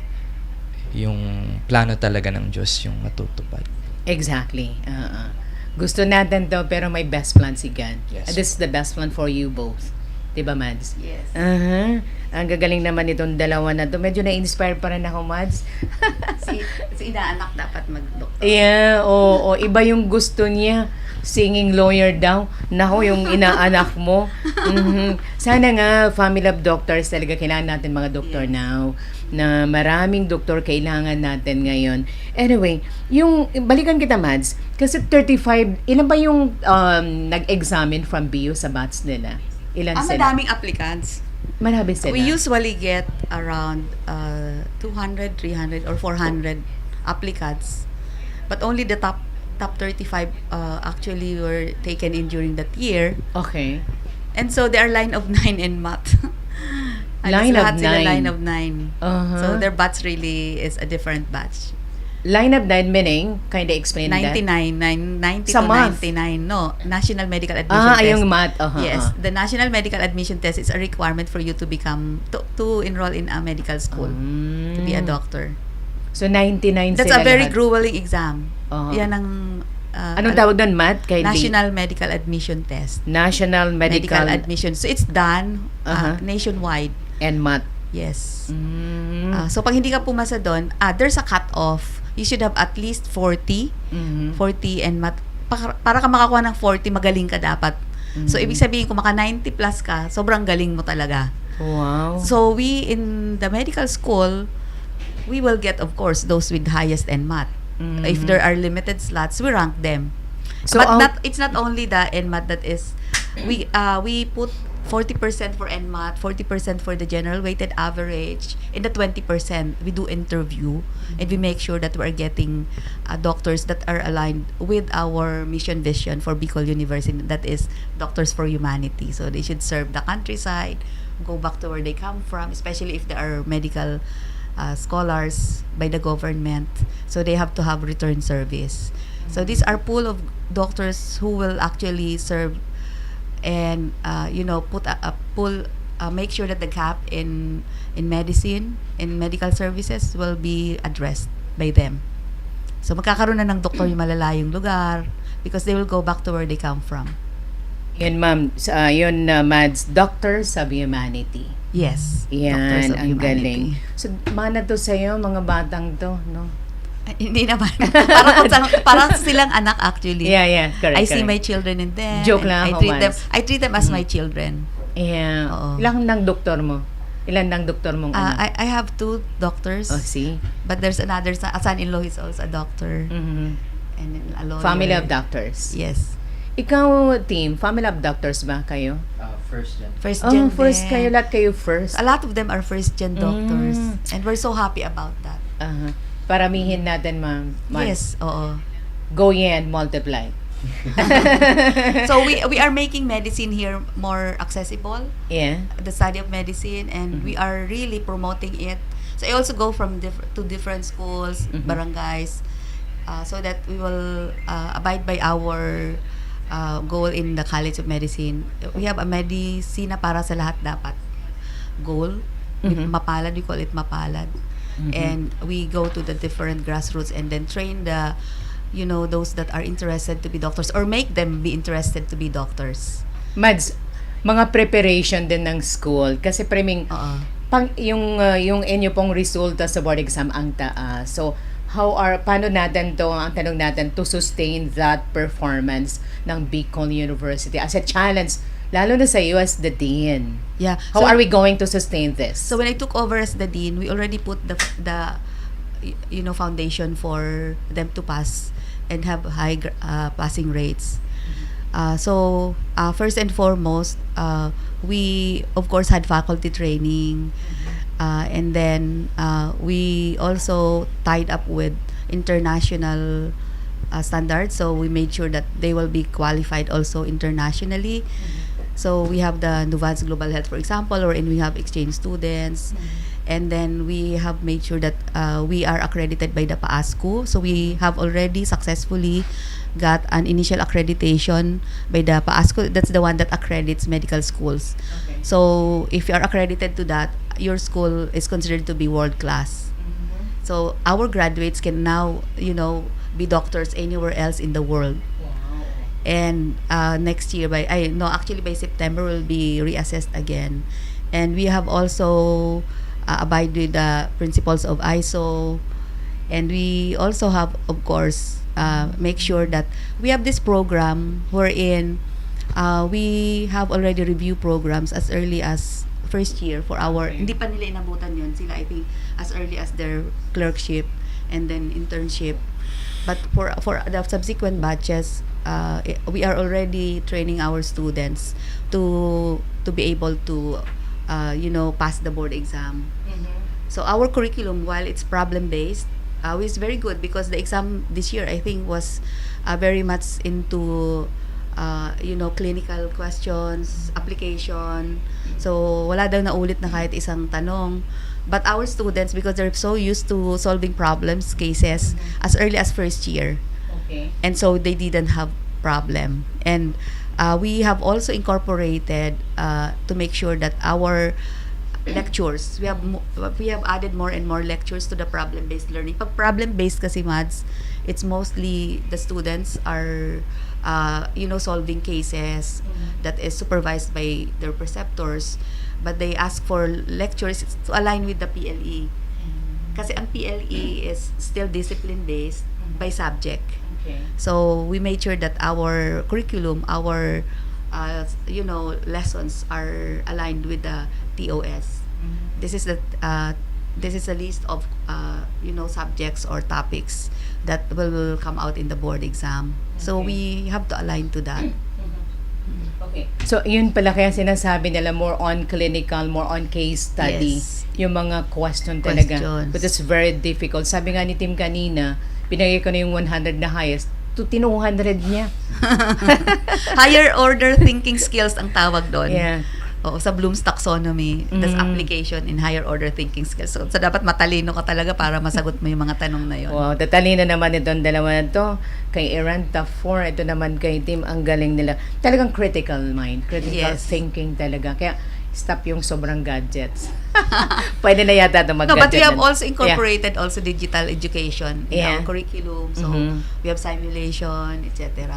plano talaga ng Diyos yung matutupad. Exactly. Gusto natin to, pero may best plan si God. Yes. And this is the best plan for you both. Diba, Mads? Yes. Ang gagaling naman itong dalawa na to. Medyo na-inspire pa rin ako, Mads. si inaanak dapat mag-doktor. Yeah, oo. Iba yung gusto niya. Singing lawyer daw. Naku, yung inaanak mo. Sana nga, family of doctors talaga. Kailangan natin mga doktor now. Na maraming doktor kailangan natin ngayon. Anyway, balikan kita, Mads. Kasi 35, ilan ba yung nag-examine from BU sa batch nila? Ilan sila? Madaming applicants. Marami sila. We usually get around 200, 300, or 400 applicants. But only the top 35 actually were taken in during that year. Okay. And so they are line of 9 in math. Line of 9. Line of 9. So their batch really is a different batch. Line of 9 meaning, kind of explain 99, that. 90 Sa to math. 99. No, National Medical Admission Test. Yung math. Yes, the National Medical Admission Test is a requirement for you to become, to enroll in a medical school, to be a doctor. So 99 That's sila a very lahat. grueling exam. Yan ang anong tawag doon, Matt? National Medical Admission Test. National Medical Admission. So it's done nationwide. And math. Yes. So pag hindi ka pumasa doon, there's a cut-off. You should have at least 40. 40 and math. Para ka makakuha ng 40, magaling ka dapat. So ibig sabihin, kung maka 90 plus ka, sobrang galing mo talaga. Wow. So we, in the medical school, we will get, of course, those with highest and math. If there are limited slots, we rank them. So but it's not only the NMAT that is, we put 40% for NMAT, 40% for the general weighted average. In the 20%, we do interview and we make sure that we're getting doctors that are aligned with our mission vision for Bicol University, that is Doctors for Humanity. So they should serve the countryside, go back to where they come from, especially if they are medical scholars by the government. So they have to have return service. So these are pool of doctors who will actually serve and put a pool, make sure that the gap in medicine, in medical services will be addressed by them. So magkakaroon na ng doktor yung malalayong lugar because they will go back to where they come from. Yun, ma'am. Yun, Mads, Doctors of Humanity. Yes. Yan, Doctors of ang Humanity. galing. So, mana to sa'yo, mga batang to, no? Hindi naman. parang silang anak actually. Yeah, correct. I see my children in them. Joke lang ako, I treat them as my children. Yeah. Oo. Ilan ng doktor mo? Ilan ng doktor mong anak? I have 2 doctors. Oh, see? But there's another son-in-law who's also a doctor. And then a lawyer. Family of doctors. Yes. Ikaw, team, family of doctors ba kayo? First gen. First gen. First kayo, lahat kayo first. A lot of them are first gen doctors. And we're so happy about that. Paramihin natin, ma'am. Yes, oo. Go in, multiply. So we are making medicine here more accessible. Yeah. The study of medicine, and we are really promoting it. So I also go from to different schools, barangays, so that we will abide by our goal in the College of Medicine. We have a medicina para sa lahat dapat. Goal. Mapalad, we call it mapalad. and we go to the different grassroots and then train the those that are interested to be doctors or make them be interested to be doctors. Mads, mga preparation din ng school kasi priming yung inyo pong resulta sa board exam ang taas. So paano natin ang tanong natin to sustain that performance ng Bicol University as a challenge lalo na sa iyo as the dean? Yeah. How are we going to sustain this? So when I took over as the dean, we already put the foundation for them to pass and have high passing rates. So first and foremost, we of course had faculty training, and then we also tied up with international standards. So we made sure that they will be qualified also internationally. So we have the Nuvans Global Health, for example, wherein we have exchange students. And then we have made sure that we are accredited by the PAASCU. So we have already successfully got an initial accreditation by the PAASCU. That's the one that accredits medical schools. Okay. So if you are accredited to that, your school is considered to be world class. So our graduates can now, be doctors anywhere else in the world. And next year by September will be reassessed again. And we have also abide with the principles of ISO, and we also have, of course, make sure that we have this program wherein we have already review programs as early as first year for our, hindi pa nila inabutan yun, sila I think as early as their clerkship and then internship. But for the subsequent batches, we are already training our students to be able to pass the board exam. So our curriculum, while it's problem-based, is very good because the exam this year, I think, was very much into, clinical questions, application. So wala daw na ulit na kahit isang tanong. But our students, because they're so used to solving problems, cases, as early as first year. Okay. And so they didn't have problem. And we have also incorporated to make sure that our lectures, we have added more and more lectures to the problem-based learning. Pag problem-based kasi, Mads, it's mostly the students are solving cases that is supervised by their preceptors, but they ask for lectures to align with the PLE. Kasi ang PLE is still discipline-based by subject. Okay. So we made sure that our curriculum, our lessons are aligned with the TOS. This is a list of subjects or topics that will come out in the board exam. So we have to align to that. Okay. So yun pala kaya sinasabi nila more on clinical, more on case study. Yes. Yung mga question talaga. Questions. But it's very difficult. Sabi nga ni Tim kanina, pinagay ko na yung 100 na highest to 200 niya. Higher order thinking skills ang tawag doon. Yeah. Oo, sa Bloom's taxonomy, that's application in higher order thinking skills. So dapat matalino ka talaga para masagot mo yung mga tanong na yun. Wow, tatalino naman itong dalawa na to. Kay Iran, top 4. Ito naman kay Tim, ang galing nila. Talagang critical mind, critical thinking talaga. Kaya stop yung sobrang gadgets. Pwede na yata ito mag-gadget. No, but we have also incorporated also digital education in our curriculum. So we have simulation, etc.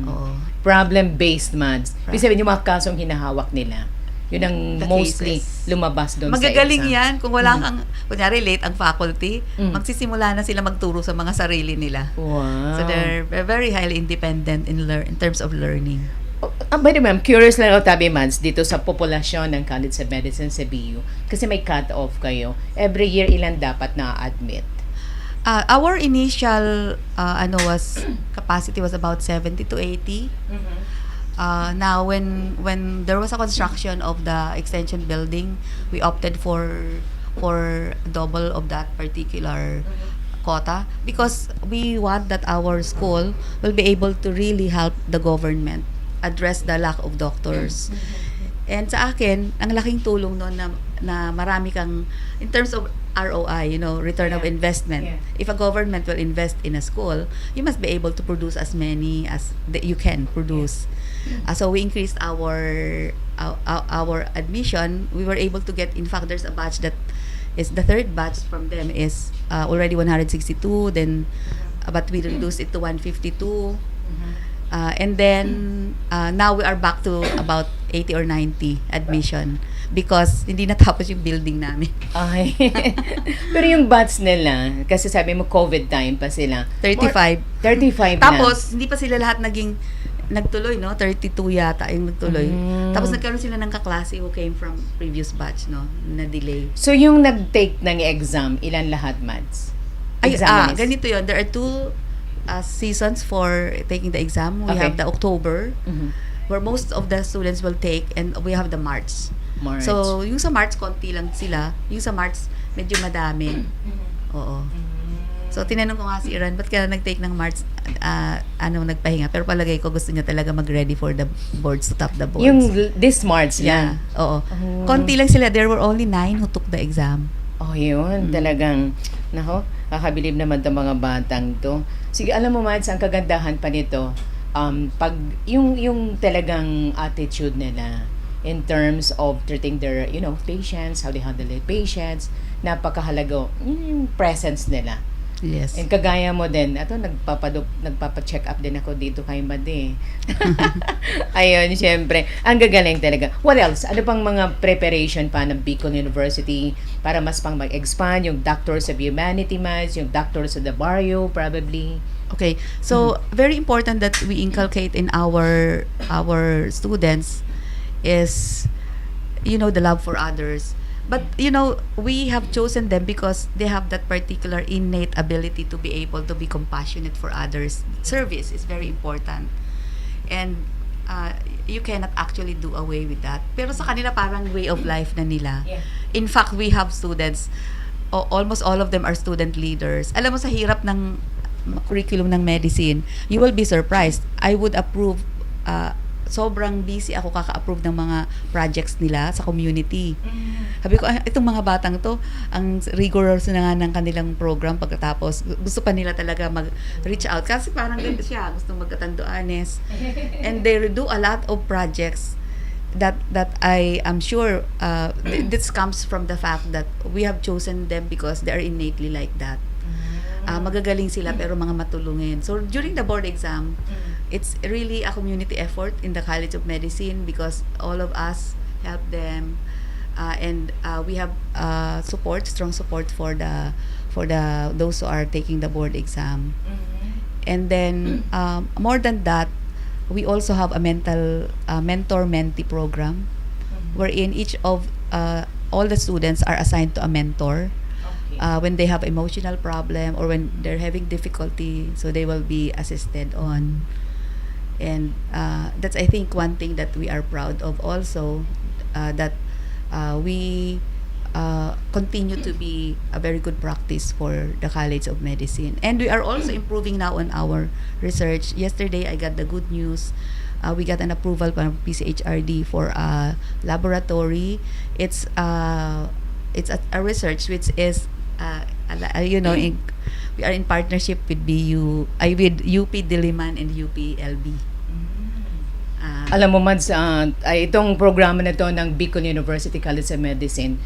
Oo. Problem-based, Mads. Ibig sabihin yung mga kasong hinahawak nila. Yun ang The mostly cases. lumabas doon Magagaling sa exam. yan. Kung wala kang, kunyari late ang faculty, magsisimula na sila magturo sa mga sarili nila. Wow. So they're very highly independent in terms of learning. By the way, I'm curious lang ako, Tabi Mads, dito sa populasyon ng College of Medicine sa BU, kasi may cut-off kayo. Every year, ilan dapat na-admit? Our initial capacity was about 70 to 80. Now, when there was a construction of the extension building, we opted for double of that particular quota because we want that our school will be able to really help the government address the lack of doctors. And sa akin, ang laking tulong noon na marami kang, in terms of ROI, return of investment. Yeah. If a government will invest in a school, you must be able to produce as many as you can produce. So we increased our admission. We were able to get, in fact, there's a batch that is the third batch from them is already 162, then but we reduced it to 152. And then now we are back to about 80 or 90 admission because hindi natapos yung building namin. Okay. Pero yung batch nila, kasi sabi mo COVID time pa sila. 35. 35 na. Tapos hindi pa sila lahat nagtuloy, no? 32 yata yung nagtuloy. Tapos nagkaroon sila ng kaklase who came from previous batch, no? Na delay. So yung nag-take ng exam, ilan lahat, Mads? Ganito yun. There are 2 seasons for taking the exam. We have the October, where most of the students will take, and we have the March. So, yung sa March, konti lang sila. Yung sa March, medyo madami. Oo. So, tinanong ko nga si Iran, ba't ka nag-take ng March, nagpahinga? Pero palagay ko, gusto niya talaga mag-ready for the boards, to top the boards. Yung this March yeah. Oo. Konti lang sila. There were only 9 who took the exam. Oh, yun. Talagang, kakabilib naman itong mga batang to. Sige, alam mo, Mads, ang kagandahan pa nito, pag yung talagang attitude nila in terms of treating their, patients, how they handle their patients, napakahalaga yung presence nila. Yes. And kagaya mo din, nagpapa-check up din ako dito kay Made. Ayun, syempre, ang gagaling talaga. What else? Ano pang mga preparation pa ng Bicol University para mas pang mag-expand yung Doctors of Humanity Mads, yung Doctors of the Barrio, probably? Okay. So, very important that we inculcate in our students is, the love for others. But, we have chosen them because they have that particular innate ability to be able to be compassionate for others. Service is very important. And you cannot actually do away with that. Pero sa kanila parang way of life na nila. Yeah. In fact, we have students, almost all of them are student leaders. Alam mo, sa hirap ng curriculum ng medicine, you will be surprised. I would approve, sobrang busy ako kaka-approve ng mga projects nila sa community. Sabi ko, itong mga batang to, ang rigorous na nga ng kanilang program pagkatapos, gusto pa nila talaga mag-reach out. Kasi parang ganda siya, gusto magkatanduanes. And they do a lot of projects that I am sure this comes from the fact that we have chosen them because they are innately like that. Magagaling sila pero mga matulungin. So during the board exam, it's really a community effort in the College of Medicine because all of us help them, and we have strong support for those who are taking the board exam. And then more than that, we also have a mentor-mentee program wherein each of all the students are assigned to a mentor. When they have emotional problem or when they're having difficulty, so they will be assisted on. And that's, I think, one thing that we are proud of also, that we continue to be a very good practice for the College of Medicine. And we are also improving now on our research. Yesterday, I got the good news. We got an approval from PCHRD for a laboratory. It's a research which is, we are in partnership with with UP Diliman and UPLB. Alam mo, Mads, itong programa na to ng Bicol University College of Medicine,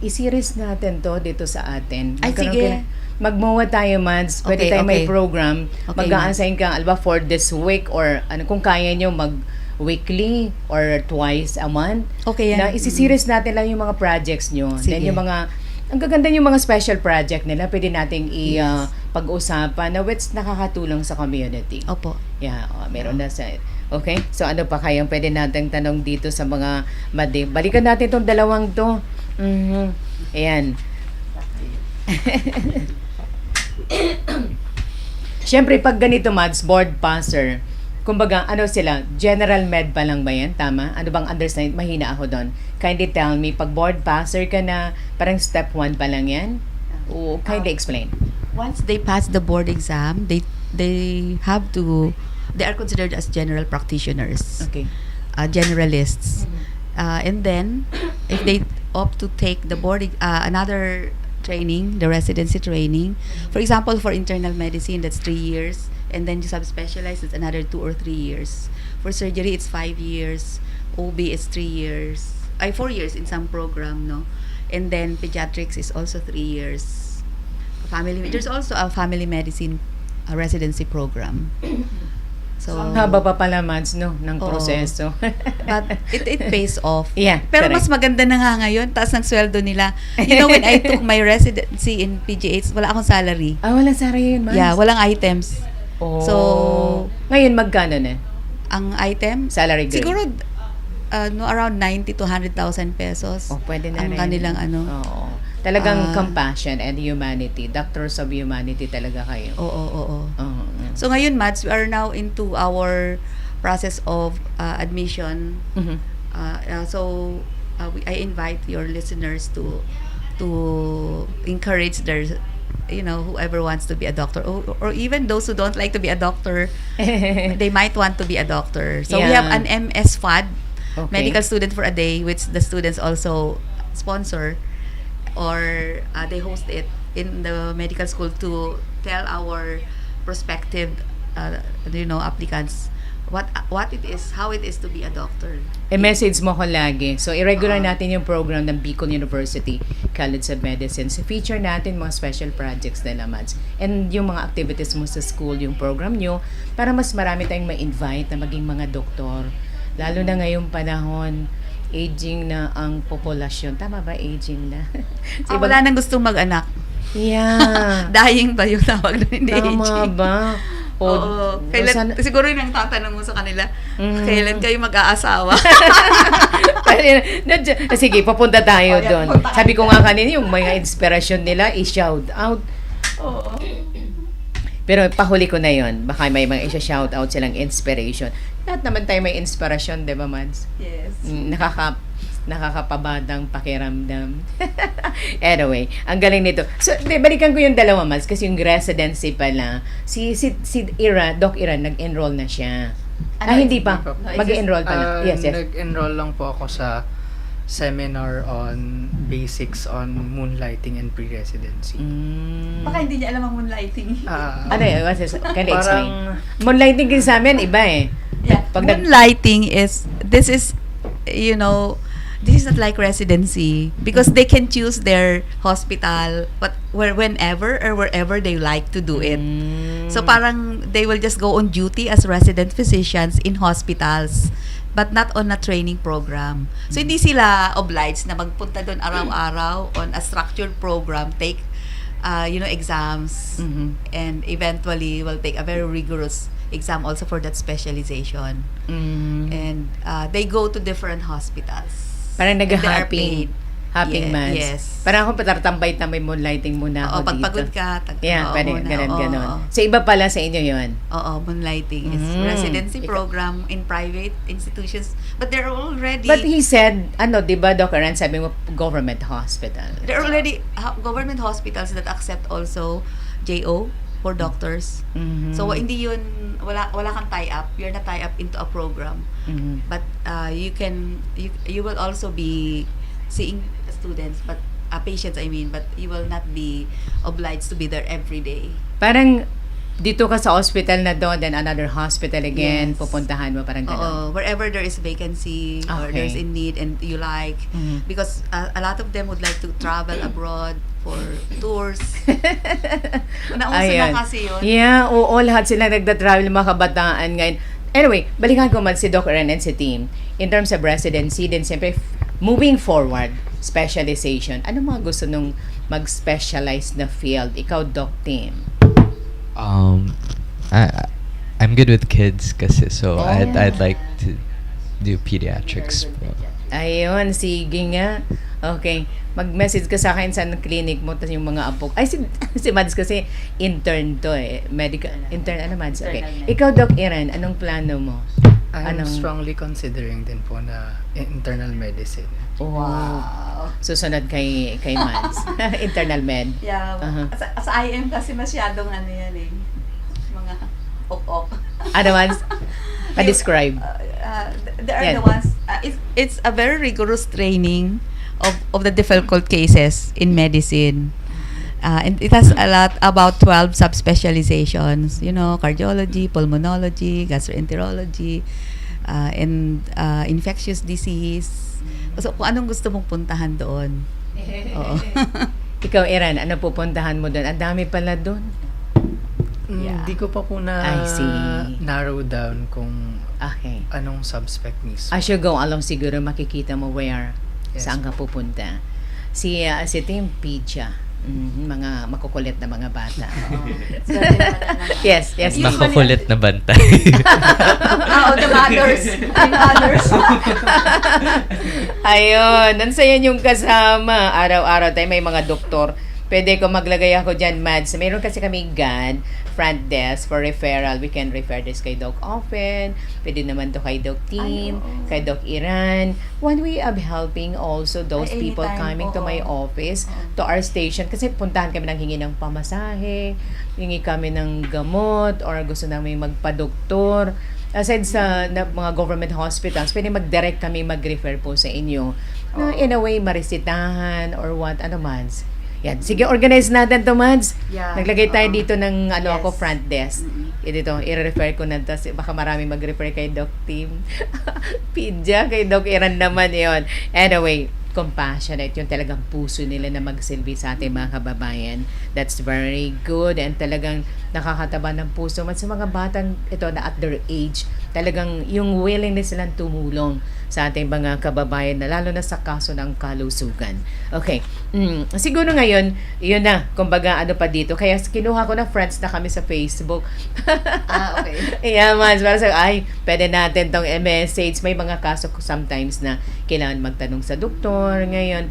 i-series natin to dito sa atin. Ay, sige. Magmuha tayo, Mads. Pwede tayo may program. Okay, Mag-a-assign ka, for this week or kung kaya nyo weekly or twice a month. Okay, yan. Na isi-series natin lang yung mga projects nyo. Sige. Then yung ang gaganda yung mga special project nila, pwede nating pag-usapan na which nakakatulong sa community. Opo. Yeah, meron na sa... Okay? So ano pa kayang pwede nating tanong dito sa mga Made? Balikan natin itong dalawang to. Ayan. Siyempre, pag ganito, Mads, board passer, kumbaga, sila? General med pa lang ba yan? Tama? Ano bang understand? Mahina ako doon. Kindly tell me, pag board passer ka na, parang step 1 pa lang yan? O kindly explain. Once they pass the board exam, they are considered as general practitioners. Okay. Generalists. And then, if they opt to take the board, another training, the residency training, for example, for internal medicine, that's 3 years. And then you subspecialize, it's another 2 or 3 years. For surgery, it's 5 years. OB is 3 years. 4 years in some program, no? And then pediatrics is also 3 years. There's also a family medicine residency program. So, ang haba pa pala, Mads, no, ng Oo. proseso. but it pays off. Yeah, Pero correct. mas maganda na nga ngayon, taas ng sweldo nila. You know, when I took my residency in PGH, wala akong salary. Ah, walang salary yun, Mads? Yeah, walang items. Oh. So, ngayon magkano na? Ang item? Salary grade? Siguro, around 90 to 100,000 pesos. Oh, pwede na ang rin. kanilang ano. Oo. Talagang compassion and humanity. Doctors of humanity talaga kayo. Oo. So ngayon, Mads, we are now into our process of admission. I invite your listeners to encourage their, whoever wants to be a doctor, or even those who don't like to be a doctor, they might want to be a doctor. So we have an MS FAD, medical student for a day, which the students also sponsor, or they host it in the medical school to tell our prospective applicants what it is, how it is to be a doctor. I-message mo ko lagi. So, irregular natin yung program ng Bicol University College of Medicine. So, feature natin mga special projects nila, Mads. And yung mga activities mo sa school, yung program nyo, para mas marami tayong ma-invite na maging mga doktor. Lalo na ngayong panahon, aging na ang populasyon. Tama ba, aging na? Wala nang gustong mag-anak. Yeah. Dying ba yung tawag na hindi aging? Tama ba? Oo. Siguro yung tatanong mo sa kanila, kailan kayo mag-aasawa? Sige, papunta tayo doon. Sabi ko nga kanina, yung mga inspirasyon nila, i-shout out. Oo. Pero pahuli ko na yon. Baka may mga i-shout out silang inspiration. Lahat naman tayo may inspirasyon, di ba, Mads? Yes. Nakakapabadang pakiramdam. Anyway, ang galing nito. So, balikan ko yung dalawa, Mads, kasi yung residency pala, si Doc Iran, nag-enroll na siya. Hindi pa. Mag-enroll pa na. Yes. Nag-enroll lang po ako sa seminar on basics on moonlighting and pre-residency. Baka hindi niya alam ang moonlighting. Can you explain? Moonlighting kasi sa amin, iba eh. Yeah. Moonlighting is not like residency because they can choose their hospital whenever or wherever they like to do it. So parang they will just go on duty as resident physicians in hospitals but not on a training program. So hindi sila obliged na magpunta doon araw-araw on a structured program, take exams, and eventually will take a very rigorous exam also for that specialization. And they go to different hospitals. Parang nag-hopping months. Yes. Parang ako patartambay-tambay moonlighting muna ako dito. Pagpagod ka. Pwede, ganon. So, iba pala sa inyo yun? Oo, moonlighting is residency program in private institutions. But they're already... But he said, di ba, Dr. Ran, sabi mo, government hospital. There are already government hospitals that accept also JO for doctors. So, hindi yun, wala kang tie-up. You're not tie-up into a program. But you will also be seeing students, but patients, but you will not be obliged to be there every day. Parang dito ka sa hospital na doon, then another hospital again, pupuntahan mo, parang gano'n. Wherever there is vacancy or there's in need and you like, because a lot of them would like to travel abroad for tours. Nauso na kasi yun. Yeah, oo, lahat sila nagda-travel, mga kabataan ngayon. Anyway, balikan ko man si Dr. Ren and si team. In terms of residency, then siyempre, moving forward, specialization. Ano mga gusto nung mag-specialize na field? Ikaw, Doc Tim. I'm good with kids kasi, so I'd like to do pediatrics. Ayun, sige nga. Okay. Mag-message ka sa akin sa clinic mo, tapos yung mga apo. Ay, si Mads kasi intern to eh. Medical, intern, Mads? Okay. Ikaw, Doc Iran, anong plano mo? I'm strongly considering din po na internal medicine. Wow. Susunod kay Mads. Internal med. Yeah. Sa IM kasi masyadong yan eh. Mga ok-ok. Mads? Pa-describe. There are the ones, it's a very rigorous training of the difficult cases in medicine. And it has a lot, about 12 subspecializations, cardiology, pulmonology, gastroenterology, and infectious disease. So, kung anong gusto mong puntahan doon. Oo. Ikaw, Iran, ano pupuntahan mo doon? Ang dami pala doon. Hindi ko pa po na I see. narrow down kung Okay. anong subspec mismo. As you go along, siguro makikita mo where, Yes. saan ka pupunta. Si Tim Pidja, mga makukulit na mga bata. Yes. Makukulit na bantay. The mothers. Ayun, nansayan yung kasama. Araw-araw tayo may mga doktor. Pwede ko maglagay ako dyan, Mads. Meron kasi kami GAN, front desk for referral. We can refer this kay Doc Offen. Pwede naman to kay Doc Tim, kay Doc Iran. One way of helping also those people coming to my office, to our station. Kasi puntahan kami ng hingi ng pamasahe, hingi kami ng gamot, or gusto namin magpa-doktor. Aside sa mga government hospitals, pwede mag-direct kami mag-refer po sa inyo. Na in a way, marisitahan or what, ano, Mads? Yan. Sige, organize natin to, Mads. Yeah. Naglagay tayo dito ng ako front desk. Dito, i-refer ko na to. Baka marami mag-refer kay Doc Tim. Pidja, kay Doc Iran naman yon. Anyway, compassionate. Yung talagang puso nila na magsilbi sa ating mga kababayan. That's very good. And talagang nakakataba ng puso. At sa mga batang ito na at their age, talagang yung willingness nilang tumulong sa ating mga kababayan na lalo na sa kaso ng kalusugan. Okay. Siguro ngayon, yun na. Kumbaga, ano pa dito. Kaya kinuha ko na friends na kami sa Facebook. Okay. Yeah, Mads. Para sa, pwede natin tong message. May mga kaso sometimes na kailangan magtanong sa doktor. Ngayon,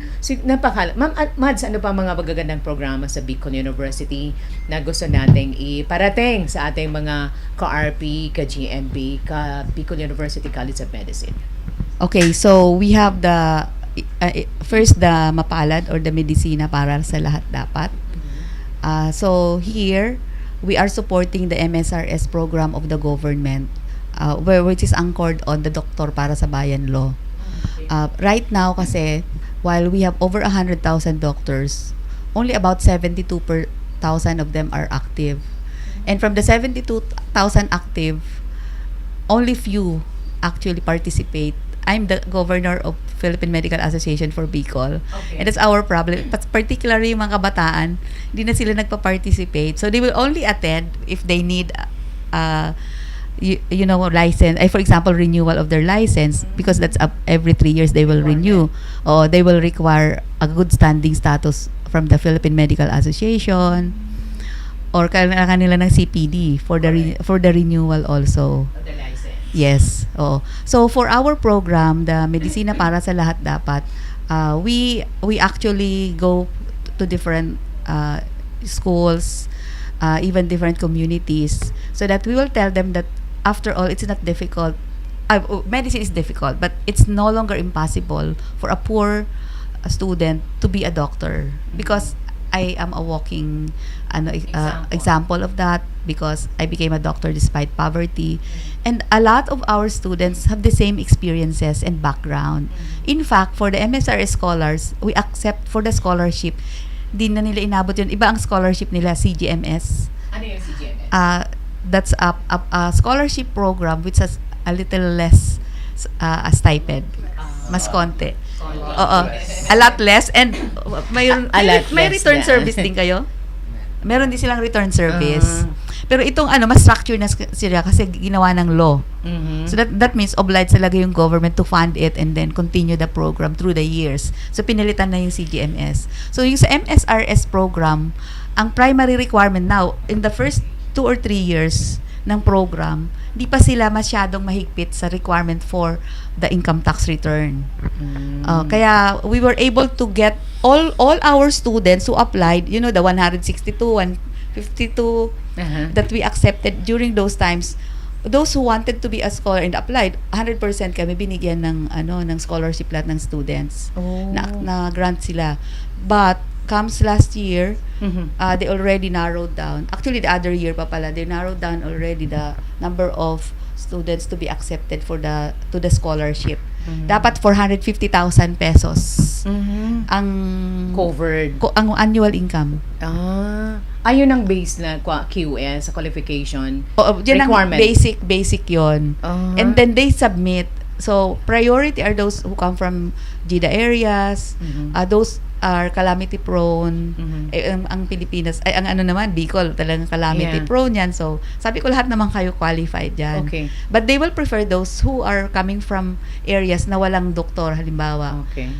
Mads, ano pa mga magagandang programa sa Bicol University na gusto nating iparating sa ating mga ka-RP, ka-GMP, ka-Bicol University College of Medicine? Okay, so we have the first the mapalad or the medisina para sa lahat dapat. So here we are supporting the MSRS program of the government, which is anchored on the Doktor para sa Bayan law. Right now kasi while we have over 100,000 doctors, only about 72,000 of them are active. And from the 72,000 active, only few actually participate. I'm the governor of Philippine Medical Association for Bicol. Okay. And that's our problem. But particularly yung mga kabataan, hindi na sila nagpa-participate. So they will only attend if they need license. For example, renewal of their license, because that's every 3 years they will renew. Or they will require a good standing status from the Philippine Medical Association, or kailangan nila ng CPD for the renewal also. Of the license. Yes. So for our program, the Medisina para sa lahat dapat, we actually go to different schools, even different communities, so that we will tell them that after all, it's not difficult. Medicine is difficult, but it's no longer impossible for a poor student to be a doctor, because I am a walking example of that, because I became a doctor despite poverty. And a lot of our students have the same experiences and background. In fact, for the MSRS scholars, we accept for the scholarship, di na nila inabot yun. Iba ang scholarship nila, CGMS. Ano yung CGMS? That's a scholarship program which has a little less a stipend. Mas konti. Oo. A lot less. And may return service din kayo? Meron din silang return service. Pero itong mas structure na sila kasi ginawa ng law. So that means obliged talaga yung government to fund it and then continue the program through the years. So pinilitan na yung CGMS. So yung sa MSRS program, ang primary requirement now, in the first 2 or 3 years ng program, di pa sila masyadong mahigpit sa requirement for the income tax return. Kaya we were able to get all our students who applied, the 162, 152 that we accepted during those times. Those who wanted to be a scholar and applied, 100% kami binigyan ng scholarship lahat ng students. Na grant sila. But comes last year, they already narrowed down. Actually, the other year pa pala, they narrowed down already the number of students to be accepted to the scholarship. Dapat 450,000 pesos ang covered, ang annual income. Ayun ang base na QS sa qualification. Requirement. Basic yon. And then they submit. So priority are those who come from GIDA areas, those are calamity prone. Ang Pilipinas, ang ano naman, Bicol, talagang calamity prone yan. So, sabi ko lahat naman kayo qualified dyan. Okay. But they will prefer those who are coming from areas na walang doktor, halimbawa. Okay.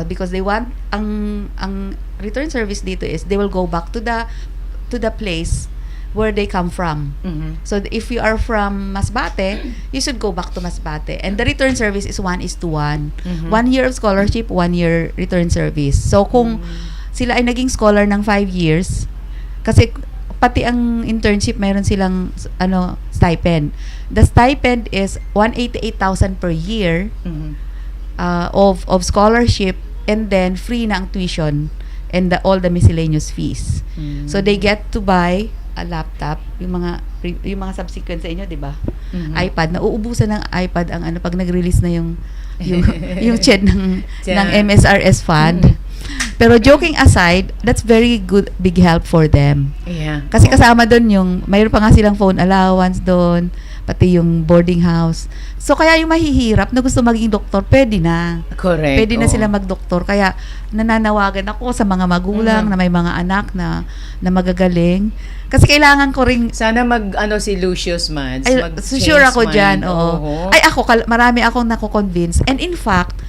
Because they want, ang return service dito is, they will go back to the place where they come from. So if you are from Masbate, you should go back to Masbate. And the return service is 1:1. 1 year of scholarship, 1 year return service. So kung sila ay naging scholar ng 5 years, kasi pati ang internship mayroon silang stipend. The stipend is 188,000 per year of scholarship, and then free na ang tuition and all the miscellaneous fees. So they get to buy a laptop, yung mga subsequent sa inyo, 'di ba? iPad, nauubusan ng iPad ang pag nag-release na yung CHED ng MSRS fund. Pero joking aside, that's very good, big help for them. Yeah. Kasi kasama doon mayroon pa nga silang phone allowance doon, pati yung boarding house. So kaya yung mahihirap na gusto maging doktor, pwede na. Correct. Pwede na sila magdoktor. Kaya nananawagan ako sa mga magulang na may mga anak na magagaling. Kasi kailangan ko ring sana si Lucius Mads. Sure ako diyan. Oo. Ay marami akong nako-convince. And in fact,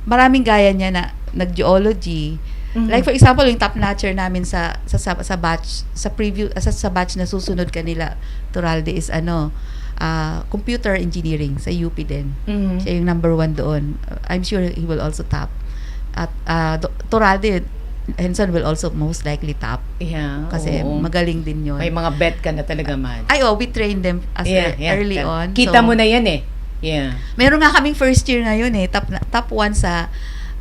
maraming gaya niya na nag-geology. Like for example, yung top notcher namin sa batch sa batch na susunod kanila, Turalde, is computer engineering sa UP din. Siya yung number 1 doon. I'm sure he will also top. At Turalde, Henson will also most likely top. Yeah. Kasi magaling din yun. May mga bet ka na talaga, man. We train them early on. Kita mo na yan eh. Yeah. Meron nga kaming first year ngayon top 1 sa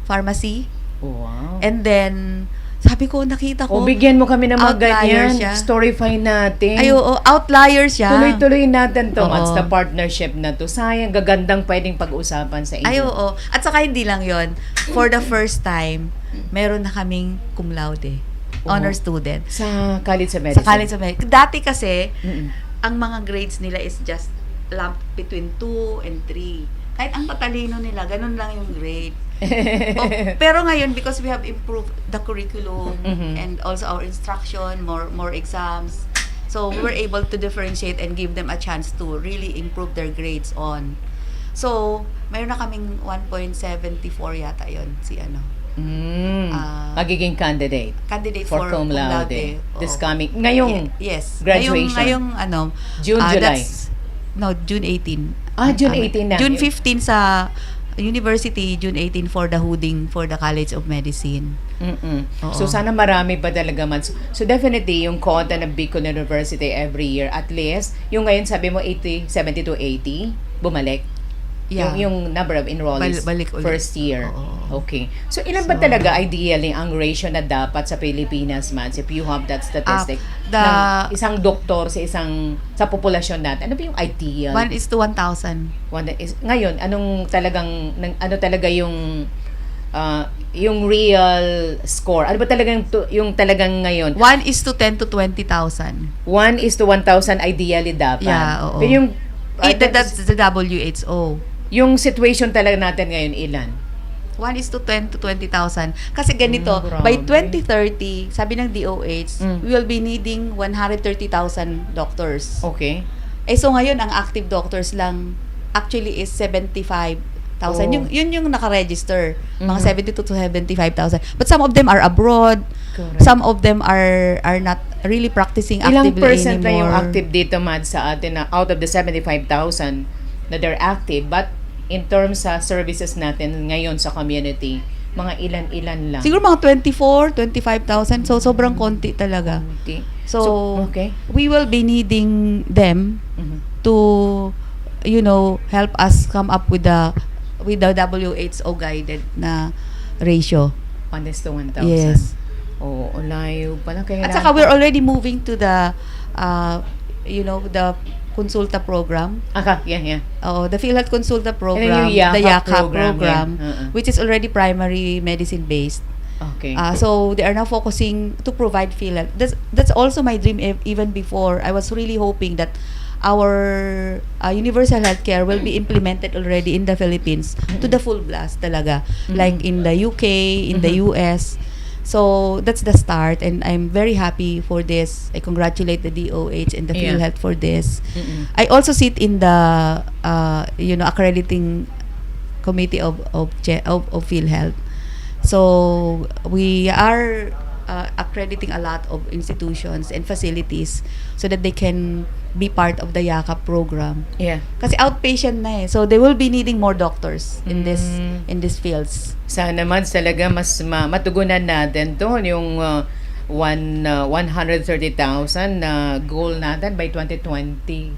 pharmacy. Wow. And then, sabi ko, nakita ko. Bigyan mo kami ng mga ganyan. Siya. Storyfy natin. Outlier siya. Tuloy-tuloy natin to, Mads, the partnership na to. Sayang, gagandang pwedeng pag-usapan sa inyo. At saka hindi lang yon. For the first time, meron na kaming cum laude. Honor student. Sa College of Medicine. Dati kasi, ang mga grades nila is just lumped between 2 and 3. Kahit ang tatalino nila, ganun lang yung grade. Pero ngayon, because we have improved the curriculum and also our instruction, more exams, so we were able to differentiate and give them a chance to really improve their grades on. So, mayroon na kaming 1.74 yata yon si magiging candidate for cum laude. This coming ngayong graduation. Ngayong June, July. June 18. June 18 na. June 15 sa University, June 18 for the hooding for the College of Medicine. So sana marami pa talaga, man. So definitely yung quota ng Bicol University every year, at least yung ngayon sabi mo 70 to 80 bumalik. Yeah. Yung number of enrollees balik ulit. First year. Okay. So ilan ba talaga ideally ang ratio na dapat sa Pilipinas, man, if you have that statistic? Ng isang doktor sa populasyon natin. Ano ba yung ideal? 1:1,000. Ngayon, ano talaga yung real score? Ano ba talagang yung talagang ngayon? 1:10 to 20,000. 1:1,000 ideally dapat. Yeah, oo. Pero yung that's the WHO. Yung situation talaga natin ngayon, ilan? 1:10 to 20,000. Kasi ganito, by 2030, sabi ng DOH, we will be needing 130,000 doctors. Okay. So ngayon, ang active doctors lang actually is 75,000. Yun yung naka-register. Mga 70 to 75,000. But some of them are abroad. Correct. Some of them are not really practicing actively anymore. Ilang % na yung active dito, Mad, sa atin na out of the 75,000 na they're active, but in terms sa services natin ngayon sa community, mga ilan-ilan lang. Siguro mga 25,000. So, sobrang konti talaga. Okay. So we will be needing them to, help us come up with the WHO guided na ratio. 1:1,000. Yes. Layo pala. At saka we're already moving to the, the Consulta program. Yeah. The PhilHealth Consulta program, the YACA program, yeah. which is already primary medicine based. Okay. So they are now focusing to provide PhilHealth. That's also my dream. Even before, I was really hoping that our universal healthcare will be implemented already in the Philippines to the full blast talaga. Like in the UK, in the US. So that's the start, and I'm very happy for this. I congratulate the DOH and the Yeah. PhilHealth for this. I also sit in the accrediting committee of PhilHealth. So we are accrediting a lot of institutions and facilities so that they can be part of the YAKAP program. Yeah. Kasi outpatient na eh. So they will be needing more doctors in these fields. Sana naman talaga mas matugunan natin to yung 130,000 na goal natin by 2030.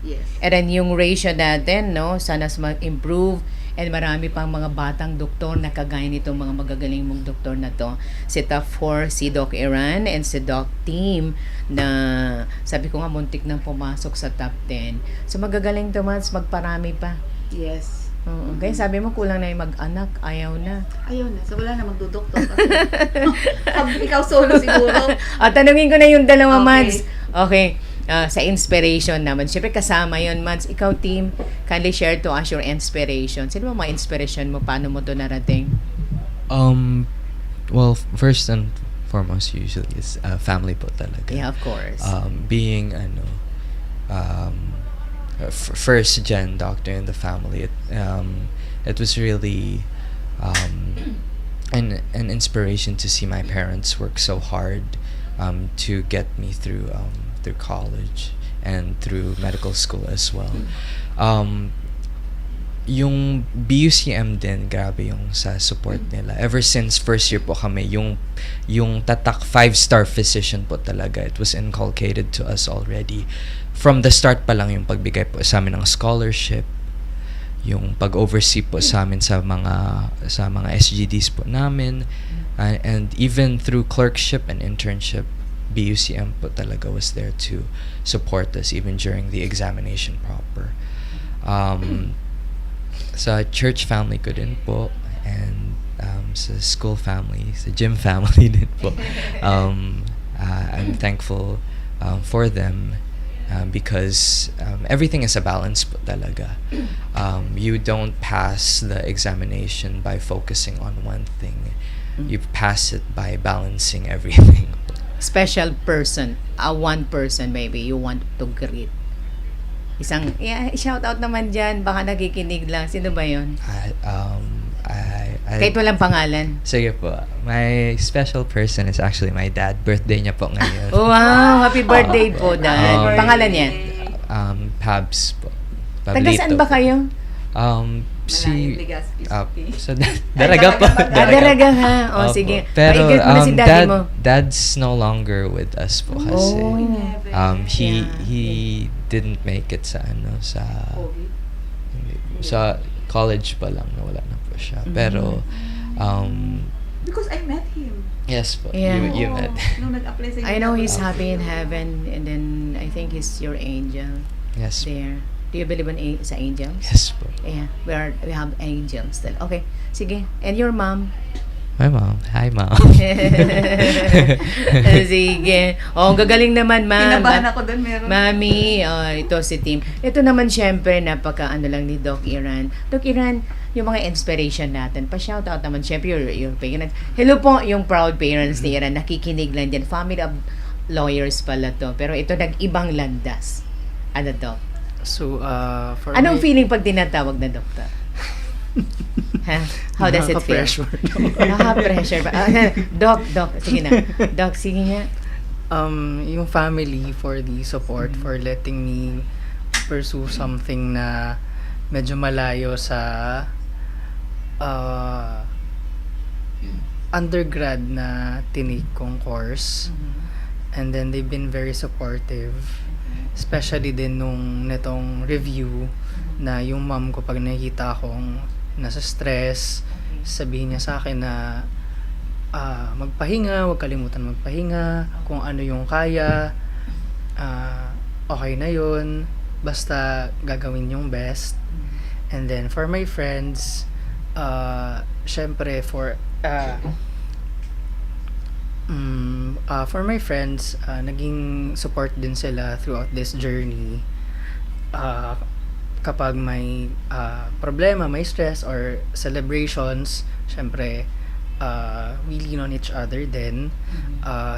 Yes. And then yung ratio natin, no, sana ma-improve and marami pang mga batang doktor na kagaya nitong mga magagaling mong doktor na to. Si Top 4, si Doc Iran and si Doc Team na sabi ko nga muntik nang pumasok sa top 10. So magagaling to, mas magparami pa. Yes. Oo. Kaya sabi mo kulang na yung mag-anak, ayaw na. Ayaw na. So wala na magdudoktor. Ikaw solo siguro. Tanungin ko na yung dalawa, Okay. Mads. Okay. Sa inspiration naman. Siyempre kasama yon, Mads. Ikaw, team, kindly share to us your inspiration. Sino ba mga inspiration mo? Paano mo to narating? Well, first and foremost usually is family po talaga. Yeah, of course. Being first gen doctor in the family, it was really an inspiration to see my parents work so hard to get me through college and through medical school as well. Yung BUCM din, grabe yung sa support nila. Ever since first year po kami, yung tatak 5-star physician po talaga, it was inculcated to us already. From the start pa lang yung pagbigay po sa amin ng scholarship, yung pag-oversee po sa amin sa mga SGDs po namin, and even through clerkship and internship, BUCM po talaga was there to support us even during the examination proper. Sa church family ko din po, and sa school family, sa gym family din po. I'm thankful for them because everything is a balance po talaga. You don't pass the examination by focusing on one thing. You pass it by balancing everything. Special person, one person maybe you want to greet. Shout out naman dyan, baka nakikinig lang. Sino ba yun? Kahit walang pangalan. Sige po. My special person is actually my dad. Birthday niya po ngayon. Wow, happy birthday po, Dad. Pangalan niya? Pabs po. Taga-saan ba kayo? Daraga po. Daraga ha. Sige. Pero Paigit mo na si daddy mo. dad's no longer with us po kasi. He didn't make it sa sa college pa lang, nawala na po siya. Pero Because I met him. yes po. Yeah. You met. Nung nag-apply sa I know he's happy in heaven, and then I think he's your angel Yes. there. Do you believe in sa angels? Yes po. Yeah, we have angels still. Okay, sige. And your mom? My mom. Hi, mom. Sige. Ang gagaling naman, ma'am. Kinabahan ako doon, meron. Mami, ito si Tim. Ito naman syempre, napaka-ano lang ni Doc Iran. Doc Iran, yung mga inspiration natin, pa-shoutout naman syempre your parents. Hello po, yung proud parents ni Iran, nakikinig lang din. Family of lawyers pala to. Pero ito, nag-ibang landas. Ano, Doc? So, for Anong me, feeling pag tinatawag na doktor? Ha? How does it feel? Nakaka-pressure ba? Doc, sige na. Doc, sige nga. Yung family for the support, for letting me pursue something na medyo malayo sa undergrad na tinake kong course. And then they've been very supportive. Especially din nung netong review na yung mom ko pag nakikita akong nasa stress, sabihin niya sa akin na magpahinga, huwag kalimutan magpahinga, kung ano yung kaya, okay na yun, basta gagawin yung best. And then for my friends, syempre for my friends, naging support din sila throughout this journey. Kapag may problema, may stress or celebrations, syempre we lean on each other then.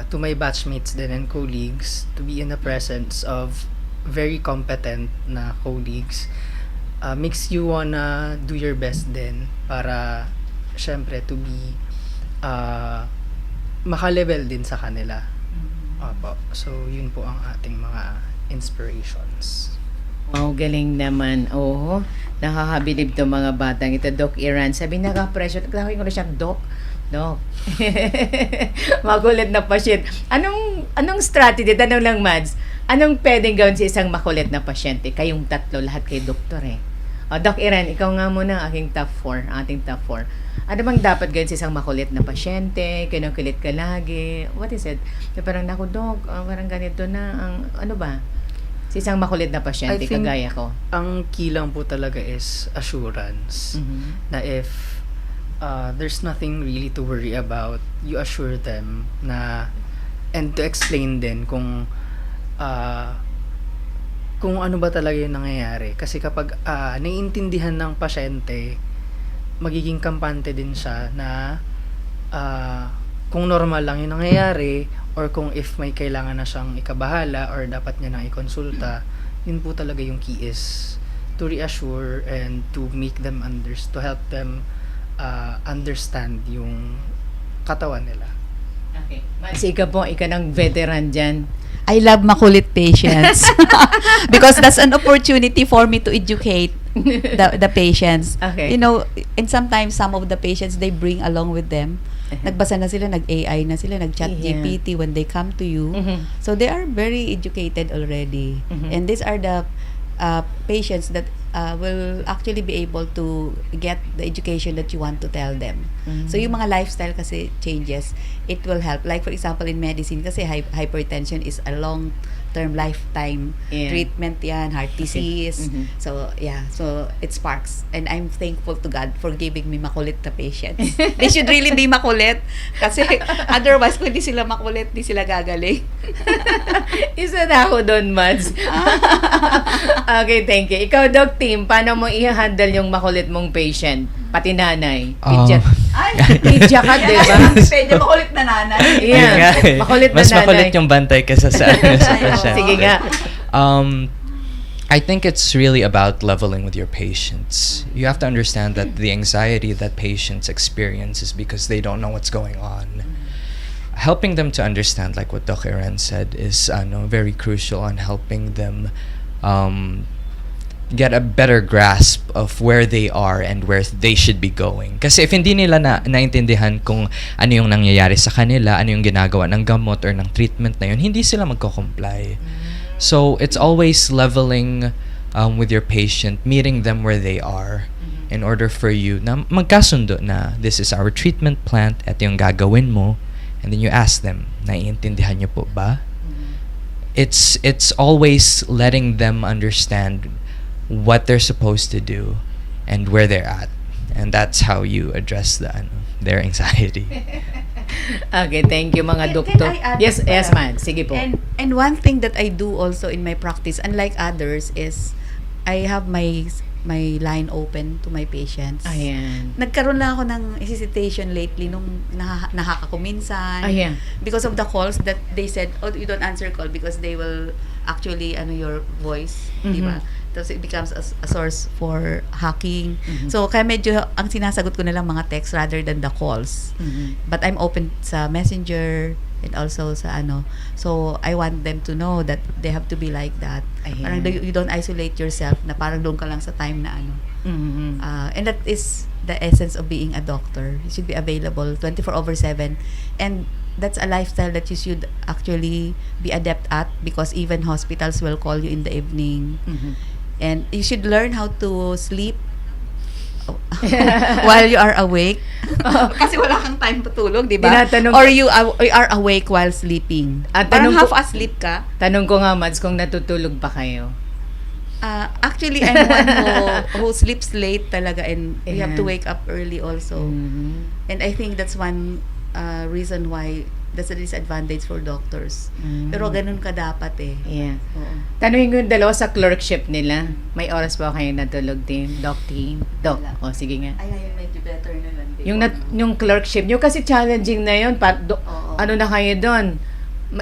To my batchmates then and colleagues, to be in the presence of very competent na colleagues makes you wanna do your best din para syempre to be maka-level din sa kanila. Opo. So yun po ang ating mga inspirations. Wow, galing naman. Oo, nakakabilib to mga batang ito. Doc Iran, sabi naka-pressure. Tawagin ko na siya, Doc. Makulit na pasyente. Anong strategy? Tanong lang, Mads. Anong pwedeng gawin sa isang makulit na pasyente? Kayong tatlo, lahat kay doktor eh. Doc Iran, ikaw nga muna ang aking top 4, ating top 4. Ano bang dapat gawin sa isang makulit na pasyente? Kinukulit ka lagi? What is it? Parang naku, Doc, parang ganito na. Ano ba? Sa isang makulit na pasyente, I think kagaya ko. Ang key lang po talaga is assurance. Na if there's nothing really to worry about, you assure them na, and to explain din kung ano ba talaga yung nangyayari. Kasi kapag naiintindihan ng pasyente, magiging kampante din siya na kung normal lang yung nangyayari, or kung if may kailangan na siyang ikabahala or dapat niya nang ikonsulta, yun po talaga yung key is to reassure and to make them to help them understand yung katawan nila. Okay. Mansi ka po, ika ng veteran dyan. I love makulit patients because that's an opportunity for me to educate the patients. Okay. You know, and sometimes some of the patients, they bring along with them. Nagbasa na sila, nag-AI na sila, nag-chat GPT when they come to you. So they are very educated already. And these are the patients that will actually be able to get the education that you want to tell them. So yung mga lifestyle kasi changes, it will help. Like for example, in medicine kasi hypertension is a long-term lifetime treatment yan, heart disease. So yeah, so it sparks. And I'm thankful to God for giving me makulit na patients. They should really be makulit kasi otherwise kung di sila makulit, di sila gagaling. Isa na ako doon, Mads. Okay, thank you. Ikaw, Doc Tim, paano mo i-handle yung makulit mong patient? Pati nanay. Pidya ka, di ba? Pwede makulit na nanay. Yeah. Makulit na Mas nanay. makulit yung bantay kaysa sa patient. Sige nga. I think it's really about leveling with your patients. You have to understand that the anxiety that patients experience is because they don't know what's going on. Helping them to understand, like what Doc Iran said, is very crucial on helping them get a better grasp of where they are and where they should be going. Kasi if hindi nila naintindihan kung ano yung nangyayari sa kanila, ano yung ginagawa ng gamot or ng treatment na yun, hindi sila magko-comply. So it's always leveling with your patient, meeting them where they are in order for you na magkasundo na this is our treatment plan, ito yung gagawin mo, and then you ask them, naiintindihan niyo po ba? It's always letting them understand what they're supposed to do and where they're at, and that's how you address their anxiety. Okay, thank you mga doktor. Yes, man. Sige po. And one thing that I do also in my practice, unlike others, is I have my line open to my patients. Ayan. Nagkaroon lang ako ng hesitation lately nung nahaka ko minsan. Ayan. Because of the calls that they said, you don't answer call because they will actually your voice, di ba? So it becomes a source for hacking. So kaya medyo ang sinasagot ko na lang mga text rather than the calls. But I'm open sa Messenger and also sa So I want them to know that they have to be like that. Parang you don't isolate yourself na parang doon ka lang sa time na and that is the essence of being a doctor. You should be available 24/7, and that's a lifestyle that you should actually be adept at, because even hospitals will call you in the evening. And you should learn how to sleep while you are awake. Kasi wala kang time patulog, di ba? Or you are awake while sleeping. Parang half asleep ka. Tanong ko nga, Mads, kung natutulog pa kayo. Actually, I'm one who sleeps late talaga, and you have to wake up early also. And I think that's one reason why That's a disadvantage for doctors. Pero ganun ka dapat eh. Yeah. Oo. Tanungin ko yung dalawa sa clerkship nila. May oras ba kayo natulog, team? Doc? Wala. O, sige nga. Ay, ngayon medyo better na lang. Yung clerkship nyo, kasi challenging na yun. Ano na kayo doon?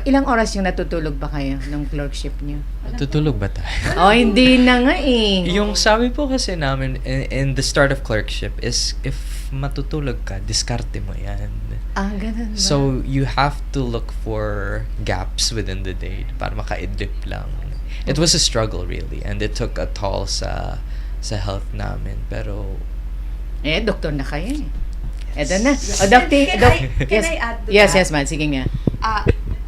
Ilang oras yung natutulog ba kayo ng clerkship nyo? Natutulog ba tayo? Oh, hindi na nga eh. Yung sabi po kasi namin in the start of clerkship is if matutulog ka, diskarte mo yan. Ganun ba? So, you have to look for gaps within the day para maka-idlip lang. It was a struggle really and it took a toll sa health namin. Pero doktor na kayo eh. Eto na. Yes. O, Doc, Can I add to yes, that? yes, man. Sige nga.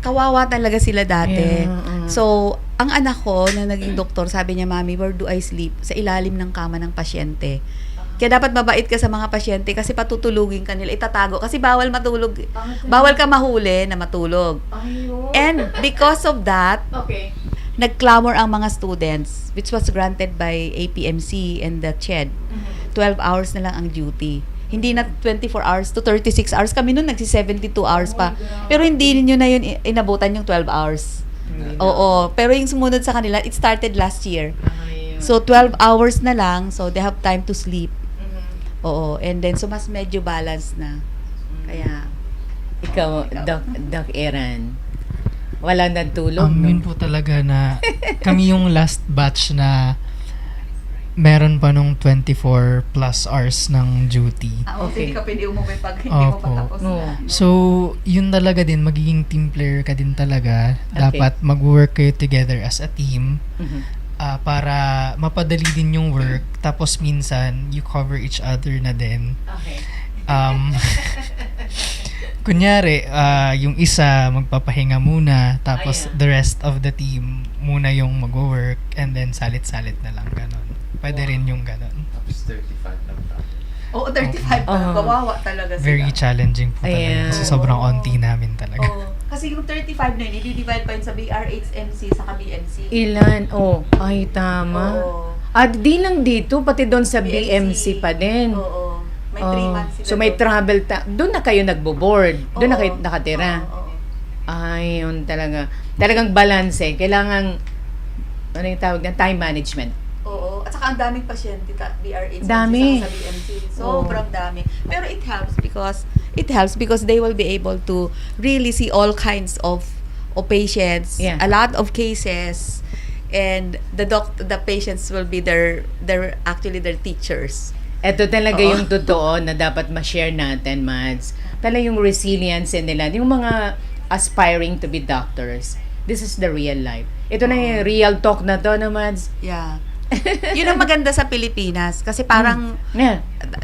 Kawawa talaga sila dati. Yeah, So, ang anak ko na naging doktor, sabi niya, Mami, where do I sleep? Sa ilalim ng kama ng pasyente. Kaya dapat mabait ka sa mga pasyente kasi patutulugin ka nila, itatago. Kasi bawal matulog. Bawal ka mahuli na matulog. And because of that, nag-clamor ang mga students, which was granted by APMC and the CHED. 12 hours na lang ang duty. Hindi na 24 hours to 36 hours. Kami noon nagsi-72 hours pa. Pero hindi niyo na yun inabutan yung 12 hours. Oo. Pero yung sumunod sa kanila, it started last year. So, 12 hours na lang. So, they have time to sleep. Oo. And then, so mas medyo balance na. Kaya, Ikaw, Doc Eran, walang nagtulog, Yun po talaga na kami yung last batch na meron pa nung 24 plus hours ng duty. Hindi ka pwede umuwi pag hindi mo patapos na. So, yun talaga din, magiging team player ka din talaga. Dapat mag-work kayo together as a team para mapadali din yung work. Tapos minsan, you cover each other na din. Kunyari, yung isa magpapahinga muna, tapos the rest of the team muna yung mag-work, and then salit-salit na lang ganon. Pwede rin yung ganon. Tapos 35 lang tayo. Oo, 35 pa. Kawawa talaga sila. Very challenging po talaga. Kasi sobrang onti namin talaga. Kasi yung 35 na yun, i-divide pa yun sa BRHMC sa BMC. Ilan? Ay, tama. At di lang dito, pati doon sa BMC pa din. Oo. May 3 months sila. So may travel doon na kayo nagbo-board. Doon na kayo nakatira. Ay, yun talaga. Talagang balance eh. Kailangan, ano yung tawag na? Time management. Oo. At saka ang daming pasyente, BRHMC Dami. sa BMC. Sobrang dami. Pero it helps because they will be able to really see all kinds of patients, a lot of cases, and the patients will be actually their teachers. Ito talaga yung totoo na dapat ma-share natin, Mads. Talaga yung resilience nila. Yung mga aspiring to be doctors. This is the real life. Ito na yung real talk na to, na Mads. Yeah. Yun ang maganda sa Pilipinas. Kasi parang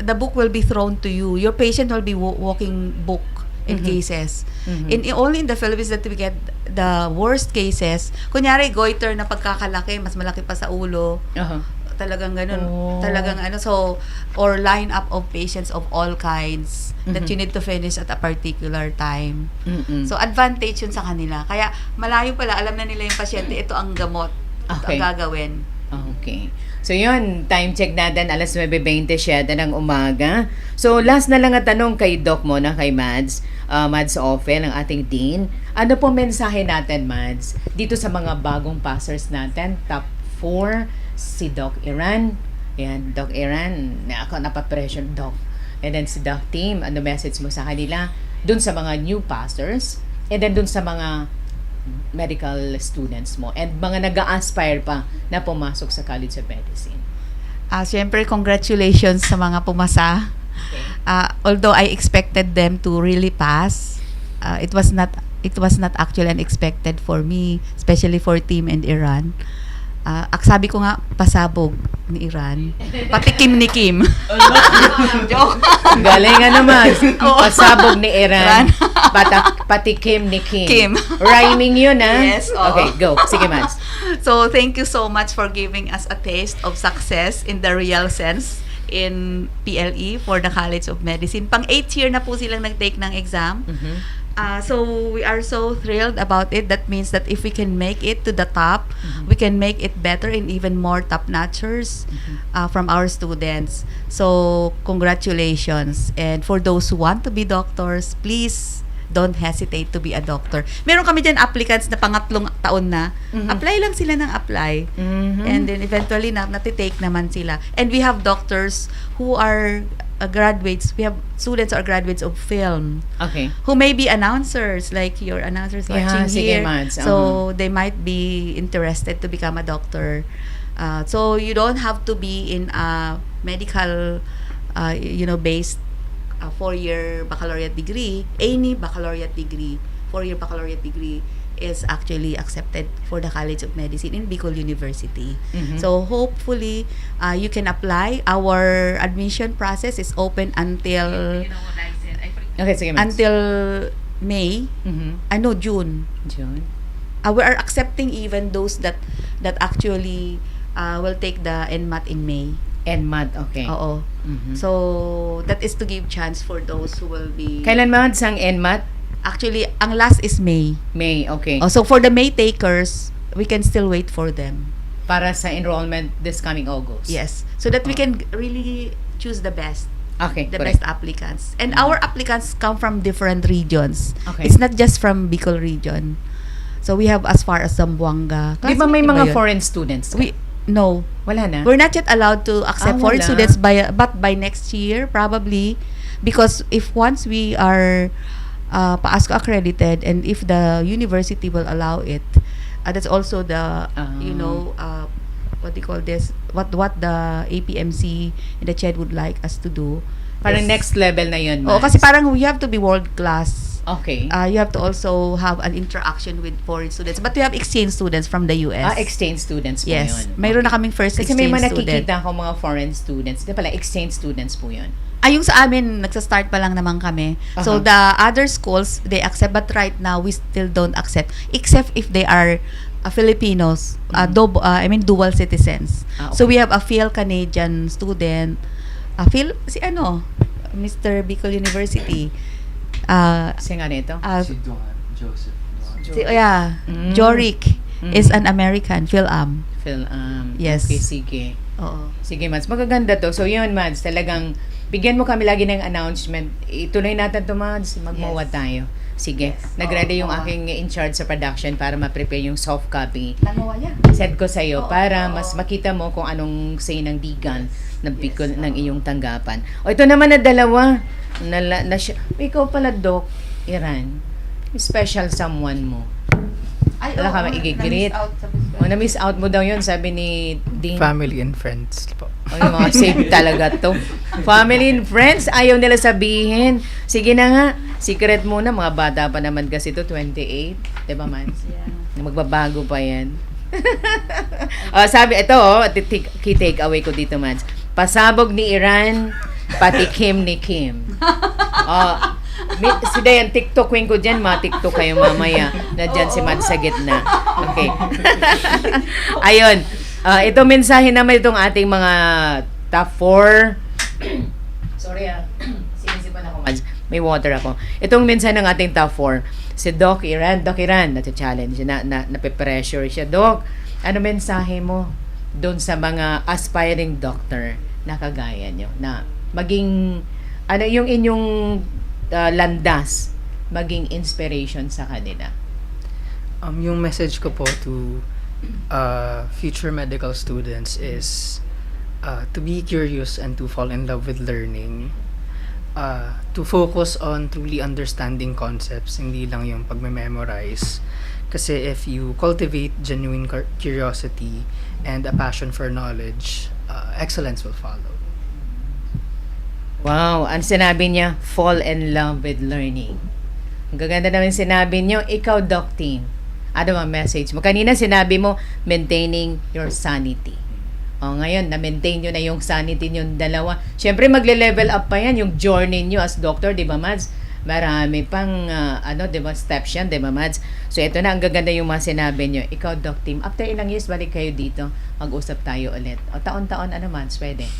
the book will be thrown to you. Your patient will be walking book in cases. Only in the Philippines that we get the worst cases. Kunyari, goiter na pagkakalaki, mas malaki pa sa ulo. Talagang ganun. Talagang or line up of patients of all kinds that you need to finish at a particular time. So, advantage yun sa kanila. Kaya, malayo pala, alam na nila yung pasyente, ito ang gamot. Ito ang gagawin. Okay. So, yun, time check natin, alas 9:27 ng umaga. So, last na lang ang tanong kay Doc muna, kay Mads. Mads Ophel, ang ating Dean. Ano po mensahe natin, Mads, dito sa mga bagong passers natin? Top 4, si Doc Eran. Yan, Doc Eran, ako napapressure, Doc. And then si Doc Team, ano message mo sa kanila? Dun sa mga new passers, and then dun sa mga medical students mo, and mga nag-a-aspire pa na pumasok sa College of Medicine. Siyempre, congratulations sa mga pumasa. Although I expected them to really pass, it was not actually unexpected for me, especially for Team and Iran. Sabi ko nga, pasabog ni Iran. Patikim ni Kim. Joke. Galing nga naman. Pasabog ni Iran. Patikim ni Kim. Rhyming yun, ha? Yes. Okay, go. Sige, Mads. So, thank you so much for giving us a taste of success in the real sense in PLE for the College of Medicine. Pang 8th year na po silang nag-take ng exam. So we are so thrilled about it. That means that if we can make it to the top, we can make it better and even more top-notchers from our students. So congratulations. And for those who want to be doctors, please don't hesitate to be a doctor. Meron kami dyan applicants na pangatlong taon na. Apply lang sila ng apply. And then eventually, natitake naman sila. And we have doctors who are graduates. We have students or graduates of film. Okay. Who may be announcers, like your announcers watching sige, here. Mads. So, they might be interested to become a doctor. So, you don't have to be in a medical, based 4-year baccalaureate degree. Any baccalaureate degree, 4-year baccalaureate degree is actually accepted for the College of Medicine in Bicol University. So hopefully you can apply. Our admission process is open until until May. June. We are accepting even those that actually will take the NMAT in May. NMAT, okay. Oo. So that is to give chance for those who will be. Kailan man sang NMAT? Actually, ang last is May. May, okay. So for the May takers, we can still wait for them. Para sa enrollment this coming August. Yes. So that we can really choose the best. Okay, the correct. best applicants. And our applicants come from different regions. Okay. It's not just from Bicol region. So we have as far as Zamboanga. Di ba may Iba mga yun. foreign students? No. Wala na? We're not yet allowed to accept foreign wala. students but by next year, probably. Because if once we are PASCO accredited, and if the university will allow it, that's also the what do you call this, what the APMC and the CHED would like us to do. Parang next level na yun. Kasi parang we have to be world class. Okay. You have to also have an interaction with foreign students, but we have exchange students from the US. Exchange students po yes. yun. Mayroon na kaming first Kasi exchange may mga student. nakikita ko mga foreign students. Di pala, exchange students po yun. Yung sa amin, nagsa-start pa lang naman kami. So, the other schools, they accept. But right now, we still don't accept. Except if they are Filipinos, dual citizens. Okay. So, we have a Phil-Canadian student. Mr. Bicol University. Si nga nito? Si Joseph. Joric is an American, Phil-Am. Yes. Okay, sige. Oo. Sige, Mads. Magaganda to. So, yun, Mads. Talagang bigyan mo kami lagi ng announcement. Ituloy natin to, Mads. Magmawa tayo. Sige. Nag-ready yung aking in-charge sa production para ma-prepare yung soft copy. Send ko sa'yo para mas makita mo kung anong say ng digan ng Bicol ng iyong tanggapan. Ito naman na dalawa. Ikaw pala, Doc, Iran. Special someone mo. Wala ka maigigreet. Na-miss out mo daw yun, sabi ni Dean. Family and friends po. Yung mga safe talaga to. Family and friends, ayaw nila sabihin. Sige na nga, secret muna. Mga bata pa naman kasi to, 28. Diba, Mans? Yeah. Magbabago pa yan. Sabi, ito, key take away ko dito, Mans. Pasabog ni Iran, pati Kim ni Kim. Si Dayan, TikTok queen ko dyan. TikTok kayo mamaya. Na dyan si Mads sa gitna. Okay. Ayun. Ito mensahe naman itong ating mga top 4. Sorry sinisipan ako, Mads. May water ako. Itong mensahe ng ating top 4. Si Doc Iran, nati-challenge siya, nape-pressure siya. Doc, ano mensahe mo doon sa mga aspiring doctor na kagaya nyo? Na maging, yung inyong landas, maging inspiration sa kanila? Yung message ko po to future medical students is to be curious and to fall in love with learning. To focus on truly understanding concepts, hindi lang yung pagme-memorize. Kasi if you cultivate genuine curiosity and a passion for knowledge, excellence will follow. Wow, ang sinabi niya, fall in love with learning. Ang gaganda naman sinabi niyo, ikaw, Doc Team. Ano ang message mo? Kanina sinabi mo, maintaining your sanity. Ngayon, na-maintain nyo na yung sanity nyo dalawa. Siyempre, magle-level up pa yan, yung journey nyo as doctor, di ba, Mads? Marami pang, di ba, steps yan, di ba, Mads? So, ito na, ang gaganda yung mga sinabi nyo. Ikaw, Doc Team, after ilang years, balik kayo dito, mag-usap tayo ulit. O, taon-taon, Mads, pwede.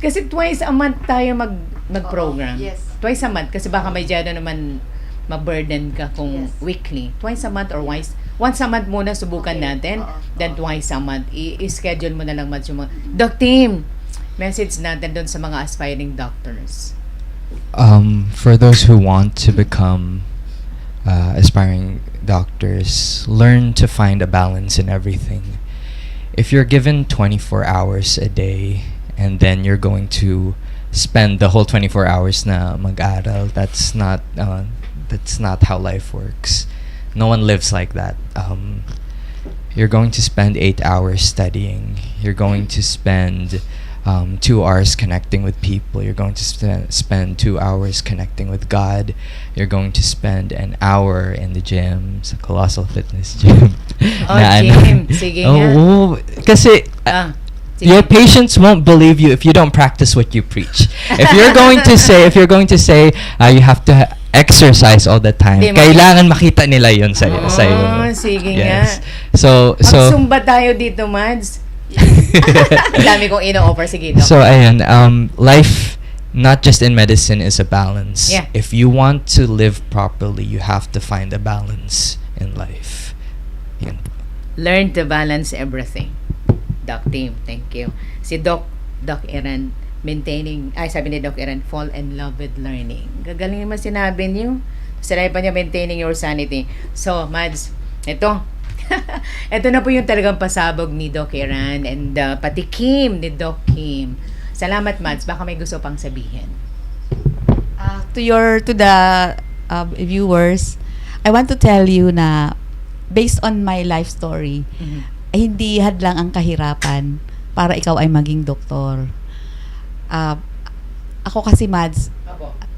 Kasi twice a month tayo mag-program. Yes. Twice a month, kasi baka may dyan naman ma-burden ka kung weekly. Twice a month or once a month muna subukan natin, then twice a month. I-schedule mo na lang, Mads, yung mga, Doc Team, message natin doon sa mga aspiring doctors. For those who want to become aspiring doctors, learn to find a balance in everything. If you're given 24 hours a day and then you're going to spend the whole 24 hours na mag-aral, that's not how life works. No one lives like that. You're going to spend 8 hours studying. You're going to spend 2 hours connecting with people. You're going to spend 2 hours connecting with God. You're going to spend an hour in the gym, sa Colossal Fitness Gym. Gym. Sige nga. Oo, kasi your patients won't believe you if you don't practice what you preach. If you're going to say you have to exercise all the time, kailangan makita nila yun sa iyo. Sige Yes. nga. So Mag-zumba tayo dito, Mads. Ang dami kong ino-offer. Sige, Doc. So ayun, life not just in medicine is a balance. Yeah. If you want to live properly, you have to find a balance in life. Yun. Learn to balance everything. Doc Team, thank you. Si Doc Eran, sabi ni Doc Eran, fall in love with learning. Gagaling naman sinabi niyo. Sabi pa niya, maintaining your sanity. So, Mads, ito na po yung talagang pasabog ni Doc Eran and pati Kim, ni Doc Kim. Salamat, Mads. Baka may gusto pang sabihin. To the viewers, I want to tell you na based on my life story, hindi hadlang ang kahirapan para ikaw ay maging doktor. Ako kasi, Mads,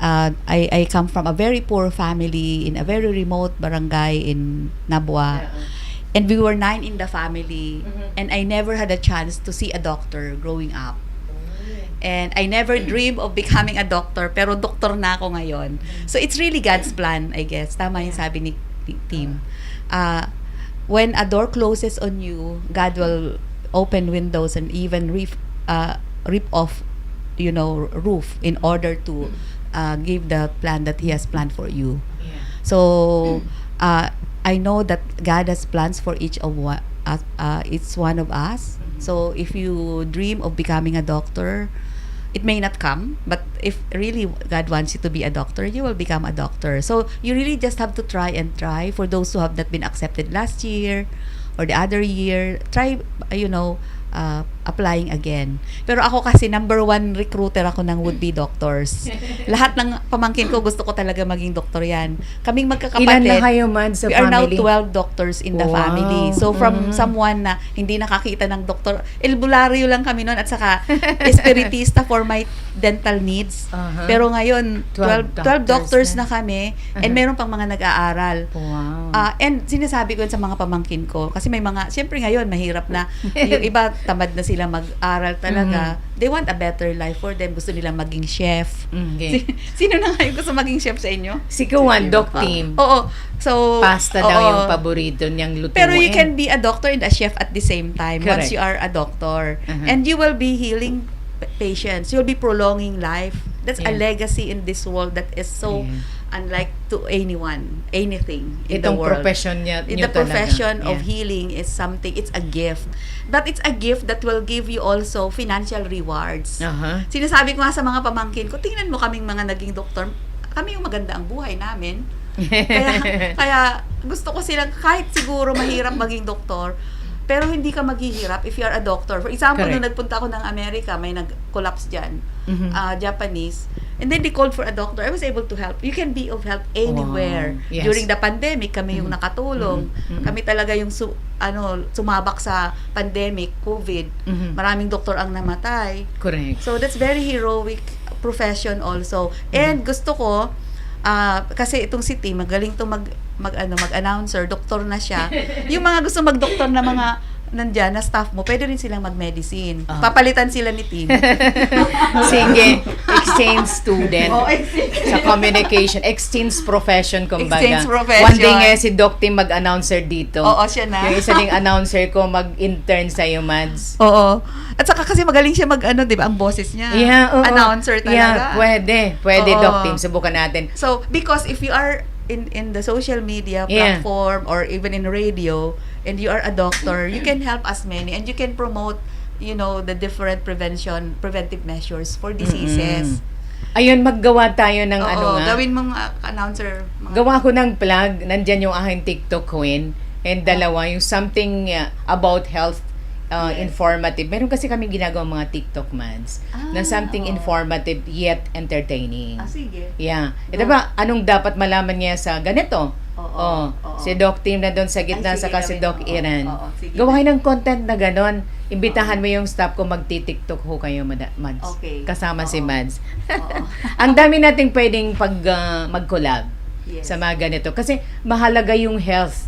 I come from a very poor family in a very remote barangay in Nabua. And we were 9 in the family. And I never had a chance to see a doctor growing up. And I never dreamed of becoming a doctor, pero doktor na ako ngayon. So it's really God's plan, I guess. Tama yung sabi ni Tim. When a door closes on you, God will open windows and even rip off, roof in order to give the plan that He has planned for you. Yeah. So I know that God has plans for each one of us. So if you dream of becoming a doctor, it may not come, but if really God wants you to be a doctor, you will become a doctor. So you really just have to try and try. For those who have not been accepted last year or the other year, try, applying again. Pero ako kasi number 1 recruiter ako ng would-be doctors. Lahat ng pamangkin ko gusto ko talaga maging doktor yan. Kaming magkakapatid. Ilan na kayo, man, sa we family? are now 12 doctors in the family. So from someone na hindi nakakita ng doktor, albularyo lang kami noon at saka espiritista for my dental needs. Pero ngayon 12 doctors na kami and meron pang mga nag-aaral. Wow. And sinasabi ko sa mga pamangkin ko kasi may mga, siyempre ngayon mahirap na yung iba tamad na sila mag-aral talaga. They want a better life for them. Gusto nilang maging chef. Okay. Sino na ngayon gusto maging chef sa inyo? Si Kuwan, Doc Team. Oo. So, pasta daw yung paborito niyang lutuin. Pero you can be a doctor and a chef at the same time. Correct. Once you are a doctor. And you will be healing patients. You'll be prolonging life. That's a legacy in this world that is so unlike to anything in the world. Profession niya, the profession of healing is something, it's a gift. But it's a gift that will give you also financial rewards. Sinasabi ko nga sa mga pamangkin ko, tingnan mo kaming mga naging doktor, kami yung maganda ang buhay namin. kaya gusto ko silang, kahit siguro mahirap maging doktor, pero hindi ka maghihirap if you are a doctor. For example, nung nagpunta ako ng Amerika, may nag-collapse dyan, Japanese. And then they called for a doctor. I was able to help. You can be of help anywhere. Wow. Yes. During the pandemic, kami yung nakatulong. Kami talaga yung sumabak sa pandemic, COVID. Maraming doktor ang namatay. Correct. So that's very heroic profession also. And gusto ko, kasi itong si Tim, magaling to mag-announcer, doktor na siya. Yung mga gusto mag-doktor na mga nandyan na staff mo, pwede rin silang mag-medicine. Papalitan sila ni Tim. Sige, exchange student. Sa communication, exchange profession, kumbaga. Exchange profession. One day nga si Doc Tim mag-announcer dito. Oo, siya na. Yung isa ding announcer ko mag-intern sa'yo, Mads. Oo. At saka kasi magaling siya di ba, ang boses niya. Yeah, oo. Announcer talaga. Yeah, pwede, Doc Tim. Subukan natin. So, because if you are in the social media platform or even in radio and you are a doctor, you can help as many and you can promote, the different preventive measures for diseases. Ayun, maggawa tayo ng Oo, ano nga. gawin mong announcer. Gawa ko ng plug. Nandyan yung aking TikTok queen. And dalawa, yung something about health, informative. Meron kasi kami ginagawa mga TikTok mads na something informative yet entertaining. Sige. Yeah. Ito ba, anong dapat malaman niya sa ganito? Oo. Si Doc Tim na doon sa gitna, saka si Doc Iran. Gawa kayo ng content na ganon. Imbitahan mo yung staff ko, magti-TikTok ho kayo, Mads. Okay. Kasama si Mads. Ang dami nating pwedeng mag-collab sa mga ganito. Kasi mahalaga yung health.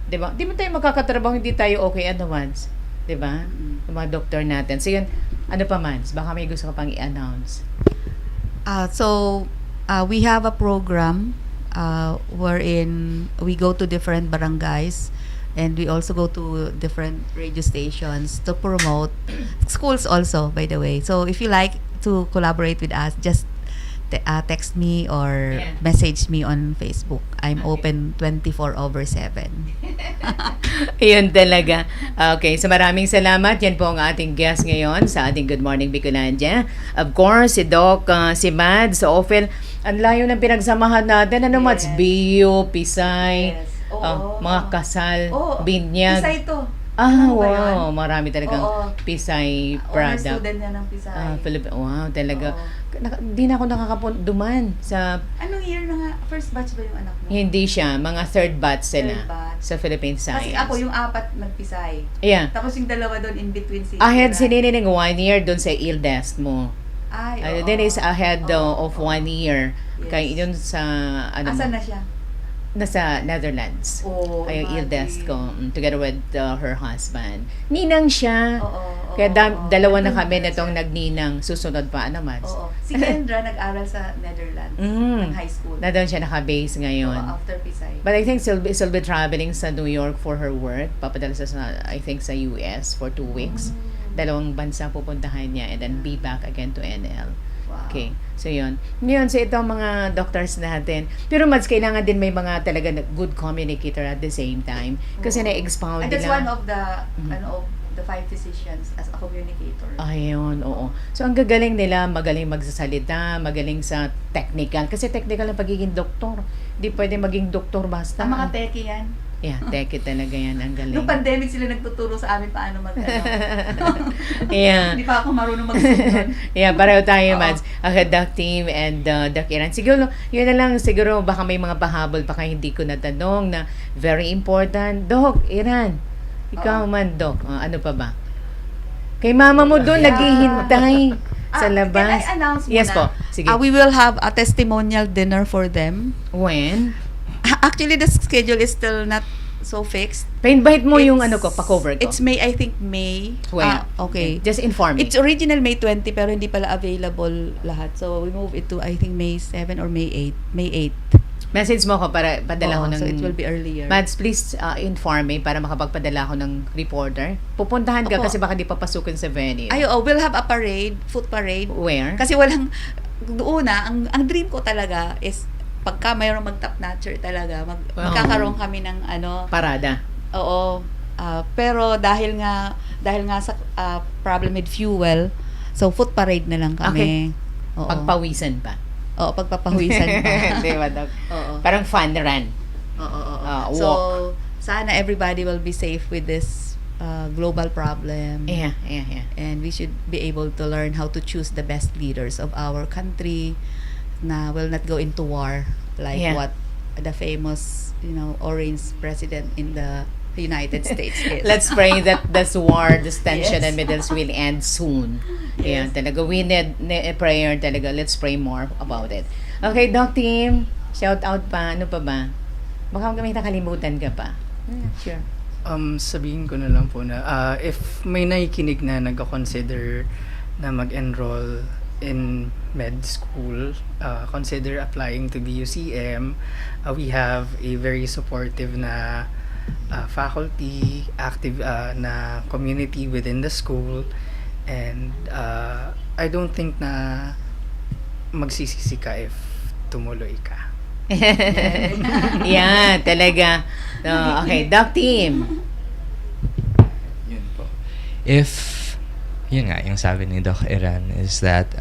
Diba? Di mo tayo makakatrabaho, hindi tayo okay Mads. Diba? Yung mga doktor natin. So yun, ano pa Mads? Baka may gusto ka pang i-announce. We have a program wherein we go to different barangays and we also go to different radio stations to promote schools also, by the way. So if you like to collaborate with us, just text me or message me on Facebook. I'm open 24/7. Yun talaga. Okay, so maraming salamat. Yan po ang ating guest ngayon sa ating Good Morning Bicolandia. Of course, si Doc, si Mads, so Ophel, ang layo ng pinagsamahan natin. Ano Mads? Biyo, Pisay, mga kasal, binyag. Pisay to. Wow. Marami talagang Pisay product. Student niya ng Pisay. Wow, talaga. Hindi na ako nakakapunduman sa... Anong year na nga? First batch ba yung anak mo? Hindi siya. Mga third batch sila. Sa Philippine Science. Kasi ako yung 4 nag-Pisay. Yeah. Tapos yung 2 doon in between si... Ahead si Nining 1 year doon sa Ildest mo. Then is ahead of 1 year. Yes. Kaya yun sa... Asan na siya? Nasa Netherlands. Kaya yung eldest ko, together with her husband. Ninang siya. Kaya dalawa na kami nitong nagninang. Susunod pa, Mads? Si Kendra nag-aral sa Netherlands. Ng high school. Na doon siya naka-base ngayon. After Pisay. But I think she'll be traveling sa New York for her work. Papadala sa, I think, sa US for 2 weeks. 2 bansa pupuntahan niya and then be back again to NL. Okay. So, yun. Ngayon, so ito mga doctors natin. Pero Mads, kailangan din may mga talaga good communicator at the same time. Kasi na-expound And that's nila. one of the 5 physicians as a communicator. Ayun, oo. So, ang gagaling nila, magaling magsasalita, magaling sa technical. Kasi technical ang pagiging doktor. Hindi pwede maging doktor basta. Ang mga teki yan. Yeah, teki talaga yan. Ang galing. Noong pandemic sila nagtuturo sa amin paano Yeah. Hindi pa ako marunong magsusunod. Yeah, pareho tayo, Mads. Doc Team and Doc Iran. Siguro, yun na lang, siguro baka may mga pahabol pa kayo hindi ko natanong na very important. Doc Iran, ikaw man, Doc. Ano pa ba? Kay mama mo doon, naghihintay sa labas. Can I announce Yes muna? po. Sige. We will have a testimonial dinner for them. When? Actually, the schedule is still not so fixed. Pa-invite mo yung pa-cover ko. It's May, I think May. When? Okay. Just inform me. It's original May 20 pero hindi pala available lahat. So, we move it to, I think, May 7 or May 8. May 8. Message mo ko para padala ko ng... So, it will be earlier. Mads, please inform me para makapagpadala ko ng reporter. Pupuntahan ka kasi baka di papasukin sa venue. We'll have a parade, food parade. Where? Kasi walang... Doon ang dream ko talaga is pagka mayroong mag-top notcher talaga, magkakaroon kami ng parada. Oo. Pero dahil nga sa problem with fuel, so food parade na lang kami. Okay. Pagpawisan pa. Oo, pagpapawisan pa. Di ba, Doc? Oo. Parang fun run. Oo. So, sana everybody will be safe with this global problem. Yeah. And we should be able to learn how to choose the best leaders of our country na will not go into war like what the famous, orange president in the United States is. Let's pray that this war, this tension and Middle East will end soon. Yeah, talaga. We need a prayer talaga. Let's pray more about it. Okay, Doc Team, shout out pa. Ano pa ba? Baka may nakalimutan ka pa. Sure. Sabihin ko na lang po na if may nakikinig na nag-consider na mag-enroll in med school, consider applying to the UCM. We have a very supportive na faculty, active na community within the school, and I don't think na magsisisi ka if tumuloy ka. Yeah, talaga. Okay, Doc Team. Yun po. If yun nga, yung sabi ni Doc Iran is that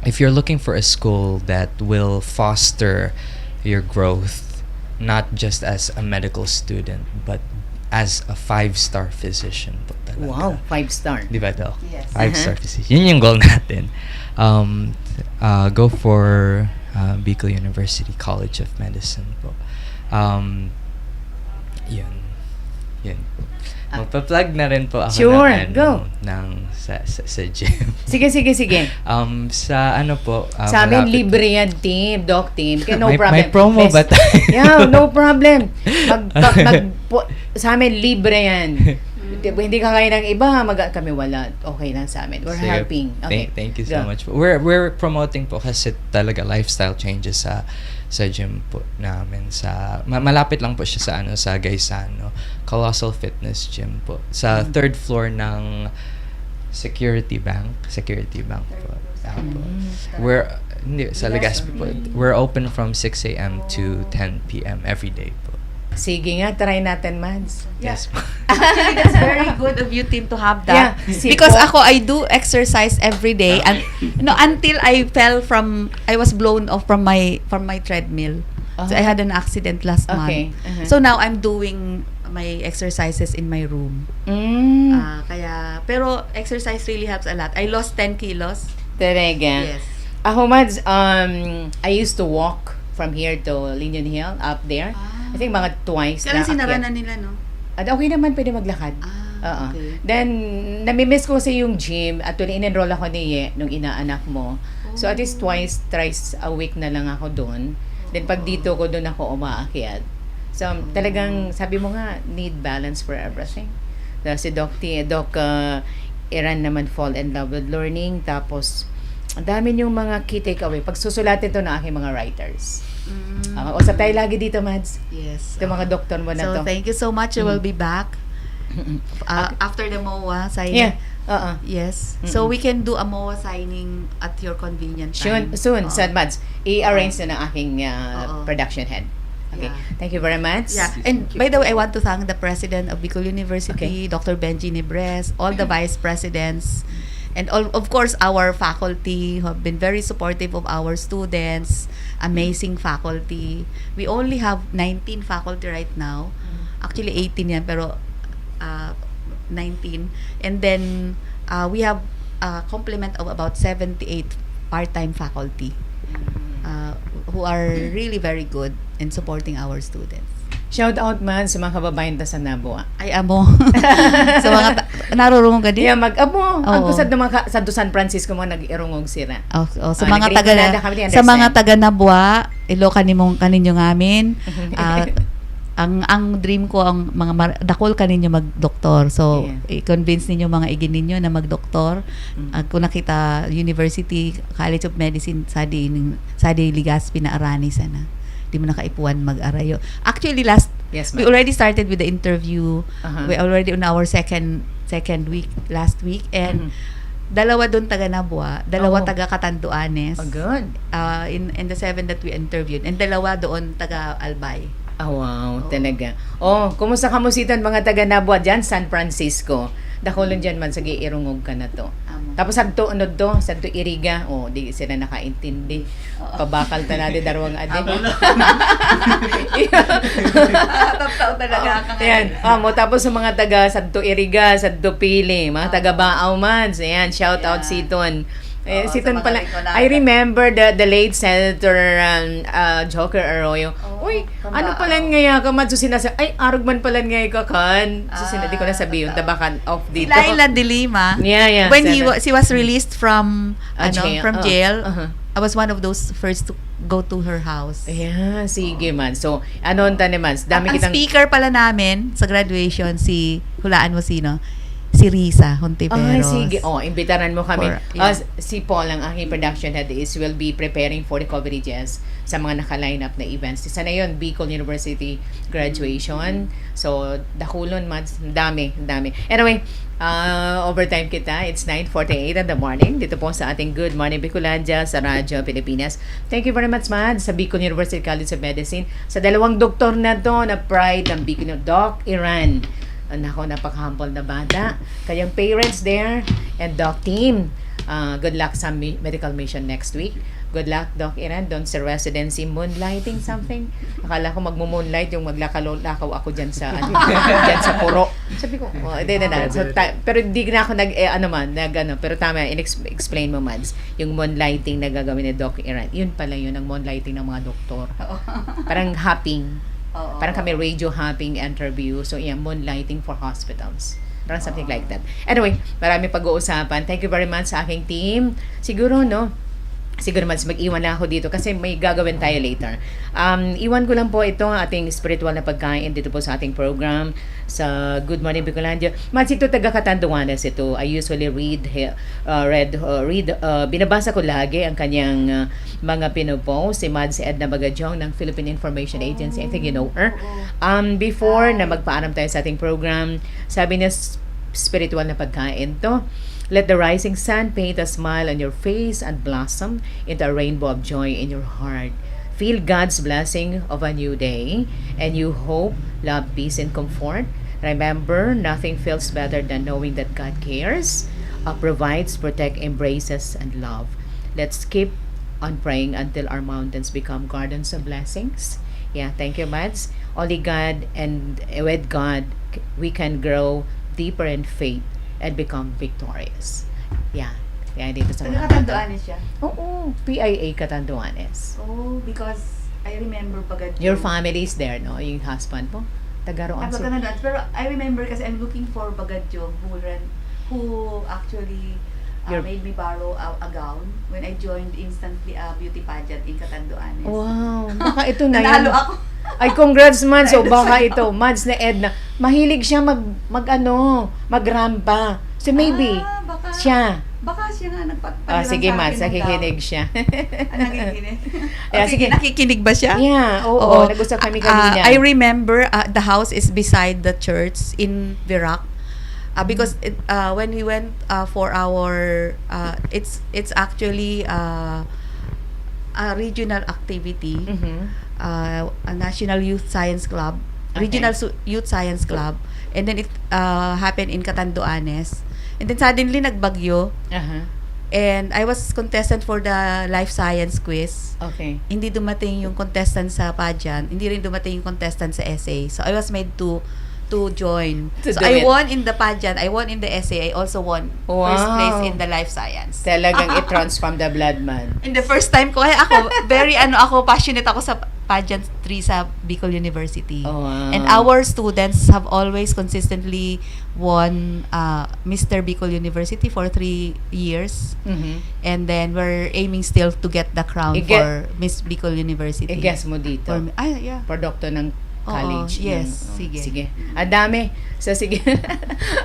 if you're looking for a school that will foster your growth, not just as a medical student, but as a 5-star physician po talaga. Wow, 5-star. Di ba, Doc? Yes. 5-star physician. Yun yung goal natin. Go for Bicol University College of Medicine po. Yun. Magpa-plug na rin po ako Sure, ng, go. sa gym. Sige. Sa ano po, Sa amin, malapit- libre yan, team, doc team. Kaya no may, problem. may promo ba tayo? Yeah, no problem. Sa amin, libre yan. Hindi ka kaya ng iba, kami wala. Okay lang sa amin. We're Sige, helping. Okay. Thank you so Go. much po. We're promoting po kasi talaga lifestyle changes sa gym po namin. Malapit lang po siya sa Gaisano. Colossal Fitness Gym po. Sa 3rd floor ng Security Bank po. Sa Legazpi po. We're open from 6 a.m. to 10 p.m. every day po. Sige nga, try natin, Mads. Yes po. Actually, that's very good of you, team, to have that. Yeah, Because I do exercise every day, and until I was blown off from my treadmill. So I had an accident last Okay. month. So now I'm doing my exercises in my room. Pero exercise really helps a lot. I lost 10 kilos. Talaga. Yes. Ako, Mads, I used to walk from here to Linion Hill, up there. I think mga twice Kaya sinara akyat. na nila, no? At okay naman, pwede maglakad. Okay. Then, namimiss ko kasi yung gym at in-enroll ako ni Ye, nung inaanak mo. So, at least thrice a week na lang ako doon. Then, pag dito ko, doon ako umaakyat. So, talagang, sabi mo nga, need balance for everything. Si Doc Iran naman fall in love with learning. Tapos, ang dami yung mga key takeaway. Pag susulatin to ng aking mga writers. Usap tayo lagi dito, Mads. Yes. Ito mga doktor mo na to. So, thank you so much. I will be back. After the MOA signing. Yeah. Yes. So, we can do a MOA signing at your convenient time. Soon, Mads. I-arrange na ng aking production head. Okay. Yeah. Thank you very much. Yeah. And by the way, I want to thank the president of Bicol University, Dr. Benji Nibres, all the vice presidents, and all, of course, our faculty who have been very supportive of our students. Amazing faculty. We only have 19 faculty right now. Actually, 18 yan, pero 19. And then, we have a complement of about 78 part-time faculty who are really very good in supporting our students. Shout out man sa mga kababayan ta sa Nabua. Ay, amo. Sa mga narurungog ka din? Yeah, mag-amo. Ang kusad ng mga sa San Francisco mga nag-irungog sila. Sa mga taga Nabua, ilokan kaninyo ngamin. Ang dream ko, ang mga dakol kaninyo mag-doktor. So, i-convince ninyo mga igin ninyo na mag-doktor. Kung nakita University College of Medicine sa Legazpi na arani sana. Di mo nakaipuan mag-arayo. Actually, we already started with the interview. We already on our second week, last week. And dalawa doon taga Nabua, dalawa taga Catanduanes. Oh, good. In the 7 that we interviewed. And dalawa doon taga Albay. Oh, wow, talaga. Kumusta kamusitan mga taga Nabua dyan, San Francisco? Dakulon dyan man, sige, irungog ka na to. Tapos sagto unod to, sagto iriga, di sila nakaintindi. Pabakal ta natin darwang adin. Totoo talaga. Ayan, tapos sa mga taga sagto iriga, sagto pili, mga taga Baaw man, ayan, shout out Siton. Siton pala. I remember the late Senator Joker Arroyo. Uy, ano pala ngaya ka man? So sinasa, ay, arog man pala ngaya ka kan. So sinadi ko na sabi yung tabakan off dito. Si Laila de Lima. Yeah. When she was released from jail, I was one of those first to go to her house. Yeah, sige man. So, ano naman? Dami kitang... Ang speaker pala namin sa graduation, hulaan mo sino? Si Risa Hontiveros. Ay, sige. Imbitaran mo kami. Si Paul, ang aking production head, will be preparing for the coverages sa mga naka-line up na events. Isa na yun, Bicol University graduation. So, dakulon, Mads. Dami. Anyway, overtime kita. It's 9:48 in the morning. Dito po sa ating Good Morning Bicolandia sa Radyo Pilipinas. Thank you very much, Mads, sa Bicol University College of Medicine. Sa dalawang doktor na to na pride ng Bicol, Doc Iran. Nako, napaka-humble na bata. Kayang parents there and doc team. Good luck sa medical mission next week. Good luck, Doc Iran, doon sa residency, moonlighting something. Akala ko magmo-moonlight yung maglakaw ako dyan sa dyan sa puro. Sabi ko, pero hindi na ako pero tama, explain mo, Mads, yung moonlighting na gagawin ni Doc Iran. Yun pala yun, ang moonlighting ng mga doktor. Parang hopping. Parang kami radio hopping interview. So, moonlighting for hospitals. Parang something like that. Anyway, marami pag-uusapan. Thank you very much sa aking team. Siguro mas mag-iwan na ako dito kasi may gagawin tayo later. Iwan ko lang po ito ating spiritual na pagkain dito po sa ating program sa Good Morning Bicolandia. Mads, ito taga Catanduanes ito. I usually binabasa ko lagi ang kanyang mga pinupost. Si Mads Edna Bagadyong ng Philippine Information Agency. I think you know her. Before na magpaalam tayo sa ating program, sabi niya spiritual na pagkain to. Let the rising sun paint a smile on your face and blossom into a rainbow of joy in your heart. Feel God's blessing of a new day, and you hope, love, peace, and comfort. Remember, nothing feels better than knowing that God cares, provides, protects, embraces, and love. Let's keep on praying until our mountains become gardens of blessings. Yeah, thank you, Mads. Only God, and with God, we can grow deeper in faith and become victorious. Yeah. Yeah, dito sa mga Catanduanes siya? Oo. PIA Catanduanes. Oh, because I remember Bagadyo. Your family is there, no? Yung husband mo? Taga-roon. Catanduanes. Pero I remember kasi I'm looking for Bagadyo who actually made me borrow a gown when I joined instantly a beauty pageant in Catanduanes. Wow. Baka ito na yun. Nanalo ako. Ay, congrats, Mads. O baka ito, Mads na Edna. Mahilig siya magrampa. So maybe, siya. Baka siya nga nagpagpalilang sige, Mads, nakikinig siya. Nakikinig? Yeah, sige. Nakikinig ba siya? Yeah, oo. Nag-usap kami kanina. I remember the house is beside the church in Virac. Because when we went for our, it's actually a regional activity. A National Youth Science Club, Regional Youth Science Club, and then it happened in Catanduanes, and then suddenly nagbagyo, and I was contestant for the life science quiz. Okay. Hindi dumating yung contestant sa pageant, hindi rin dumating yung contestant sa essay, so I was made to join. So I won in the pageant, I won in the essay, I also won first place in the life science. Talagang it runs from the blood, man. In the first time ko, kaya ako, passionate ako sa pageantry sa Bicol University. Oh, wow. And our students have always consistently won Mr. Bicol University for 3 years. And then we're aiming still to get the crown for Miss Bicol University. I-guess mo dito. For doctor ng college. Yes, sige. Ang dami. So, sige.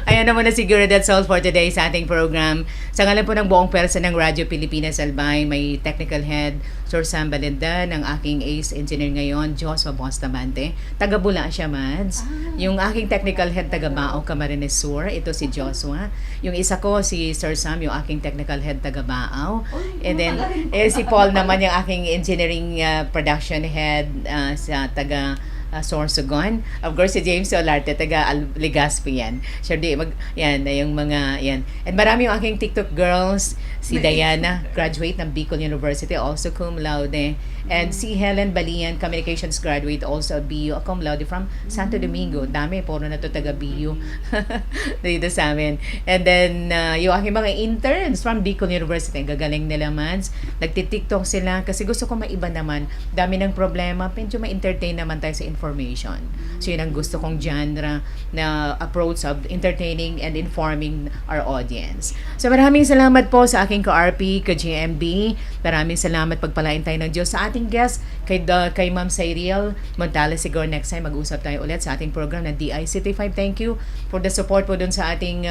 Ayan naman na siguro that's all for today sa ating program. Sa ngalan po ng buong person ng Radyo Pilipinas Albay, may technical head, Sir Sam Balinda, ng aking ace engineer ngayon, Joshua Bustamante. Taga-Bula siya, Mads. Yung aking technical head, taga-Bao, Camarines Sur. Ito si Joshua. Yung isa ko, si Sir Sam, yung aking technical head, taga-Bao. And then, si Paul naman, yung aking engineering production head sa Sorsogon. Of course, si James Solarte, taga Legazpi yan. Sure, yan, yung mga, yan. And marami yung aking TikTok girls, si Diana, graduate ng Bicol University, also cum laude. And si Helen Balian, communications graduate, also BU, cum laude from Santo Domingo. Dami, puro na to taga BU. Dito sa amin. And then, yung aking mga interns from Bicol University, gagaling nila, Mads. Nagtitiktok sila kasi gusto ko maiba naman. Dami ng problema, medyo ma-entertain naman tayo sa information. So, yun ang gusto kong genre na approach of entertaining and informing our audience. So, maraming salamat po sa aking ka-RP, ka-GMB. Maraming salamat, pagpalain tayo ng Diyos sa ating guest, kay Ma'am Cyril Montales. Siguro next time mag-usap tayo ulit sa ating program na DICT5. Thank you for the support po dun sa ating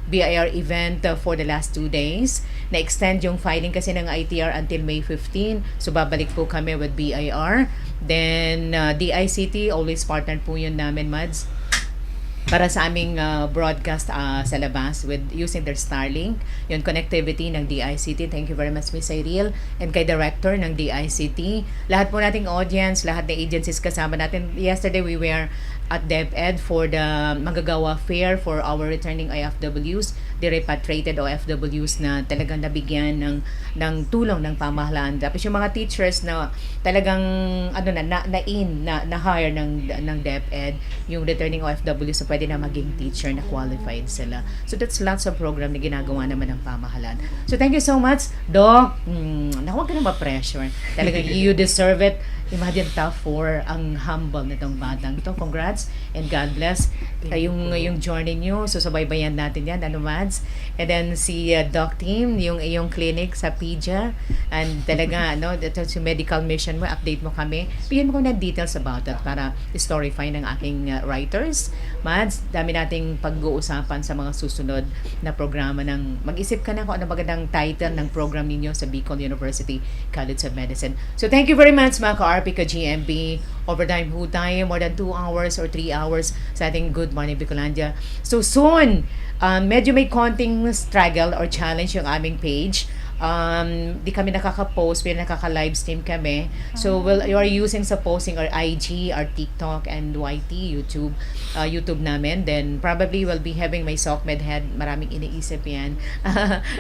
BIR event for the last 2 days. Na-extend yung filing kasi ng ITR until May 15. So, babalik po kami with BIR. Then, DICT, always partner po yun namin, Mads, para sa aming broadcast sa labas with using their Starlink, yung connectivity ng DICT. Thank you very much, Miss Cyril, and kay Director ng DICT. Lahat po nating audience, lahat ng agencies kasama natin. Yesterday, we were at DepEd for the Manggagawa Fair for our returning IFWs. the repatriated OFWs na talagang nabigyan ng tulong ng pamahalaan. Tapos yung mga teachers na talagang na-hire ng DepEd, yung returning OFWs, so pwede na maging teacher na qualified sila. So that's lots of program na ginagawa naman ng pamahalaan. So thank you so much, Doc. Huwag ka na ma-pressure. Talagang you deserve it. Imagine top 4 ang humble nitong batang ito. Congrats and God bless. Yung journey nyo, susubaybayan natin yan, Mads. And then si Doc Team, yung clinic sa PIJA, and talaga, yung medical mission mo, update mo kami. Bigyan mo ko na details about that para storify ng aking writers. Mads, dami nating pag-uusapan sa mga susunod na programa mag-isip ka na kung ano magandang title ng program ninyo sa Bicol University College of Medicine. So thank you very much mga ka-RP, ka-GMB. Overtime ho tayo, more than 2 hours or 3 hours sa ating Good Morning Bicolandia. So soon, medyo may konting struggle or challenge yung aming page. Di kami nakaka-post, pero nakaka-livestream kami. So you are using sa posting our IG, our TikTok, and YT, YouTube namin. Then probably we'll be having my SOCMED head. Maraming iniisip yan.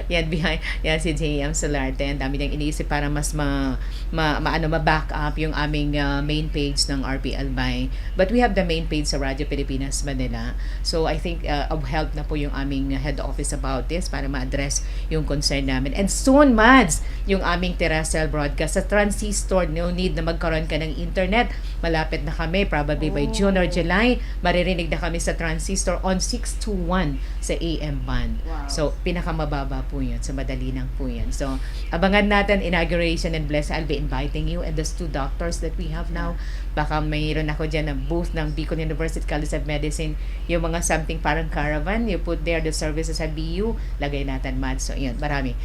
Yan si JM Solarte. Ang dami niyang iniisip para mas ma-back up yung aming main page ng RP Albay. But we have the main page sa Radyo Pilipinas Manila. So I think of help na po yung aming head office about this para ma-address yung concern namin. And soon, Mads, yung aming terrestrial broadcast sa transistor, no need na magkaroon ka ng internet. Malapit na kami, probably by June or July, maririnig na kami sa transistor on 621 sa AM band. Wow. So, pinakamababa po yun. So, madali lang po yan. So, abangan natin inauguration and bless. I'll be inviting you and those 2 doctors that we have now. Baka mayroon ako dyan na booth ng Bicol University College of Medicine. Yung mga something parang caravan, you put there the services sa BU, lagay natin, Mads. So, yun, marami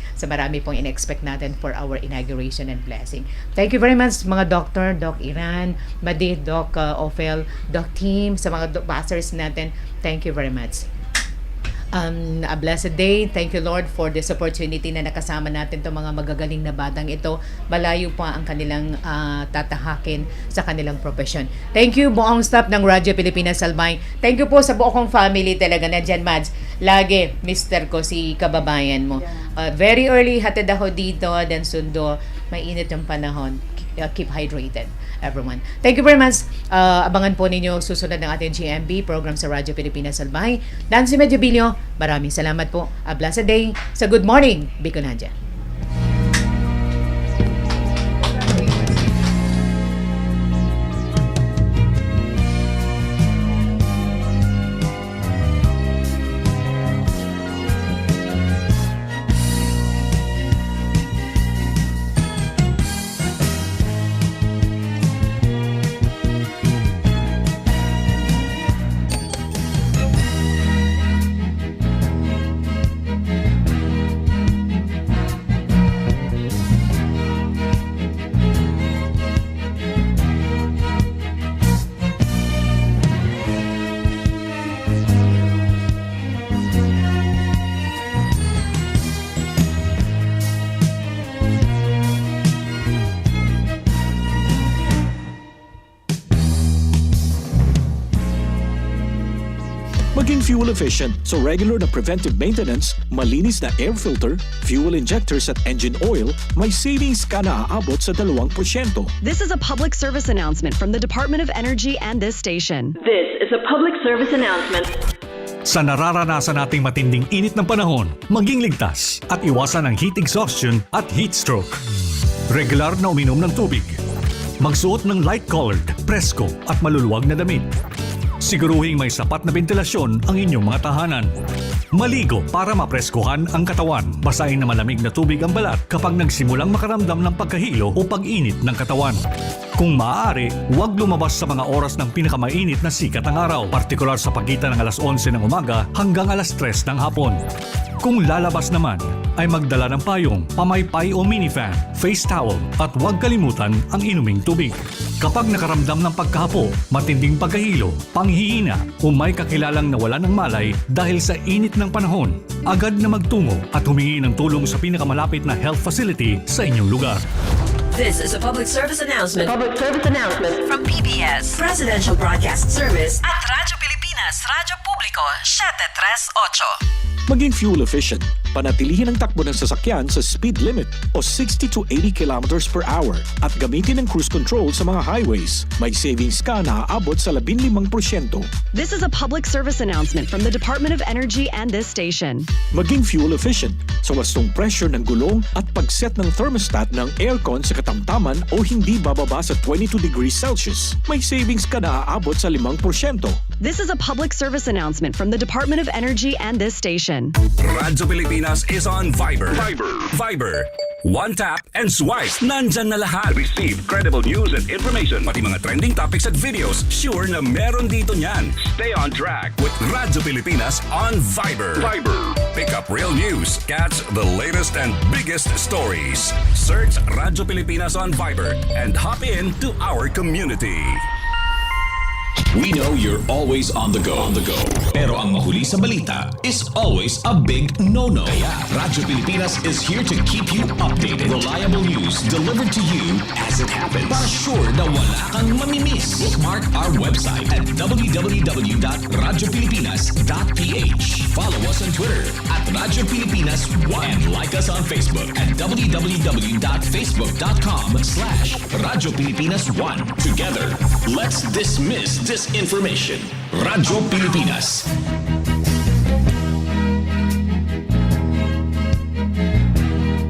pong in-expect natin for our inauguration and blessing. Thank you very much mga doctor, Doc Iran, Madid, Doc Ophel, Doc Team, sa mga busters natin. Thank you very much. A blessed day. Thank you, Lord, for this opportunity na nakasama natin itong mga magagaling na batang ito. Malayo pa ang kanilang tatahakin sa kanilang profesyon. Thank you, buong staff ng Radyo Pilipinas Albay. Thank you po sa buong kong family talaga. Nandiyan, Mads. Lagi, mister ko, si kababayan mo. Very early, hatid ako dito, then sundo. Mainit yung panahon. Keep hydrated, everyone. Thank you very much. Abangan po ninyo susunod ng ating GMB program sa Radyo Pilipinas Albay. Nancy Medjobilio, maraming salamat po. A blessed day sa Good Morning Bicolandia. Maging fuel efficient, so regular na preventive maintenance, malinis na air filter, fuel injectors at engine oil, may savings ka na aabot sa 2%. This is a public service announcement from the Department of Energy and this station. This is a public service announcement. Sa nararanasan nating matinding init ng panahon, maging ligtas at iwasan ang heat exhaustion at heat stroke. Regular na uminom ng tubig. Magsuot ng light-colored, presko at maluluwag na damit. Siguruhing may sapat na ventilasyon ang inyong mga tahanan. Maligo para mapreskuhan ang katawan. Basahin na malamig na tubig ang balat kapag nagsimulang makaramdam ng pagkahilo o pag-init ng katawan. Kung maaari, huwag lumabas sa mga oras ng pinakamainit na sikat ng araw, partikular sa pagitan ng alas 11 ng umaga hanggang alas 3 ng hapon. Kung lalabas naman, ay magdala ng payong, pamaypay o minifan, face towel at huwag kalimutan ang inuming tubig. Kapag nakaramdam ng pagkahapo, matinding pagkahilo, panghihina o may kakilalang nawalan ng malay dahil sa init ng panahon, agad na magtungo at humingi ng tulong sa pinakamalapit na health facility sa inyong lugar. This is a public service announcement. From PBS, Presidential Broadcast Service at Radyo Pilipinas, Radyo Publiko, 738. Maging fuel efficient. Panatilihin ang takbo ng sasakyan sa speed limit o 60 to 80 kilometers per hour at gamitin ang cruise control sa mga highways. May savings ka na aabot sa 15%. This is a public service announcement from the Department of Energy and this station. Maging fuel efficient sa wastong pressure ng gulong at pag-set ng thermostat ng aircon sa katamtaman o hindi bababa sa 22 degrees Celsius. May savings ka na aabot sa 5%. This is a public service announcement from the Department of Energy and this station. Radyo Pilipinas is on Viber. Viber. One tap and swipe. Nandyan na lahat. Receive credible news and information. Pati mga trending topics at videos. Sure na meron dito niyan. Stay on track with Radyo Pilipinas on Viber. Pick up real news. Catch the latest and biggest stories. Search Radyo Pilipinas on Viber and hop in to our community. We know you're always on the go. Pero ang mahuli sa balita is always a big no-no. Kaya Radyo Pilipinas is here to keep you updated. Reliable news delivered to you as it happens. Para sure na wala kang mamimiss. Bookmark our website at www.radyopilipinas.ph. Follow us on Twitter at Radyo Pilipinas 1 and like us on Facebook at www.facebook.com/Radyo Pilipinas 1. Together, let's dismiss disinformation. Radyo Pilipinas.